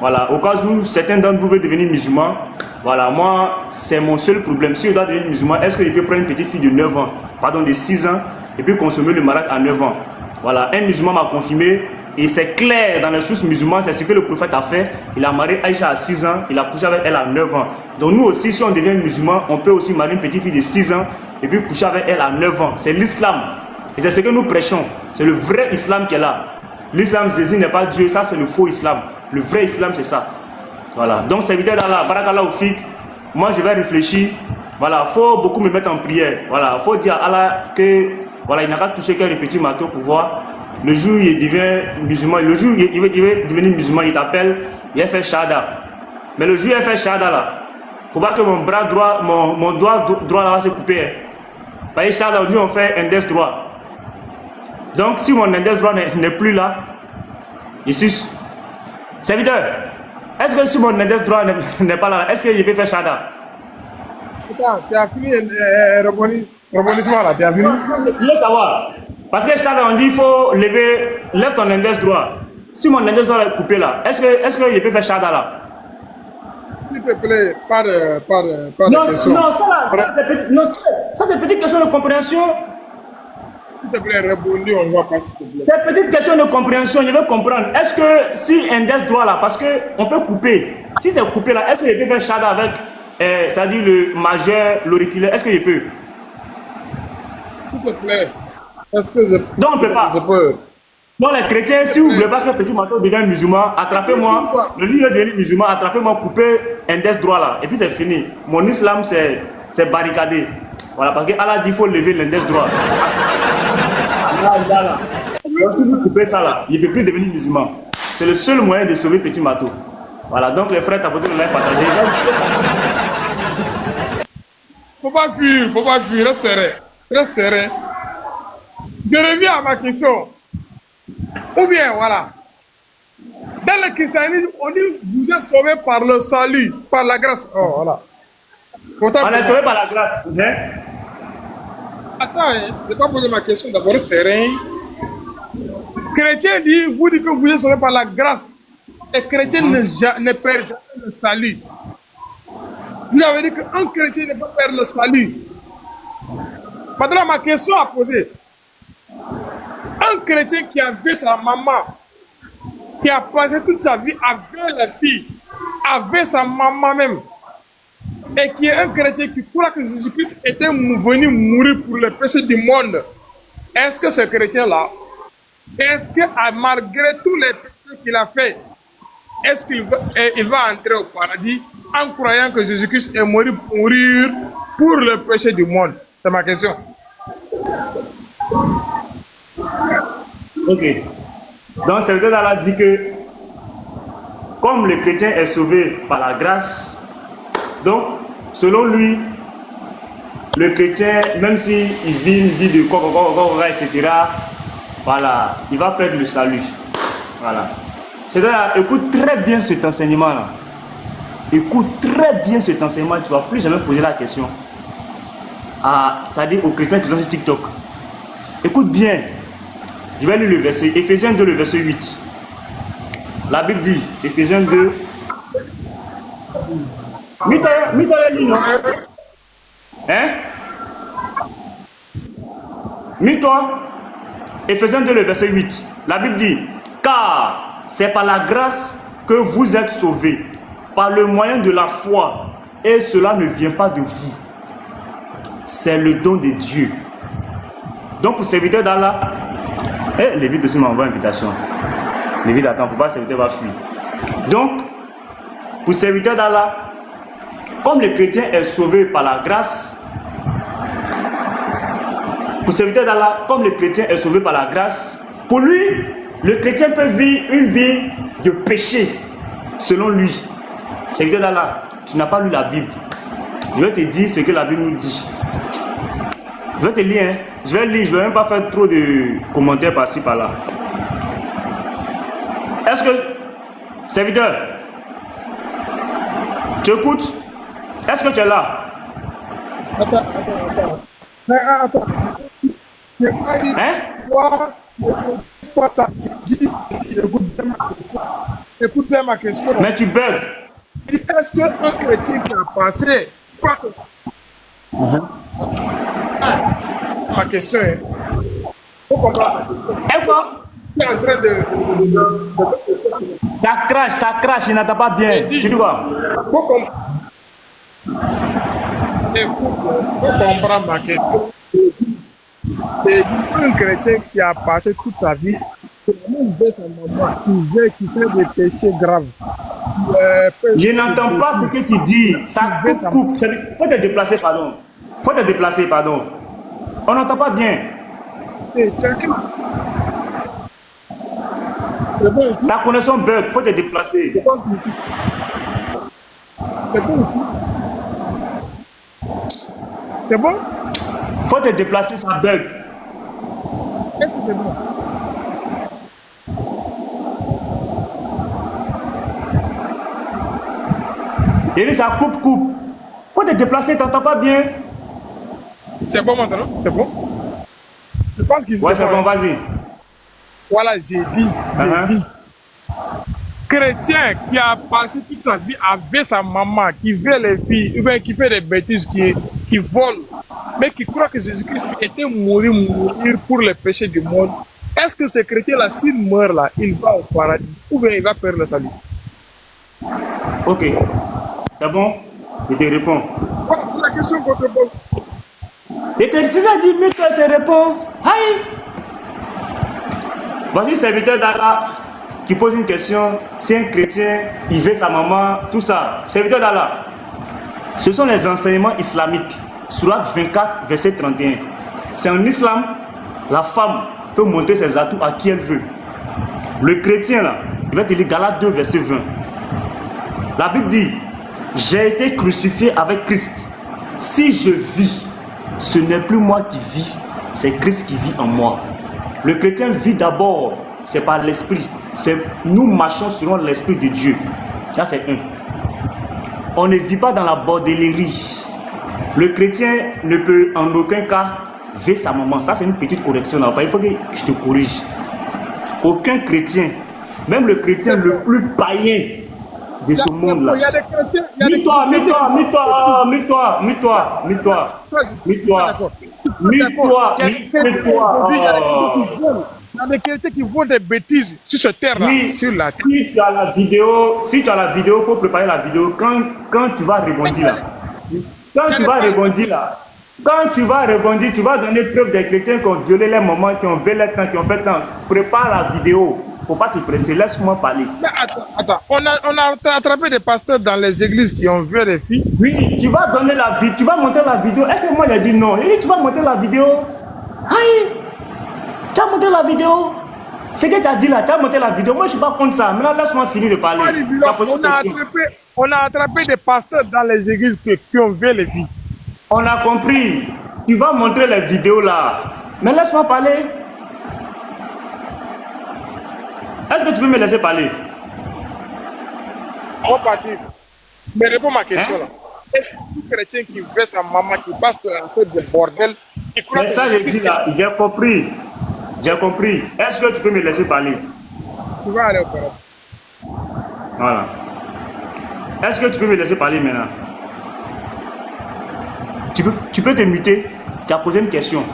Voilà, au cas où certains d'entre vous veulent devenir musulmans, voilà, moi, c'est mon seul problème. Si je dois devenir musulman, est-ce que je peux prendre une petite fille de 9 ans, pardon, de 6 ans, et puis consommer le mariage à 9 ans? Voilà, un musulman m'a confirmé, et c'est clair dans les sources musulmanes, c'est ce que le prophète a fait. Il a marié Aïcha à 6 ans, il a couché avec elle à 9 ans. Donc nous aussi, si on devient musulman, on peut aussi marier une petite fille de 6 ans, et puis coucher avec elle à 9 ans. C'est l'islam. Et c'est ce que nous prêchons. C'est le vrai islam qui est là. L'islam, Jésus n'est pas Dieu, ça c'est le faux islam. Le vrai islam, c'est ça. Voilà. Donc, serviteur d'Allah, Barakallah au Fik, moi je vais réfléchir. Voilà, il faut beaucoup me mettre en prière. Voilà, il faut dire à Allah que, voilà, il n'a qu'à toucher qu'un petit marteau pour voir. Le jour où il devient musulman, le jour où il veut devenir musulman, il t'appelle, il a fait shahada. Mais le jour où il a fait shahada là, il ne faut pas que mon bras droit, mon doigt droit là va se couper. Parce que shahada, aujourd'hui on fait index droit. Donc, si mon index droit n'est plus là, je suis serviteur. Est-ce que si mon index droit n'est pas là, est-ce que je peux faire shahada? Attends, tu as fini rebondissement là, tu as fini? Je veux savoir. Parce que shahada, on dit il faut lève ton index droit. Si mon index doit être coupé là, est-ce que je peux faire Shada là? S'il te plaît, pas de Non, questions. non, ça c'est des petites questions de compréhension. S'il te plaît, répondez, on va passer, s'il te plaît. C'est petite question de compréhension, je veux comprendre. Est-ce que si index droit là, parce qu'on peut couper, si c'est coupé là, est-ce que je peux faire Shada avec, c'est-à-dire le majeur, l'auriculaire, est-ce que je peux? S'il te plaît, est-ce que je Non, on ne peut pas. je peux? Donc les chrétiens, si vous ne voulez pas que Petit Mato devienne musulman, attrapez-moi. Le jour où je deviens musulman, attrapez-moi, coupez index droit là. Et puis c'est fini. Mon islam, c'est barricadé. Voilà, parce que Allah dit qu'il faut lever l'index droit. Donc si vous coupez ça là, il ne peut plus devenir musulman. C'est le seul moyen de sauver Petit Mato. Voilà, donc les frères, tapoter le like, partager. Faut pas fuir, reste serré. Reste serré. Je reviens à ma question. Ou bien, voilà. Dans le christianisme, on dit vous êtes sauvés par le salut, par la grâce. Oh, voilà. Pourtant, On est sauvé par la grâce. Hein? attends, hein, je n'ai pas posé ma question d'abord, serein. Chrétien dit, vous dites que vous êtes sauvés par la grâce. Et chrétien ne perd jamais le salut. Vous avez dit qu'un chrétien ne peut pas perdre le salut. Maintenant, ma question à poser. Un chrétien qui a vu sa maman, qui a passé toute sa vie avec la fille, avec sa maman même, et qui est un chrétien qui croit que Jésus-Christ était venu mourir pour le péché du monde, est-ce que ce chrétien-là, est-ce que malgré tous les péchés qu'il a fait, est-ce qu'il va entrer au paradis en croyant que Jésus-Christ est mort pour mourir pour le péché du monde? C'est ma question. Ok. Donc, c'est vrai d'Allah dit que comme le chrétien est sauvé par la grâce, donc, selon lui, le chrétien, même s'il vit une vie de etc., voilà, il va perdre le salut. Voilà. C'est-à-dire, écoute très bien cet enseignement-là. Écoute très bien cet enseignement, tu vas plus jamais poser la question. C'est-à-dire aux chrétiens qui sont sur TikTok. Écoute bien. Je vais lire le verset, Ephésiens 2, le verset 8. La Bible dit, Ephésiens 2. Mito, non? Hein? Mito, Ephésiens 2, le verset 8. La Bible dit, car c'est par la grâce que vous êtes sauvés, par le moyen de la foi, et cela ne vient pas de vous. C'est le don de Dieu. Donc pour serviteur d'Allah, Lévite aussi m'envoie une invitation. Lévite, attends, il ne faut pas que serviteur va fuir. Donc, pour serviteur d'Allah, comme le chrétien est sauvé par la grâce, pour serviteur d'Allah, comme le chrétien est sauvé par la grâce, pour lui, le chrétien peut vivre une vie de péché, selon lui. Serviteur d'Allah, tu n'as pas lu la Bible. Je vais te dire ce que la Bible nous dit. Je vais te lire, hein. Je vais lire, je ne vais même pas faire trop de commentaires par-ci, par-là. Est-ce que, serviteur, tu écoutes? Est-ce que tu es là? Attends. Hein? Écoute bien ma question. Mais tu bugs. Est-ce qu'un chrétien qui a passé... Ma question est... Faut comprendre. Et quoi? Tu es en train de... Ça crache, il n'entend pas bien. Tu dis quoi? Faut comprendre. Faut comprendre ma question. C'est un chrétien qui a passé toute sa vie, même dès sa maman, qui fait des péchés graves. Je n'entends pas ce que tu dis. Ça coupe. Faut te déplacer, pardon. Faut te déplacer, pardon. On n'entend pas bien. La connexion bug. Faut te déplacer. C'est bon aussi. C'est bon? Faut te déplacer, ça bug. Est-ce que c'est bon? Et puis ça coupe. Faut te déplacer, t'entends pas bien. C'est bon maintenant? C'est bon? Je pense que c'est ouais, c'est bon, vas-y. Voilà, j'ai dit. chrétien qui a passé toute sa vie avec sa maman, qui veut les filles, ou bien qui fait des bêtises, qui vole, mais qui croit que Jésus-Christ était mourir pour les péchés du monde, est-ce que ce chrétien-là, s'il meurt là, il va au paradis ou bien il va perdre le salut? Ok, c'est bon, je te réponds. Voilà, c'est la question qu'on te pose. Et tu as dit, mais toi, te réponds. Aïe! Voici le serviteur d'Allah qui pose une question. C'est un chrétien, il veut sa maman, tout ça. Serviteur d'Allah, ce sont les enseignements islamiques. Surat 24, verset 31. C'est en islam, la femme peut montrer ses atouts à qui elle veut. Le chrétien, là, il va te lire Galates 2, verset 20. La Bible dit, j'ai été crucifié avec Christ. Si je vis, ce n'est plus moi qui vis, c'est Christ qui vit en moi. Le chrétien vit d'abord, c'est par l'esprit. Nous marchons selon l'esprit de Dieu. Ça, c'est un. On ne vit pas dans la bordellerie. Le chrétien ne peut en aucun cas vivre sa maman. Ça, c'est une petite correction. Il faut que je te corrige. Aucun chrétien, même le chrétien le plus païen de ce monde-là. Il y a des chrétiens. Il y a des chrétiens qui font des bêtises sur ce terre-là, Oui, sur la terre. si tu as la vidéo, il faut préparer la vidéo quand tu vas rebondir là. Quand tu vas rebondir, tu vas donner preuve des chrétiens qui ont violé les moments, qui ont violé le temps, qui ont fait le temps. Prépare la vidéo. Faut pas te presser, laisse-moi parler. Mais attends. On a attrapé des pasteurs dans les églises qui ont violé les filles. Oui, tu vas donner la vidéo, tu vas monter la vidéo. Est-ce que moi j'ai dit non? Il dit tu vas monter la vidéo. Aïe! Tu as monté la vidéo. Ce que tu as dit là, tu as monté la vidéo. Moi je suis pas contre ça. Maintenant laisse-moi finir de parler. On a attrapé des pasteurs dans les églises qui ont violé les filles. On a compris. Tu vas montrer les vidéos là. Mais laisse-moi parler. Est-ce que tu peux me laisser parler? On va partir. Mais réponds à ma question là. Est-ce que tout chrétien qui veut sa maman, qui passe un peu de bordel, qui croit mais ça, j'ai dit là, j'ai compris. J'ai compris. Est-ce que tu peux me laisser parler? Tu vas aller au paradis. Voilà. Est-ce que tu peux me laisser parler maintenant? Tu peux te muter. Tu as posé une question.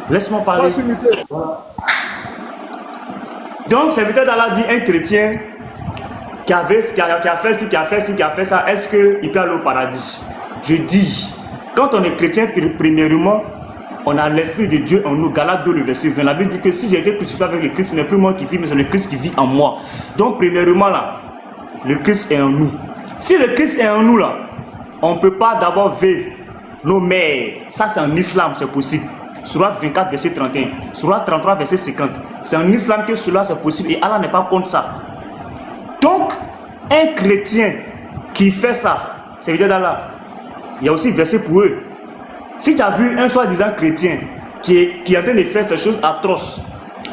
Laisse-moi parler. Moi, je suis muté. Donc, serviteur d'Allah dit un chrétien qui a fait ci, qui a fait ça, est-ce qu'il peut aller au paradis? Je dis, quand on est chrétien, premièrement, on a l'esprit de Dieu en nous. Galates 2, le verset 20. La Bible dit que si j'ai été crucifié avec le Christ, ce n'est plus moi qui vis, mais c'est le Christ qui vit en moi. Donc, premièrement, là, le Christ est en nous. Si le Christ est en nous, là, on ne peut pas d'abord ver nos mères. Ça, c'est en islam, c'est possible. Surat 24, verset 31. Surat 33, verset 50. C'est en islam que cela c'est possible et Allah n'est pas contre ça. Donc, un chrétien qui fait ça, c'est évident d'Allah. Il y a aussi verset pour eux. Si tu as vu un soi-disant chrétien qui est en train de faire ces choses atroces,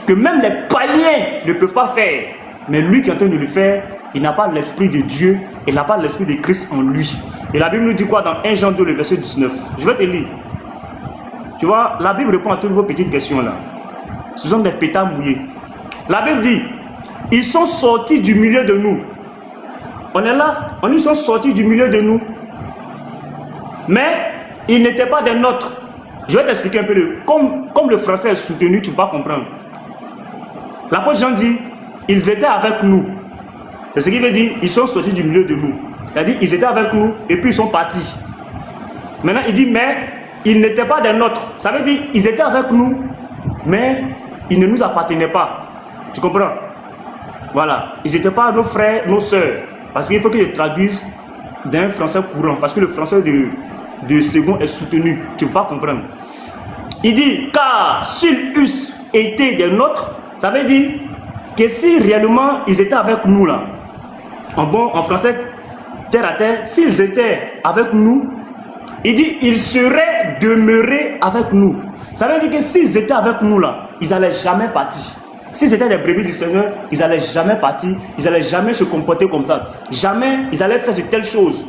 que même les païens ne peuvent pas faire, mais lui qui est en train de le faire, il n'a pas l'esprit de Dieu, il n'a pas l'esprit de Christ en lui. Et la Bible nous dit quoi dans 1 Jean 2, le verset 19? Je vais te lire. Tu vois, la Bible répond à toutes vos petites questions là. Ce sont des pétards mouillés. La Bible dit, ils sont sortis du milieu de nous. On est là, ils sont sortis du milieu de nous. Mais ils n'étaient pas des nôtres. Je vais t'expliquer un peu. Comme le français est soutenu, tu ne peux pas comprendre. L'apôtre Jean dit, ils étaient avec nous. C'est ce qui veut dire, ils sont sortis du milieu de nous. C'est-à-dire, ils étaient avec nous et puis ils sont partis. Maintenant, il dit, mais ils n'étaient pas des nôtres. Ça veut dire, ils étaient avec nous, mais ils ne nous appartenaient pas. Tu comprends? Voilà. Ils n'étaient pas nos frères, nos sœurs. Parce qu'il faut que je traduise d'un français courant. Parce que le français de second est soutenu. Tu ne peux pas comprendre. Il dit, car s'ils eussent été des nôtres, ça veut dire que si réellement ils étaient avec nous là, en français, terre à terre, s'ils étaient avec nous, il dit, ils seraient demeurés avec nous. Ça veut dire que s'ils étaient avec nous là, ils n'allaient jamais partir. Si c'était des brebis du Seigneur, ils n'allaient jamais partir, ils n'allaient jamais se comporter comme ça. Jamais ils allaient faire de telles choses.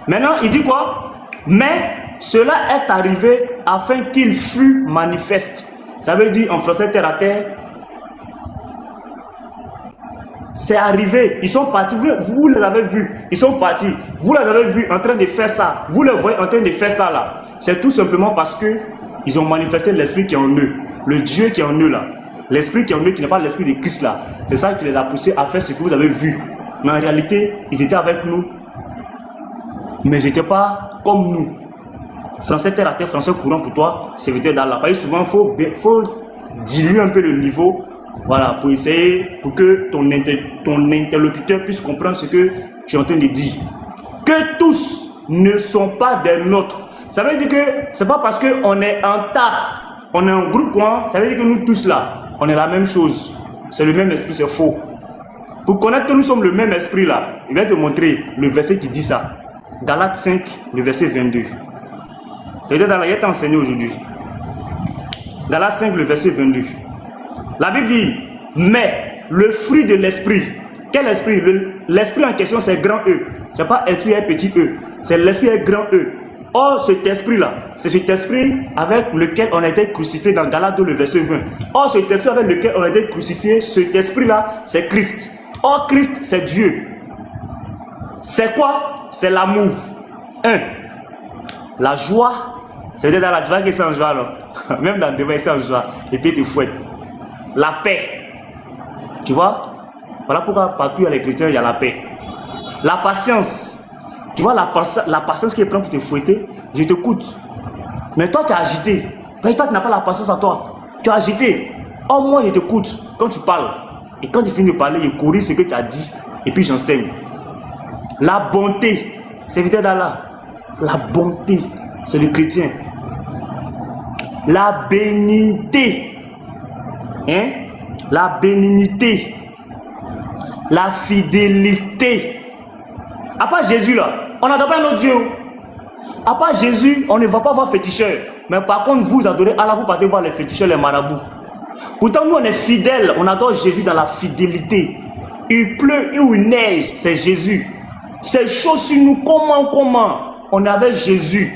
Maintenant, il dit quoi? Mais cela est arrivé afin qu'il fût manifeste. Ça veut dire en français terre à terre, C'est arrivé, ils sont partis, vous les avez vus, ils sont partis, vous les avez vus en train de faire ça, vous les voyez en train de faire ça là. C'est tout simplement parce que ils ont manifesté l'esprit qui est en eux, le Dieu qui est en eux là. L'esprit qui est en eux, qui n'est pas l'esprit de Christ là. C'est ça qui les a poussés à faire ce que vous avez vu. Mais en réalité, ils étaient avec nous, mais ils n'étaient pas comme nous. Français terre à terre, français courant pour toi, serviteur d'Allah. Parce que souvent, il faut diluer un peu le niveau. Voilà, pour essayer, pour que ton interlocuteur puisse comprendre ce que tu es en train de dire. Que tous ne sont pas des nôtres. Ça veut dire que c'est pas parce qu'on est en tas, on est en groupe, quoi, ça veut dire que nous tous là, on est la même chose. C'est le même esprit, c'est faux. Pour connaître que nous sommes le même esprit là, il va te montrer le verset qui dit ça. Galates 5, le verset 22. Il est enseigné aujourd'hui. Galates 5, le verset 22. La Bible dit, mais le fruit de l'esprit, quel esprit? L'esprit en question, c'est grand E. Ce n'est pas esprit et petit E. C'est l'esprit et grand E. Or, cet esprit-là, c'est cet esprit avec lequel on a été crucifié dans Galates 2, le verset 20. Or, cet esprit avec lequel on a été crucifié, cet esprit-là, c'est Christ. Or, Christ, c'est Dieu. C'est quoi? C'est l'amour. 1. La joie. C'est-à-dire dans la joie que c'est en joie, là. Même dans le débat, c'est en joie. Et puis, tu fouettes. La paix. Tu vois? Voilà pourquoi partout il y a les chrétiens, il y a la paix. La patience. Tu vois la patience qui est prête pour te fouetter, je t'écoute. Mais toi, tu es agité. Toi, tu n'as pas la patience à toi. Tu es agité. Au moins, je t'écoute quand tu parles. Et quand tu finis de parler, je corrige ce que tu as dit. Et puis, j'enseigne. La bonté. Serviteur d'Allah. La bonté, c'est le chrétien. La bénignité. Hein? La bénignité. La fidélité. À part Jésus là, on n'adore pas notre Dieu. À part Jésus, on ne va pas voir féticheurs. Mais par contre, vous adorez Allah, vous partez voir les féticheurs, les marabouts. Pourtant, nous on est fidèles, on adore Jésus dans la fidélité. Il pleut ou il neige, c'est Jésus. C'est chaud sur nous, comment? On est avec Jésus.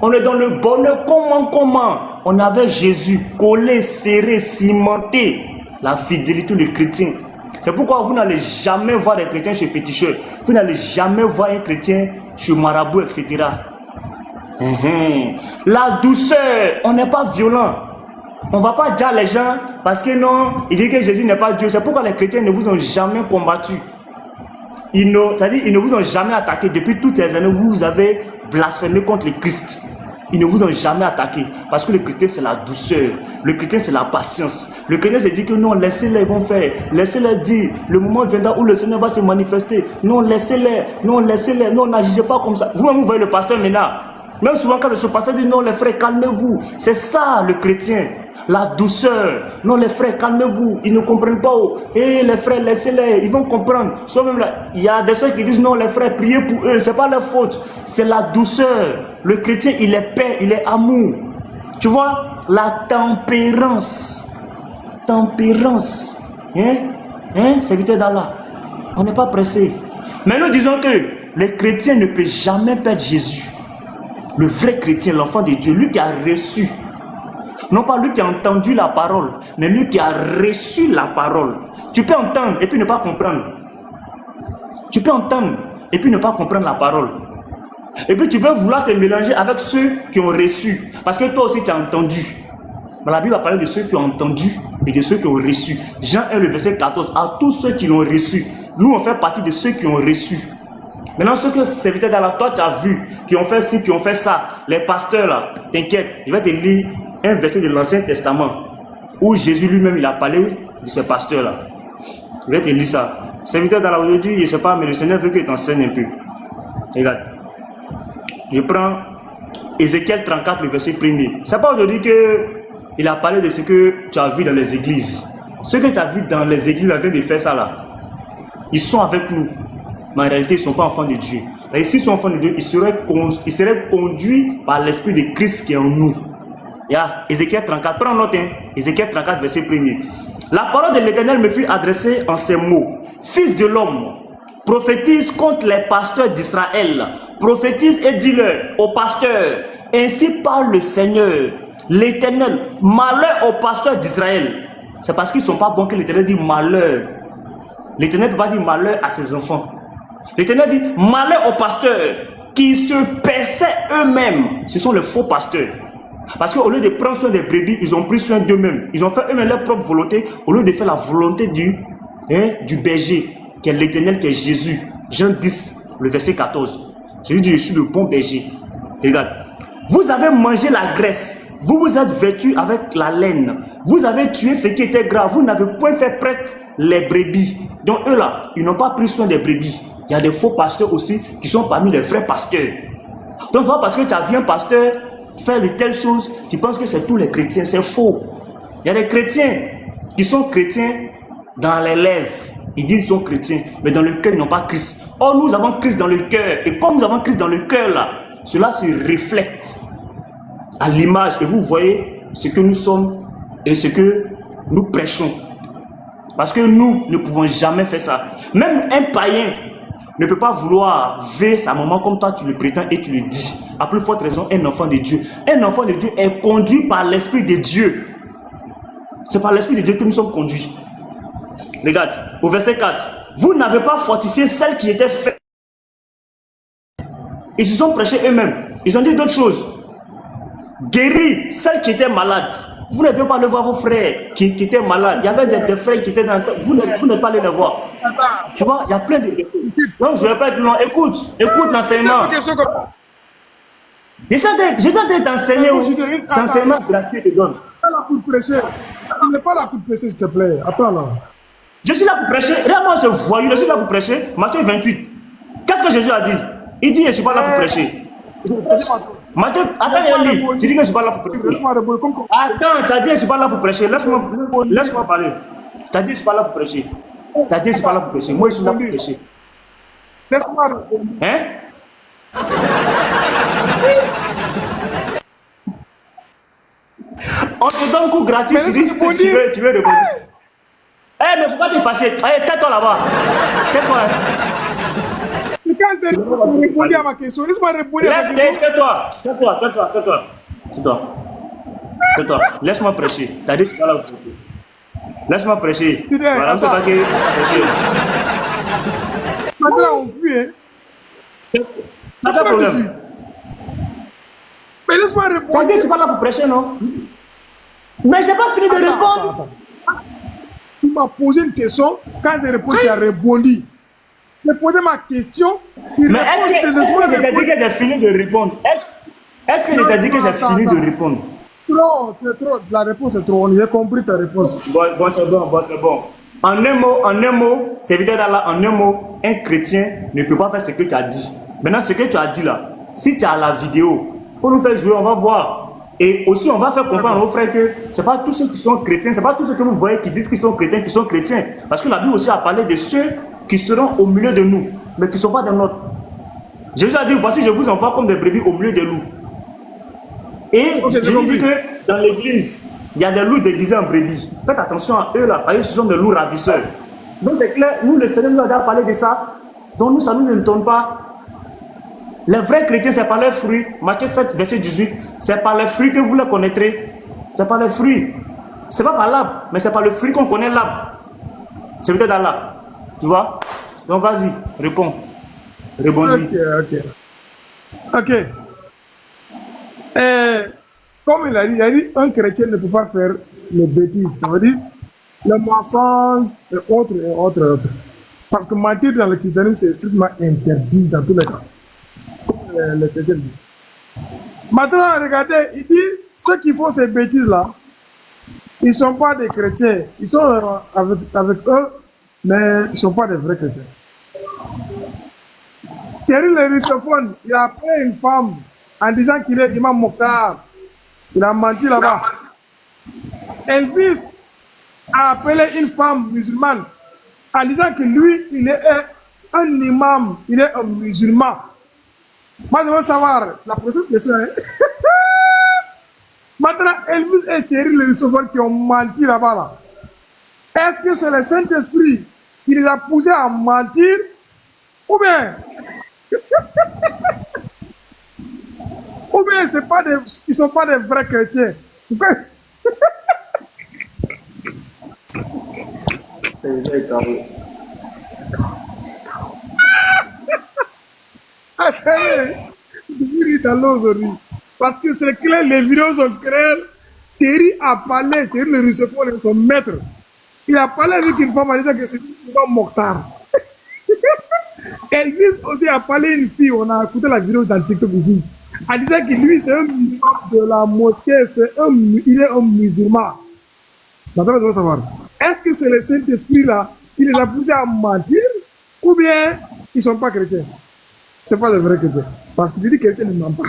On est dans le bonheur, comment? On est avec Jésus, collé, serré, cimenté. La fidélité du chrétien. C'est pourquoi vous n'allez jamais voir des chrétiens chez féticheurs. Vous n'allez jamais voir un chrétien chez marabout, etc. La douceur, on n'est pas violent. On ne va pas dire les gens parce que non, ils disent que Jésus n'est pas Dieu. C'est pourquoi les chrétiens ne vous ont jamais combattu. C'est-à-dire ils ne vous ont jamais attaqué. Depuis toutes ces années, vous avez blasphémé contre le Christ. Ils ne vous ont jamais attaqué. Parce que le chrétien, c'est la douceur. Le chrétien, c'est la patience. Le chrétien se dit que non, laissez-les, ils vont faire. Laissez-les dire. Le moment viendra où le Seigneur va se manifester. Non, laissez-les. Non, laissez-les. Non, n'agissez pas comme ça. Vous-même, vous voyez le pasteur maintenant. Même souvent, quand le pasteur dit non, les frères, calmez-vous. C'est ça, le chrétien. La douceur. Non, les frères, calmez-vous. Ils ne comprennent pas. Eh, les frères, laissez-les. Ils vont comprendre. Soit même là, il y a des soeurs qui disent non, les frères, priez pour eux. C'est pas leur faute. C'est la douceur. Le chrétien, il est paix, il est amour. Tu vois, la tempérance. Tempérance. Serviteur d'Allah. On n'est pas pressé. Mais nous disons que le chrétien ne peut jamais perdre Jésus. Le vrai chrétien, l'enfant de Dieu, lui qui a reçu. Non pas lui qui a entendu la parole, mais lui qui a reçu la parole. Tu peux entendre et puis ne pas comprendre. Tu peux entendre et puis ne pas comprendre la parole. Et puis tu peux vouloir te mélanger avec ceux qui ont reçu. Parce que toi aussi tu as entendu. Mais la Bible va parler de ceux qui ont entendu et de ceux qui ont reçu. Jean 1, le verset 14. À tous ceux qui l'ont reçu. Nous on fait partie de ceux qui ont reçu. Maintenant, ceux que serviteurs d'Allah, toi tu as vu, qui ont fait ci, qui ont fait ça, les pasteurs là, t'inquiète, je vais te lire un verset de l'Ancien Testament où Jésus lui-même il a parlé de ces pasteurs là. Je vais te lire ça. Serviteur d'Allah aujourd'hui, je ne sais pas, mais le Seigneur veut que tu t'enseignes un peu. Regarde. Je prends Ézéchiel 34, le verset 1er. C'est pas aujourd'hui qu'il a parlé de ce que tu as vu dans les églises. Ce que tu as vu dans les églises en train de faire ça là, ils sont avec nous. Mais en réalité, ils ne sont pas enfants de Dieu. Et s'ils sont enfants de Dieu, ils seraient conduits par l'Esprit de Christ qui est en nous. Ézéchiel 34, prends note, Ézéchiel 34, verset 1er. La parole de l'Éternel me fut adressée en ces mots. Fils de l'homme, prophétise contre les pasteurs d'Israël. Prophétise et dis-leur aux pasteurs. Ainsi parle le Seigneur, l'Éternel. Malheur aux pasteurs d'Israël. C'est parce qu'ils ne sont pas bons que l'Éternel dit malheur. l'Éternel ne peut pas dire malheur à ses enfants. L'Éternel dit malheur aux pasteurs qui se perçaient eux-mêmes. Ce sont les faux pasteurs. Parce qu'au lieu de prendre soin des brebis, ils ont pris soin d'eux-mêmes. Ils ont fait eux-mêmes leur propre volonté au lieu de faire la volonté du berger, qui est l'Éternel, qui est Jésus. Jean 10, le verset 14. Jésus dit, je suis le bon berger. Regarde. Vous avez mangé la graisse. Vous vous êtes vêtus avec la laine. Vous avez tué ce qui était gras. Vous n'avez point fait prêtre les brebis. Donc eux là, ils n'ont pas pris soin des brebis. Il y a des faux pasteurs aussi qui sont parmi les vrais pasteurs. Donc voilà, parce que tu as vu un pasteur faire de telles choses, tu penses que c'est tous les chrétiens. C'est faux. Il y a des chrétiens qui sont chrétiens dans les lèvres. Ils disent qu'ils sont chrétiens, mais dans le cœur, ils n'ont pas Christ. Or, nous avons Christ dans le cœur. Et comme nous avons Christ dans le cœur là, cela se reflète à l'image. Et vous voyez ce que nous sommes et ce que nous prêchons. Parce que nous ne pouvons jamais faire ça. Même un païen ne peut pas vouloir ver sa maman comme toi tu le prétends et tu le dis. À plus forte raison, un enfant de Dieu. Un enfant de Dieu est conduit par l'Esprit de Dieu. C'est par l'Esprit de Dieu que nous sommes conduits. Regarde, au verset 4. Vous n'avez pas fortifié celles qui étaient faites. Ils se sont prêchés eux-mêmes. Ils ont dit d'autres choses. Guéris celles qui étaient malades. Vous ne devez pas aller voir vos frères qui étaient malades. Il y avait des frères qui étaient dans le temps. Vous n'êtes pas allé les voir. Tu vois, il y a plein de... Donc, je ne vais pas être long. Écoute l'enseignement. J'étais en train d'enseigner. C'est un enseignement gratuit que je donne. Tu n'es pas là pour prêcher, s'il te plaît. Attends là. Je suis là pour prêcher. Réellement, je voyou. Je suis là pour prêcher. Matthieu 28. Qu'est-ce que Jésus a dit? Il dit, je ne suis pas là pour prêcher. Matthieu, attends, Eli. Tu dis que je ne suis pas là pour prêcher. Attends, tu as dit, je ne suis pas là pour prêcher. Laisse-moi parler. Tu as dit, je ne suis pas là pour prêcher. Tu as dit, je ne suis pas là pour prêcher. Moi, je suis là pour prêcher. Laisse-moi répondre. Hein? On te donne un coup gratuit, tu dis que tu veux répondre. Eh, mais pourquoi tu es fâché? Allez, tais-toi là-bas. Tais-toi. Quand je réponds à ma question, laisse-moi répondre à ma question. Tais-toi. Laisse-moi prêcher. T'as dit que tu vas là pour prêcher. Laisse-moi prêcher. Voilà, c'est pas que prêcher. Maintenant, on fuit, hein. Pas de problème. Mais laisse-moi répondre. T'as dit que tu vas là pour prêcher, non? Mais j'ai pas fini de répondre. Attends. Tu m'as posé une question. Quand j'ai répondu, tu as répondu. J'ai posé ma question. Mais est-ce que je t'ai dit que j'ai fini de répondre? Est-ce que je t'ai dit que j'ai fini de répondre? Trop. La réponse est trop. J'ai compris ta réponse. Bon, c'est bon. En un mot, serviteur d'Allah, en un mot, un chrétien ne peut pas faire ce que tu as dit. Maintenant, ce que tu as dit là, si tu as la vidéo, il faut nous faire jouer, on va voir. Et aussi, on va faire comprendre à nos frères que ce n'est pas tous ceux qui sont chrétiens, ce n'est pas tous ceux que vous voyez qui disent qu'ils sont chrétiens, qui sont chrétiens. Parce que la Bible aussi a parlé de ceux qui seront au milieu de nous, mais qui ne sont pas dans notre. Jésus a dit, voici, je vous envoie comme des brebis au milieu des loups. Et Jésus dit que dans l'église, il y a des loups déguisés en brebis. Faites attention à eux là, parce que ce sont des loups ravisseurs. Donc c'est clair, nous, le Seigneur nous a déjà parlé de ça. Donc nous, ça ne nous étonne pas. Les vrais chrétiens, c'est par leurs fruits. Matthieu 7, verset 18. C'est par les fruits que vous les connaîtrez. C'est par les fruits. C'est pas par l'arbre, mais c'est par le fruit qu'on connaît l'arbre. C'est peut-être d'Allah. Tu vois? Donc vas-y, réponds. Rebondis. Ok. Comme il a dit, un chrétien ne peut pas faire les bêtises. Ça veut dire le mensonge et autres. Parce que mentir dans le christianisme, c'est strictement interdit dans tous les cas. Les chrétiens. Maintenant, regardez, il dit, ceux qui font ces bêtises-là, ils ne sont pas des chrétiens. Ils sont avec eux, mais ils ne sont pas des vrais chrétiens. Thierry le rusophone, il a appelé une femme en disant qu'il est imam Mokhtar. Il a menti là-bas. Elvis a appelé une femme musulmane en disant que lui, il est un imam, il est un musulman. Moi, je veux savoir la prochaine question. Hein? Maintenant, Elvis et Thierry le rusophone qui ont menti là-bas. Là. Est-ce que c'est le Saint-Esprit qui les a poussés à mentir ou bien ou bien ils ne sont pas des vrais chrétiens. Attendez, je ris dans l'eau aujourd'hui. Parce que c'est clair, les vidéos sont claires. Thierry a parlé, Thierry le russophone, son maître. Il a parlé avec une femme en disant que c'est une femme Mokhtar. Elvis aussi a parlé à une fille, on a écouté la vidéo dans TikTok ici. Elle disait que lui, c'est un musulman de la mosquée, il est un musulman. Maintenant, je veux savoir, est-ce que c'est le Saint-Esprit là qui les a poussés à mentir ou bien ils ne sont pas chrétiens? Ce n'est pas des vrais chrétiens. Parce que tu dis que chrétien ne ment pas.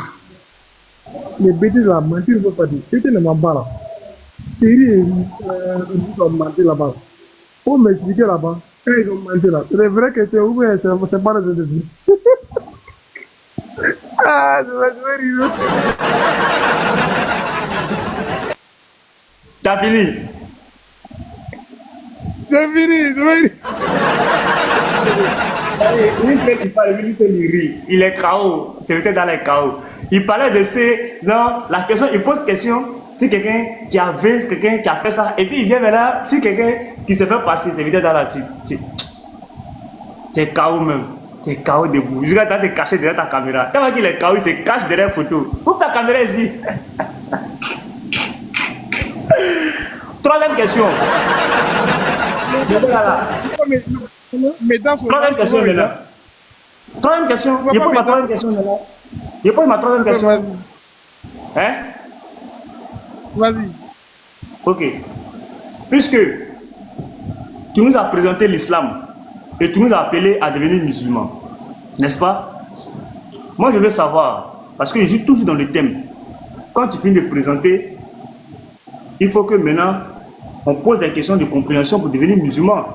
Les bêtises là, mentir ne veut pas dire. Chrétien ne ment pas là. Thierry et ils ont menti là-bas. Pour m'expliquer là-bas, quand ils ont menti là, c'est des vrais chrétiens ou bien c'est pas les Saint-Esprit? Ah, je vais rire. T'as fini? C'est fini, je vais rire. Lui, c'est il parle, lui, c'est il rit. Il est KO. C'est peut-être dans les KO. Il parlait de ces. Non, la question, il pose question. Si quelqu'un qui avait, quelqu'un qui a fait ça, et puis il vient maintenant, si quelqu'un qui se fait passer, c'est peut-être dans la. Tu es KO même. Tu es KO debout. Jusqu'à temps de te cacher derrière ta caméra. Quand il est KO, il se cache derrière la photo. Ouvre ta caméra ici. Troisième question. Mais dans son Troisième question maintenant. Troisième question. Je pose ma troisième question maintenant. Je pose ma troisième question. Hein? Vas-y. Ok. Puisque tu nous as présenté l'islam et tu nous as appelé à devenir musulmans, n'est-ce pas? Moi, je veux savoir, parce que je suis toujours dans le thème. Quand tu finis de présenter, il faut que maintenant, on pose des questions de compréhension pour devenir musulman.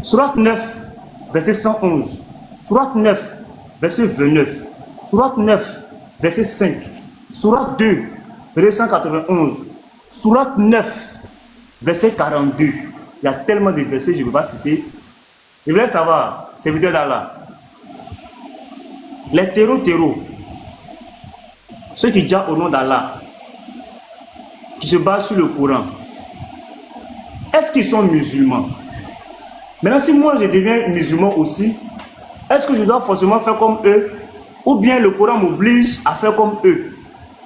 Surat 9, verset 111. Surat 9, verset 29. Surat 9, verset 5. Surat 2, verset 191. Surat 9, verset 42. Il y a tellement de versets, je ne peux pas citer. Je voulais savoir, c'est vidéo d'Allah. Les terreaux, ceux qui disent au nom d'Allah, qui se basent sur le Coran, est-ce qu'ils sont musulmans? Maintenant, si moi je deviens musulman aussi, est-ce que je dois forcément faire comme eux? Ou bien le Coran m'oblige à faire comme eux?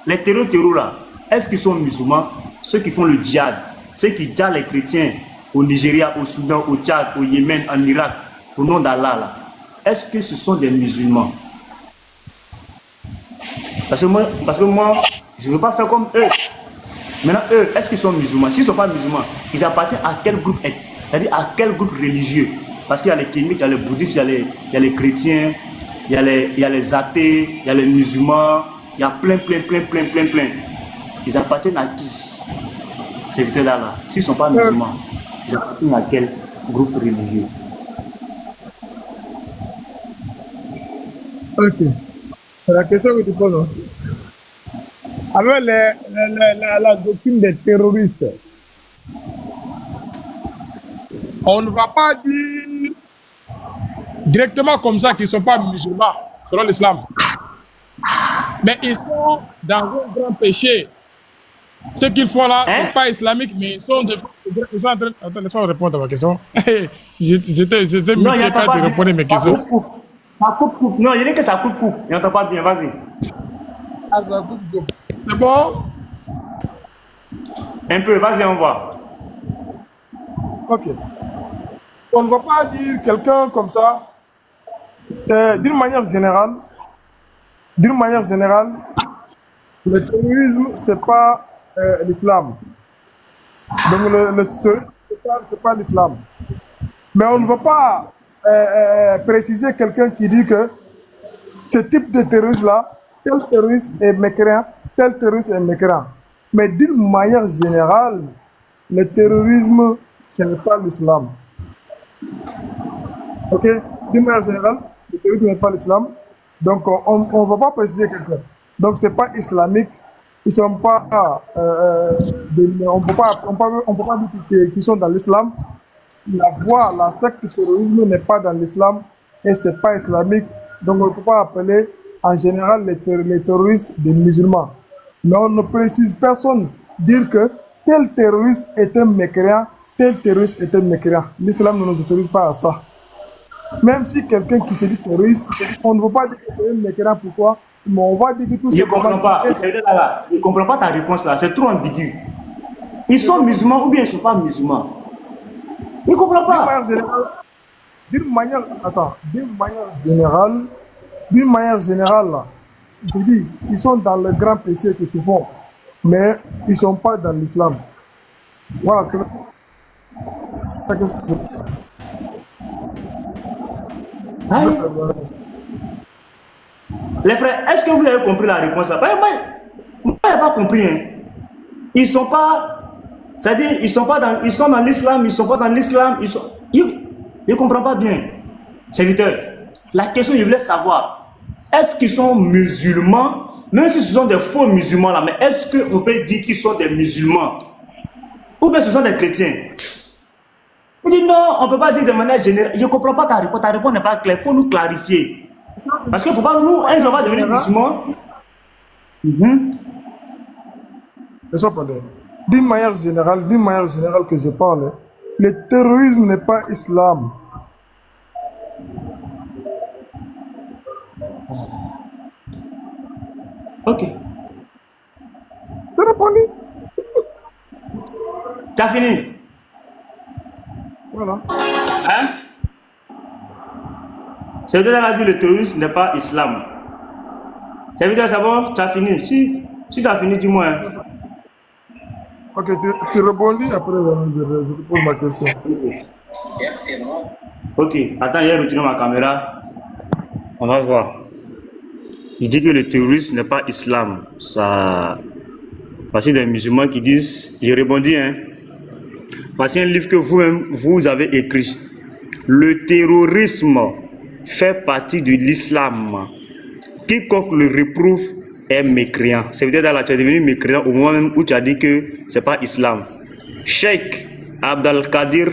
Les terreaux là, est-ce qu'ils sont musulmans? Ceux qui font le djihad, ceux qui djihadent les chrétiens au Nigeria, au Soudan, au Tchad, au Yémen, en Irak, au nom d'Allah là, est-ce que ce sont des musulmans? Parce que moi, je ne veux pas faire comme eux. Maintenant, eux, est-ce qu'ils sont musulmans? S'ils ne sont pas musulmans, ils appartiennent à quel groupe? C'est-à-dire à quel groupe religieux? Parce qu'il y a les kémites, il y a les bouddhistes, il y a les chrétiens, il y a les athées, il y a les musulmans, il y a plein. Ils appartiennent à qui? Ces vités-là. S'ils ne sont pas musulmans, ils appartiennent à quel groupe religieux? Ok. C'est la question que tu poses. Hein? Avec la doctrine des terroristes, on ne va pas dire Directement comme ça qu'ils ne sont pas musulmans, selon l'islam. Mais ils sont dans un grand péché. Ce qu'ils font là, ce n'est pas islamique, mais ils sont en train... Attends, laisse-moi répondre à ma question. J'étais muté quand tu répondais à mes questions. Ça coupe. Non, il dit que ça coupe. Il n'entend pas bien, vas-y. Ah, ça coupe. C'est bon? Un peu, vas-y, on voit. Ok. On ne va pas dire quelqu'un comme ça. D'une manière générale, le terrorisme, c'est pas l'islam. Donc le terrorisme, c'est pas l'islam. Mais on ne va pas préciser quelqu'un qui dit que ce type de terrorisme-là, tel terroriste est mécréant, tel terroriste est mécréant. Mais d'une manière générale, le terrorisme, ce n'est pas l'islam. Ok? D'une manière générale, le terrorisme n'est pas l'islam. Donc, on ne va pas préciser quelqu'un. Donc, ce n'est pas islamique. Ils sont pas, on peut pas dire qu'ils sont dans l'islam. La voie, la secte du terrorisme n'est pas dans l'islam et ce n'est pas islamique. Donc, on ne peut pas appeler en général les terroristes des musulmans. Mais on ne précise personne dire que tel terroriste est un mécréant, tel terroriste est un mécréant. L'islam ne nous autorise pas à ça. Même si quelqu'un qui se dit terroriste, on ne veut pas dire que c'est un mécréant, pourquoi? Mais on va dire que tout Je ne comprends pas. simplement. Je ne comprends pas ta réponse là. C'est trop ambigu. Ils sont musulmans ou bien ils ne sont pas musulmans? Je ne comprends pas. D'une manière générale, là, je dis, ils sont dans le grand péché que tu font, mais ils ne sont pas dans l'islam. Voilà, c'est ça que c'est. Aïe. Les frères, est-ce que vous avez compris la réponse là? Moi, je n'ai pas compris. Hein. Ils sont pas, c'est-à-dire, ils sont dans l'islam, ils sont pas dans l'islam, je ne comprends pas bien. Serviteur, la question, je voulais savoir, est-ce qu'ils sont musulmans, même si ce sont des faux musulmans là, mais est-ce qu'on peut dire qu'ils sont des musulmans? Ou bien ce sont des chrétiens? Il dit non, on ne peut pas dire de manière générale. Je ne comprends pas ta réponse n'est pas claire, il faut nous clarifier. Parce qu'il ne faut pas nous, on va devenir musulmans. D'une manière générale que je parle, le terrorisme n'est pas islam. Ok. Tu as répondu? Tu as fini? Voilà. Hein? C'est vrai, elle a dit le terrorisme n'est pas islam. Ça veut dire c'est bon, tu as fini. Si tu as fini, dis-moi. Hein. Ok, tu rebondis après, je te pose ma question. Ok, attends, j'ai retourné ma caméra. On va voir. Il dit que le terrorisme n'est pas islam. Ça. Parce qu'il y a des musulmans qui disent, j'ai rebondi, hein. Voici un livre que vous-même, vous avez écrit. Le terrorisme fait partie de l'islam. Quiconque le réprouve est mécréant. Ça veut dire que tu es devenu mécréant au moment même où tu as dit que ce n'est pas islam. Cheikh Abdelkadir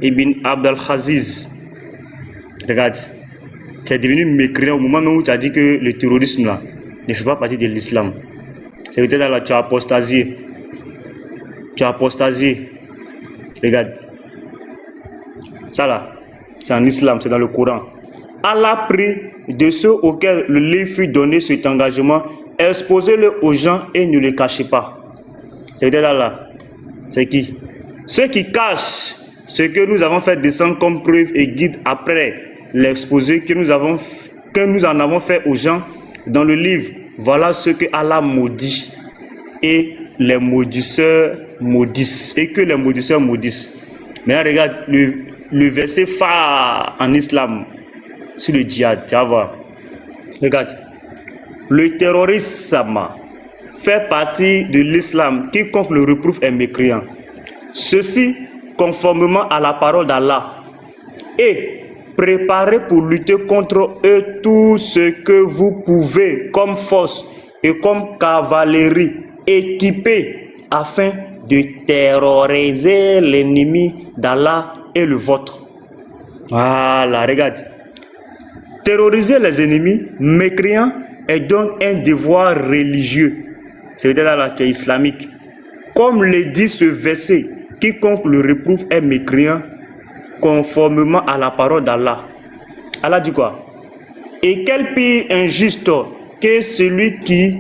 ibn Abdelaziz. Regarde. Tu es devenu mécréant au moment même où tu as dit que le terrorisme là ne fait pas partie de l'islam. Ça veut dire que tu as apostasié. Tu as apostasié. Regarde. Ça là, c'est en islam, c'est dans le Coran. Allah prie de ceux auxquels le livre fut donné cet engagement, exposez-le aux gens et ne le cachez pas. Ça veut dire là, c'est qui? Ceux qui cachent ce que nous avons fait descendre comme preuve et guide après l'exposé que nous en avons fait aux gens dans le livre. Voilà ce que Allah maudit et les maudisseurs maudissent et que les maudisseurs maudissent. Maintenant regarde le verset phare en islam sur le djihad, tu vas voir. Regarde. Le terrorisme fait partie de l'islam. Quiconque le reprouve est mécréant. Ceci conformément à la parole d'Allah. Et préparez pour lutter contre eux tout ce que vous pouvez comme force et comme cavalerie équipée afin de terroriser l'ennemi d'Allah et le vôtre. Voilà, regarde. Terroriser les ennemis mécréants est donc un devoir religieux. C'est-à-dire là qui est islamique. Comme le dit ce verset, quiconque le réprouve est mécréant conformément à la parole d'Allah. Allah dit quoi? Et quel pire injuste que celui qui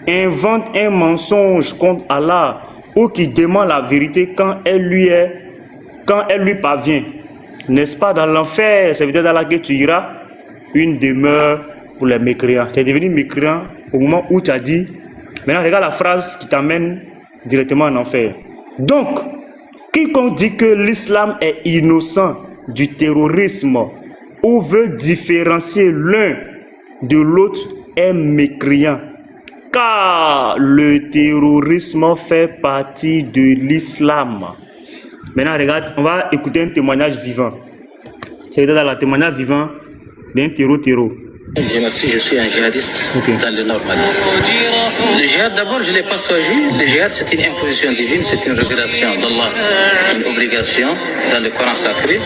invente un mensonge contre Allah ou qui demande la vérité quand elle lui parvient. N'est-ce pas dans l'enfer, ça veut dire dans laquelle tu iras, une demeure pour les mécréants. Tu es devenu mécréant au moment où tu as dit. Maintenant, regarde la phrase qui t'amène directement en enfer. Donc, quiconque dit que l'islam est innocent du terrorisme ou veut différencier l'un de l'autre est mécréant. Car le terrorisme fait partie de l'islam. Maintenant, regarde, on va écouter un témoignage vivant. C'est dans le témoignage vivant d'un terreau. Je suis un djihadiste dans le Nord Mali. Le djihad, d'abord, je ne l'ai pas choisi. Le djihad, c'est une imposition divine, c'est une révélation d'Allah, une obligation dans le Coran sacré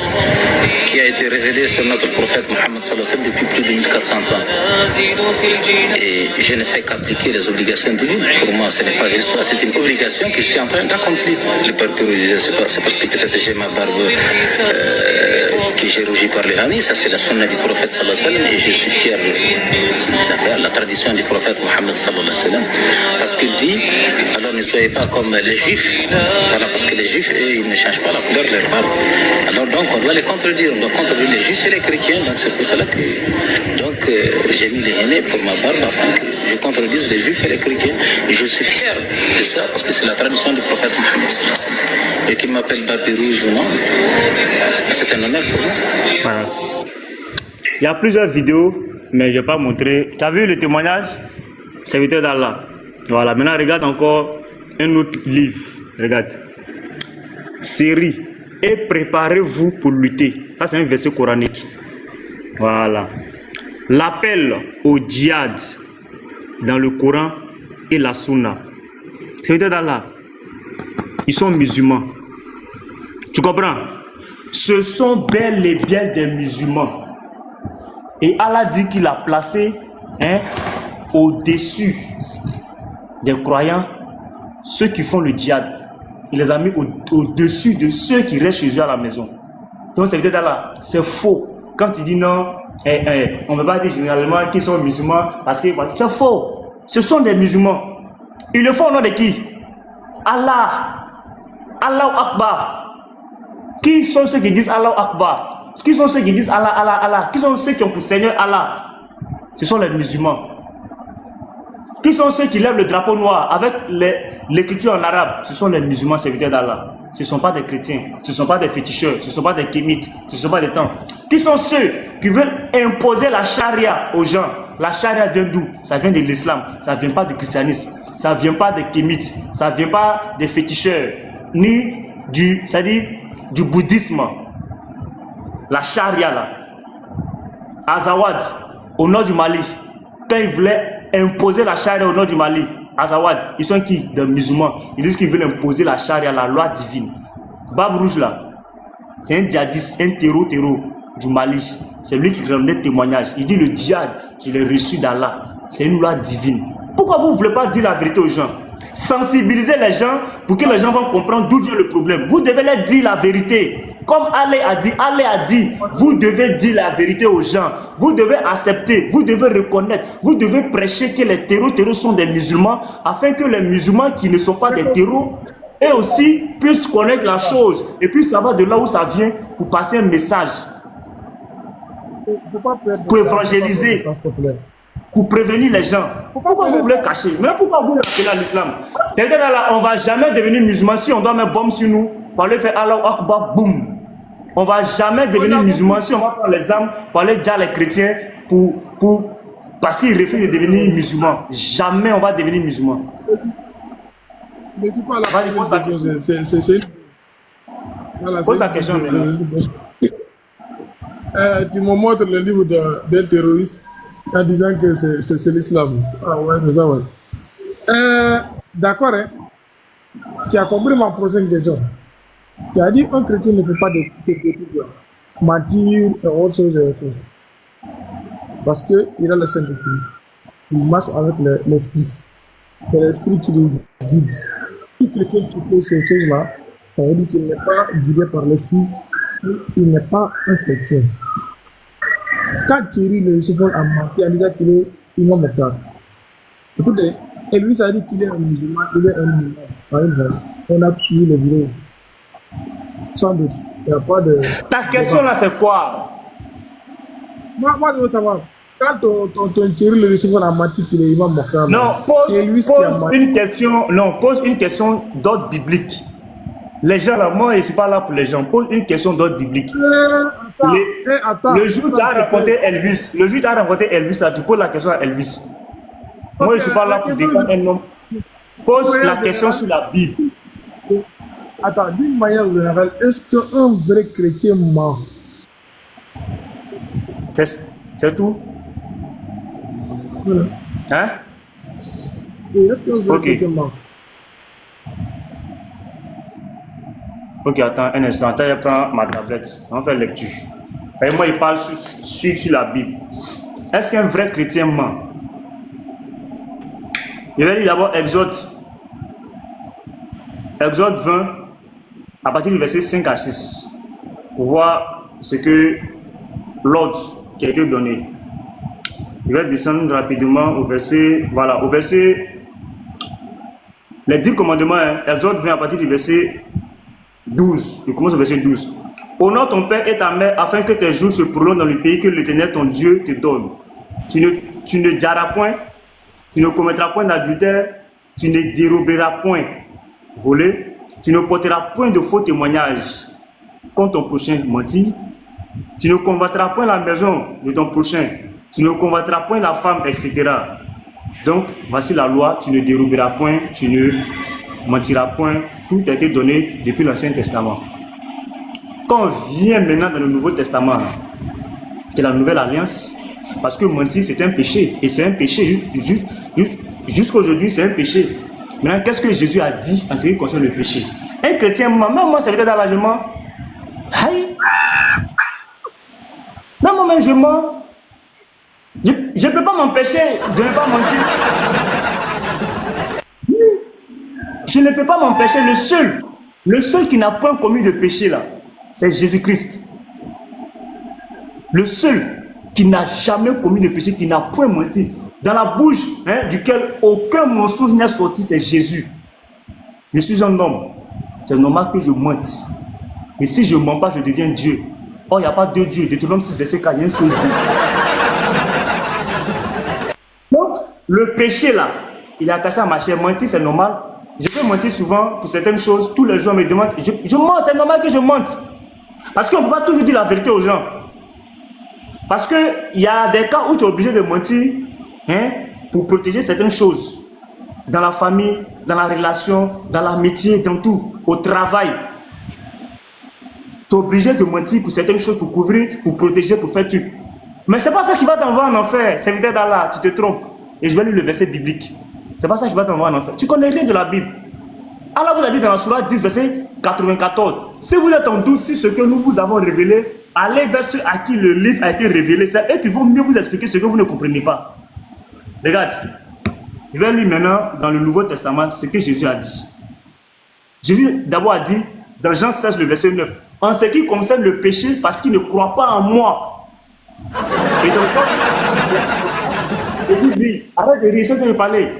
qui a été révélée sur notre prophète Mohammed depuis plus de 1400 ans. Et je ne fais qu'appliquer les obligations divines. Pour moi, ce n'est pas l'histoire, c'est une obligation que je suis en train d'accomplir. Le peur que vous disiez, c'est parce que peut-être j'ai ma barbe qui est régi par les hadiths, ça c'est la sunna du prophète sallallahu alayhi wa sallam, et je suis fier de la tradition du prophète Mohammed sallallahu alayhi wa sallam, parce qu'il dit, alors ne soyez pas comme les juifs, voilà, parce que les juifs, eux, ils ne changent pas la couleur de leur barbe. Alors donc on doit les contredire, on doit contredire les juifs et les chrétiens, donc c'est pour cela que j'ai mis les hennées pour ma barbe afin que je contredise les juifs et les chrétiens, et je suis fier de ça, parce que c'est la tradition du prophète Mohammed sallallahu alayhi wa sallam. Et qu'il m'appelle Babi Rouge ou non, c'est un honneur pour moi. Voilà. Il y a plusieurs vidéos, mais je ne vais pas montrer. Tu as vu le témoignage? Serviteur d'Allah. Voilà, maintenant regarde encore un autre livre. Regarde. Série. Et préparez-vous pour lutter. Ça, c'est un verset coranique. Voilà. L'appel au djihad dans le Coran et la Sunna. Serviteur d'Allah. Ils sont musulmans. Tu comprends? Ce sont bel et bien des musulmans. Et Allah dit qu'il a placé au-dessus des croyants ceux qui font le djihad. Il les a mis au-dessus de ceux qui restent chez eux à la maison. Donc ça veut dire d'Allah, c'est faux. Quand tu dis non, on ne veut pas dire généralement qu'ils sont musulmans parce que c'est faux. Ce sont des musulmans. Ils le font au nom de qui? Allah. Allahu Akbar. Qui sont ceux qui disent Allahu Akbar? Qui sont ceux qui disent Allah, Allah, Allah? Qui sont ceux qui ont pour Seigneur Allah? Ce sont les musulmans. Qui sont ceux qui lèvent le drapeau noir avec l'écriture en arabe? Ce sont les musulmans serviteurs d'Allah. Ce ne sont pas des chrétiens, ce ne sont pas des féticheurs, ce ne sont pas des kémites, ce ne sont pas des temps. Qui sont ceux qui veulent imposer la charia aux gens? La charia vient d'où? Ça vient de l'islam, ça ne vient pas du christianisme, ça ne vient pas des kémites, ça ne vient pas des féticheurs, ni du bouddhisme. La charia là. Azawad, au nord du Mali, quand ils voulaient imposer la charia au nord du Mali, Azawad, ils sont qui? Des musulmans. Ils disent qu'ils veulent imposer la charia, la loi divine. Bab Rouge là, c'est un djihadiste, un terreau du Mali. C'est lui qui rendait témoignage. Il dit le djihad, je l'ai reçu d'Allah. C'est une loi divine. Pourquoi vous ne voulez pas dire la vérité aux gens? Sensibiliser les gens pour que les gens vont comprendre d'où vient le problème. Vous devez leur dire la vérité. Comme Allah a dit, vous devez dire la vérité aux gens. Vous devez accepter, vous devez reconnaître, vous devez prêcher que les terreaux sont des musulmans, afin que les musulmans qui ne sont pas des terreaux, eux aussi puissent connaître la chose et puis savoir de là où ça vient pour passer un message, pour évangéliser, pour prévenir les gens. Pourquoi vous voulez cacher? Mais pourquoi vous appelez à l'islam? C'est-à-dire là, on ne va jamais devenir musulman si on doit mettre bombe sur nous pour aller faire Allah Akbar, boum. On ne va jamais devenir musulman si on va prendre les armes pour aller dire les chrétiens parce qu'ils refusent de devenir musulmans. Jamais on va devenir musulman. Mais c'est pas la question. Pose la question maintenant. Tu me montres le livre d'un terroriste en disant que c'est l'islam. Ah ouais, c'est ça, ouais. D'accord, hein? Tu as compris ma prochaine question. Tu as dit un chrétien ne fait pas de bêtises-là. Mentir et autre chose. Parce qu'il a le Saint-Esprit. Il marche avec l'Esprit. C'est l'Esprit qui le guide. Tout chrétien qui fait ces choses-là, ça veut dire qu'il n'est pas guidé par l'Esprit. Il n'est pas un chrétien. Quand Thierry le Soufon a menti en disant qu'il est imam Mokhtar, écoutez, et lui ça dit qu'il est un musulman, il est un musulman. Par exemple, on a suivi les vidéos. Sans doute. Il n'y a pas de. Ta question là, c'est quoi? Moi, je veux savoir. Quand ton Thierry le Soufon a menti qu'il est imam Mokhtar, Non, pose une question d'ordre biblique. Les gens là, moi je ne suis pas là pour les gens. Pose une question d'ordre biblique. Le jour où tu as rencontré Elvis, là, tu poses la question à Elvis. Moi je ne suis pas là pour défendre un homme. Pose la question sur la Bible. Attends, d'une manière générale, est-ce qu'un vrai chrétien ment? C'est tout? Hein? Oui, est-ce qu'un vrai chrétien ment? Ok, attends un instant. Attends, je prends ma tablette. On fait lecture. Et moi, il parle sur la Bible. Est-ce qu'un vrai chrétien ment? Je vais lire d'abord Exode 20, à partir du verset 5 à 6, pour voir ce que l'ordre qui a été donné. Je vais descendre rapidement au verset, voilà, au verset, les 10 commandements, hein, Exode 20 à partir du verset 12. Je commence au verset 12. Honore ton père et ta mère afin que tes jours se prolongent dans le pays que l'Éternel ton Dieu te donne. Tu ne diras point, tu ne commettras point d'adultère, tu ne déroberas point voler, tu ne porteras point de faux témoignages contre ton prochain mentir, tu ne convoiteras point la maison de ton prochain, tu ne convoiteras point la femme, etc. Donc, voici la loi, tu ne déroberas point, tu ne mentiras point, tout a été donné depuis l'Ancien Testament. Quand on vient maintenant dans le Nouveau Testament, qui est la Nouvelle Alliance, parce que mentir c'est un péché, et c'est un péché, jusqu'à aujourd'hui c'est un péché. Maintenant, qu'est-ce que Jésus a dit en ce qui concerne le péché? Un chrétien, même moi, ça veut dire dans l'âgement, même je mens. Je ne peux pas m'empêcher de ne pas mentir. Je ne peux pas m'empêcher. Le seul qui n'a point commis de péché là, c'est Jésus-Christ. Le seul qui n'a jamais commis de péché, qui n'a point menti, dans la bouche duquel aucun mensonge n'est sorti, c'est Jésus. Je suis un homme. C'est normal que je mente. Et si je ne mens pas, je deviens Dieu. Or, il n'y a pas deux dieux. Deutéronome 6, verset 4, il y a un seul Dieu. Donc, le péché là, il est attaché à ma chair. Mentir, c'est normal. Je peux mentir souvent pour certaines choses. Tous les gens me demandent. Je mens, c'est normal que je mente. Parce qu'on ne peut pas toujours dire la vérité aux gens. Parce qu'il y a des cas où tu es obligé de mentir pour protéger certaines choses. Dans la famille, dans la relation, dans l'amitié, dans tout. Au travail. Tu es obligé de mentir pour certaines choses, pour couvrir, pour protéger, pour faire tout. Mais ce n'est pas ça qui va t'envoyer en enfer. Serviteur d'Allah, tu te trompes. Et je vais lire le verset biblique. Ce n'est pas ça qui va t'envoyer en enfer. Tu ne connais rien de la Bible. Allah vous a dit dans la Sourate 10, verset 94. Si vous êtes en doute sur ce que nous vous avons révélé, allez vers ceux à qui le livre a été révélé. C'est eux qui vont mieux vous expliquer ce que vous ne comprenez pas. Regarde. Je vais lire maintenant dans le Nouveau Testament ce que Jésus a dit. Jésus d'abord a dit dans Jean 16, le verset 9. En ce qui concerne le péché, parce qu'il ne croit pas en moi. Et donc ça, je vous dis, arrête de rire, c'est de parler.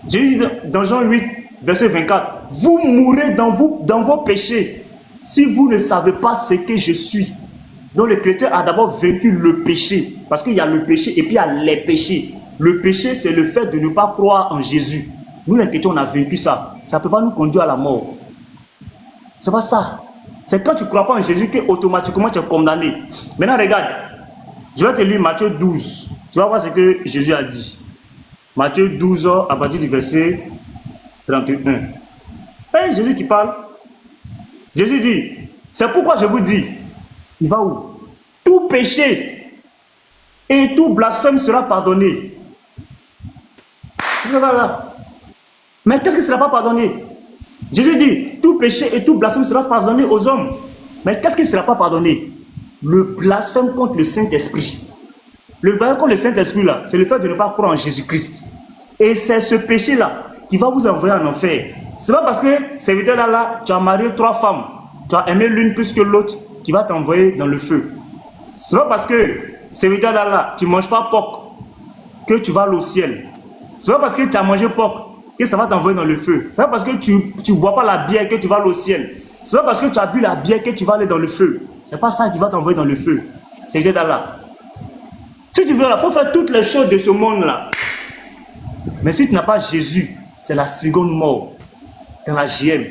J'ai dit dans Jean 8, verset 24, vous mourrez dans vos péchés si vous ne savez pas ce que je suis. Donc le chrétien a d'abord vaincu le péché, parce qu'il y a le péché et puis il y a les péchés. Le péché, c'est le fait de ne pas croire en Jésus. Nous les chrétiens, on a vaincu ça. Ça ne peut pas nous conduire à la mort. C'est pas ça. C'est quand tu ne crois pas en Jésus qu'automatiquement tu es condamné. Maintenant regarde, je vais te lire Matthieu 12. Tu vas voir ce que Jésus a dit. Matthieu 12 à partir du verset 31. C'est Jésus qui parle. Jésus dit, c'est pourquoi je vous dis, il va où? Tout péché et tout blasphème sera pardonné. Mais qu'est-ce qui ne sera pas pardonné? Jésus dit, tout péché et tout blasphème sera pardonné aux hommes. Mais qu'est-ce qui ne sera pas pardonné? Le blasphème contre le Saint-Esprit. Le blasphème contre le Saint-Esprit, là, c'est le fait de ne pas croire en Jésus-Christ. Et c'est ce péché-là qui va vous envoyer en enfer. Ce n'est pas parce que, serviteur là, tu as marié 3 femmes, tu as aimé l'une plus que l'autre, qui va t'envoyer dans le feu. Ce n'est pas parce que, serviteur là, tu ne manges pas porc, que tu vas aller au ciel. Ce n'est pas parce que tu as mangé porc que ça va t'envoyer dans le feu. Ce n'est pas parce que tu ne bois pas la bière que tu vas aller au ciel. Ce n'est pas parce que tu as bu la bière que tu vas aller dans le feu. Ce n'est pas ça qui va t'envoyer dans le feu. C'est d'Allah. Si tu veux, il faut faire toutes les choses de ce monde-là. Mais si tu n'as pas Jésus, c'est la seconde mort. Dans la GM.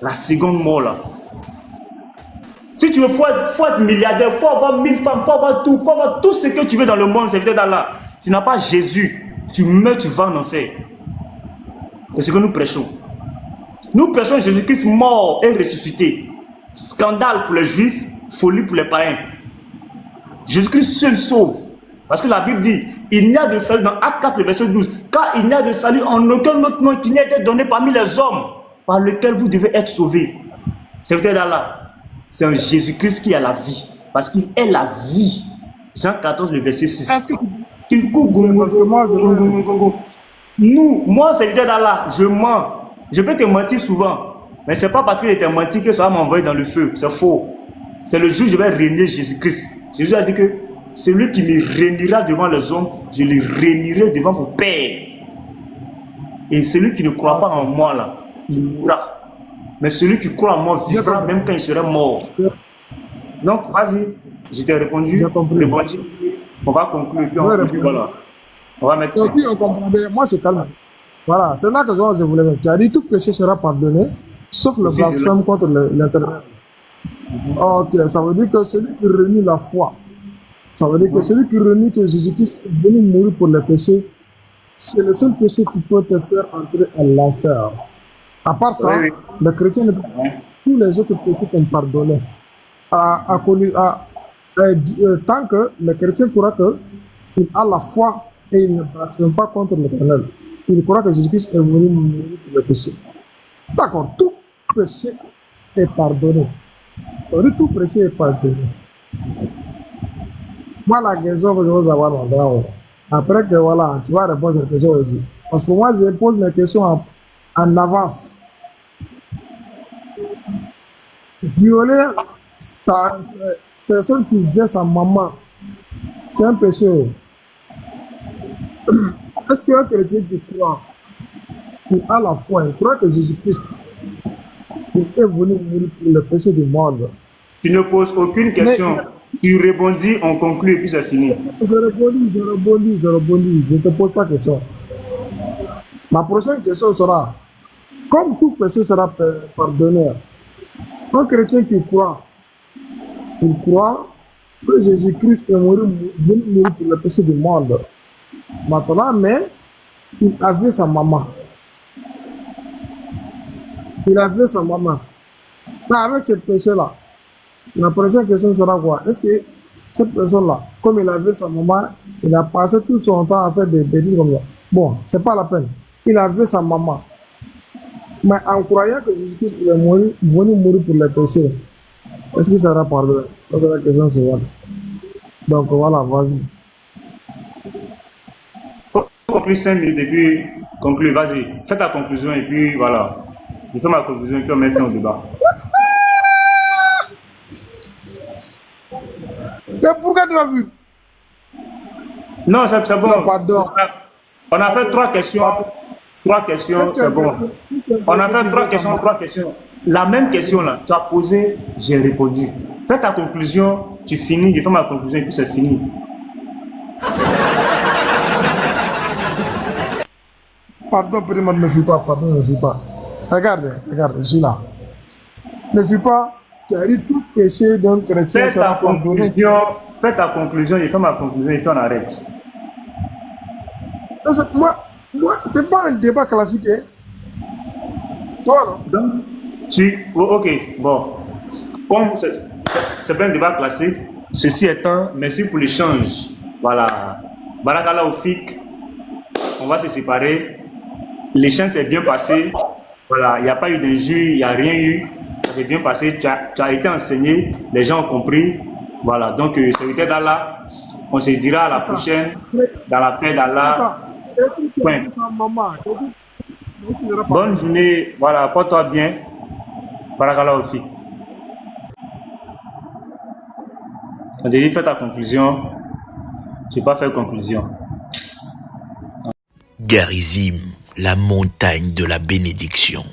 La seconde mort là. Si tu veux, faut être milliardaire, il faut avoir 1000 femmes, il faut avoir tout ce que tu veux dans le monde, c'est d'Allah. Tu n'as pas Jésus, tu meurs, tu vas en enfer. C'est ce que nous prêchons. Nous prêchons Jésus-Christ mort et ressuscité. Scandale pour les juifs, folie pour les païens. Jésus-Christ seul sauve. Parce que la Bible dit, il n'y a de salut dans Acte 4, verset 12. Car il n'y a de salut en aucun autre nom qui n'a été donné parmi les hommes par lequel vous devez être sauvés. C'est d'Allah. C'est en Jésus-Christ qui a la vie. Parce qu'il est la vie. Jean 14, le verset 6. Moi, serviteur d'Allah, je mens. Je peux te mentir souvent. Mais ce n'est pas parce que je t'ai menti que ça va m'envoyer dans le feu. C'est faux. C'est le jour où je vais régner Jésus-Christ. Jésus a dit que celui qui me réunira devant les hommes, je le réunirai devant mon Père. Et celui qui ne croit pas en moi, là, il mourra. Mais celui qui croit en moi vivra même quand il serait mort. Donc, vas-y, je t'ai répondu. On va conclure. Puis voilà. On va mettre. Donc, si on comprend bien, moi, c'est calme. Voilà, c'est là que je voulais mettre. Tu as dit tout péché sera pardonné, sauf le blasphème contre l'Éternel. Ok, ça veut dire que celui qui renie la foi, ça veut dire que celui qui renie que Jésus-Christ est venu mourir pour les péchés, c'est le seul péché qui peut te faire entrer à l'enfer. À part ça, le chrétien, tous les autres péchés sont pardonnés. Tant que le chrétien croit qu'il a la foi et il ne blasphème pas contre l'Éternel. Il croit que Jésus-Christ est venu mourir pour les péchés. D'accord, tout péché est pardonné. Tout péché est pardonné. Moi, la question que je veux avoir maintenant, après que voilà, tu vas répondre à la question aussi. Parce que moi, je pose mes questions en avance. Violer ta personne qui vient sa maman, c'est un péché. Est-ce qu'un chrétien qui croit, qui a la foi, il croit que Jésus-Christ est venu mourir pour le péché du monde? Tu ne poses aucune question. Tu rebondis, on conclut et puis c'est fini. Je rebondis. Je ne te pose pas de question. Ma prochaine question sera, comme tout péché sera pardonné, un chrétien qui croit, il croit que Jésus-Christ est venu mourir pour le péché du monde. Maintenant, mais il a vu sa maman. Mais avec ce péché-là, la prochaine question sera quoi? Est-ce que cette personne-là, comme il a vu sa maman, il a passé tout son temps à faire des bêtises comme ça? Bon, c'est pas la peine. Il a vu sa maman. Mais en croyant que Jésus-Christ est venu mourir pour les péchés, est-ce qu'il sera pardonné? Ça, c'est la question suivante. Donc voilà, vas-y. Conclue 5 minutes et puis conclue, vas-y. Fais ta conclusion et puis voilà. Je fais ma conclusion et puis on met fin au débat. Mais pourquoi tu as vu? Non, c'est bon. Non, pardon. On a fait 3 questions. 3 questions, c'est bon. On a fait 3 questions. La même question là, tu as posé, j'ai répondu. Fais ta conclusion, tu finis, je fais ma conclusion et puis c'est fini. Pardon, petit monde, ne fuis pas, Regarde, je suis là. Ne fuis pas, tu as dit tout péché d'un chrétien sera pardonné. Fais ta conclusion, je fais ma conclusion et puis on arrête. Moi, c'est pas un débat classique, hein? Toi, non? Ok, bon. Comme c'est pas un débat classique, ceci étant, merci pour l'échange. Voilà. Barakala au FIC, on va se séparer. L'échange s'est bien passé. Voilà, il n'y a pas eu d'injure, il n'y a rien eu. Ça s'est bien passé. Tu as été enseigné, les gens ont compris. Voilà, donc serviteur d'Allah, on se dira à la prochaine, dans la paix d'Allah. Point. Bonne journée, voilà, porte-toi bien. Barakala Ofi. On dit, fais ta conclusion. Tu n'as pas fait conclusion. Garizim, la montagne de la bénédiction.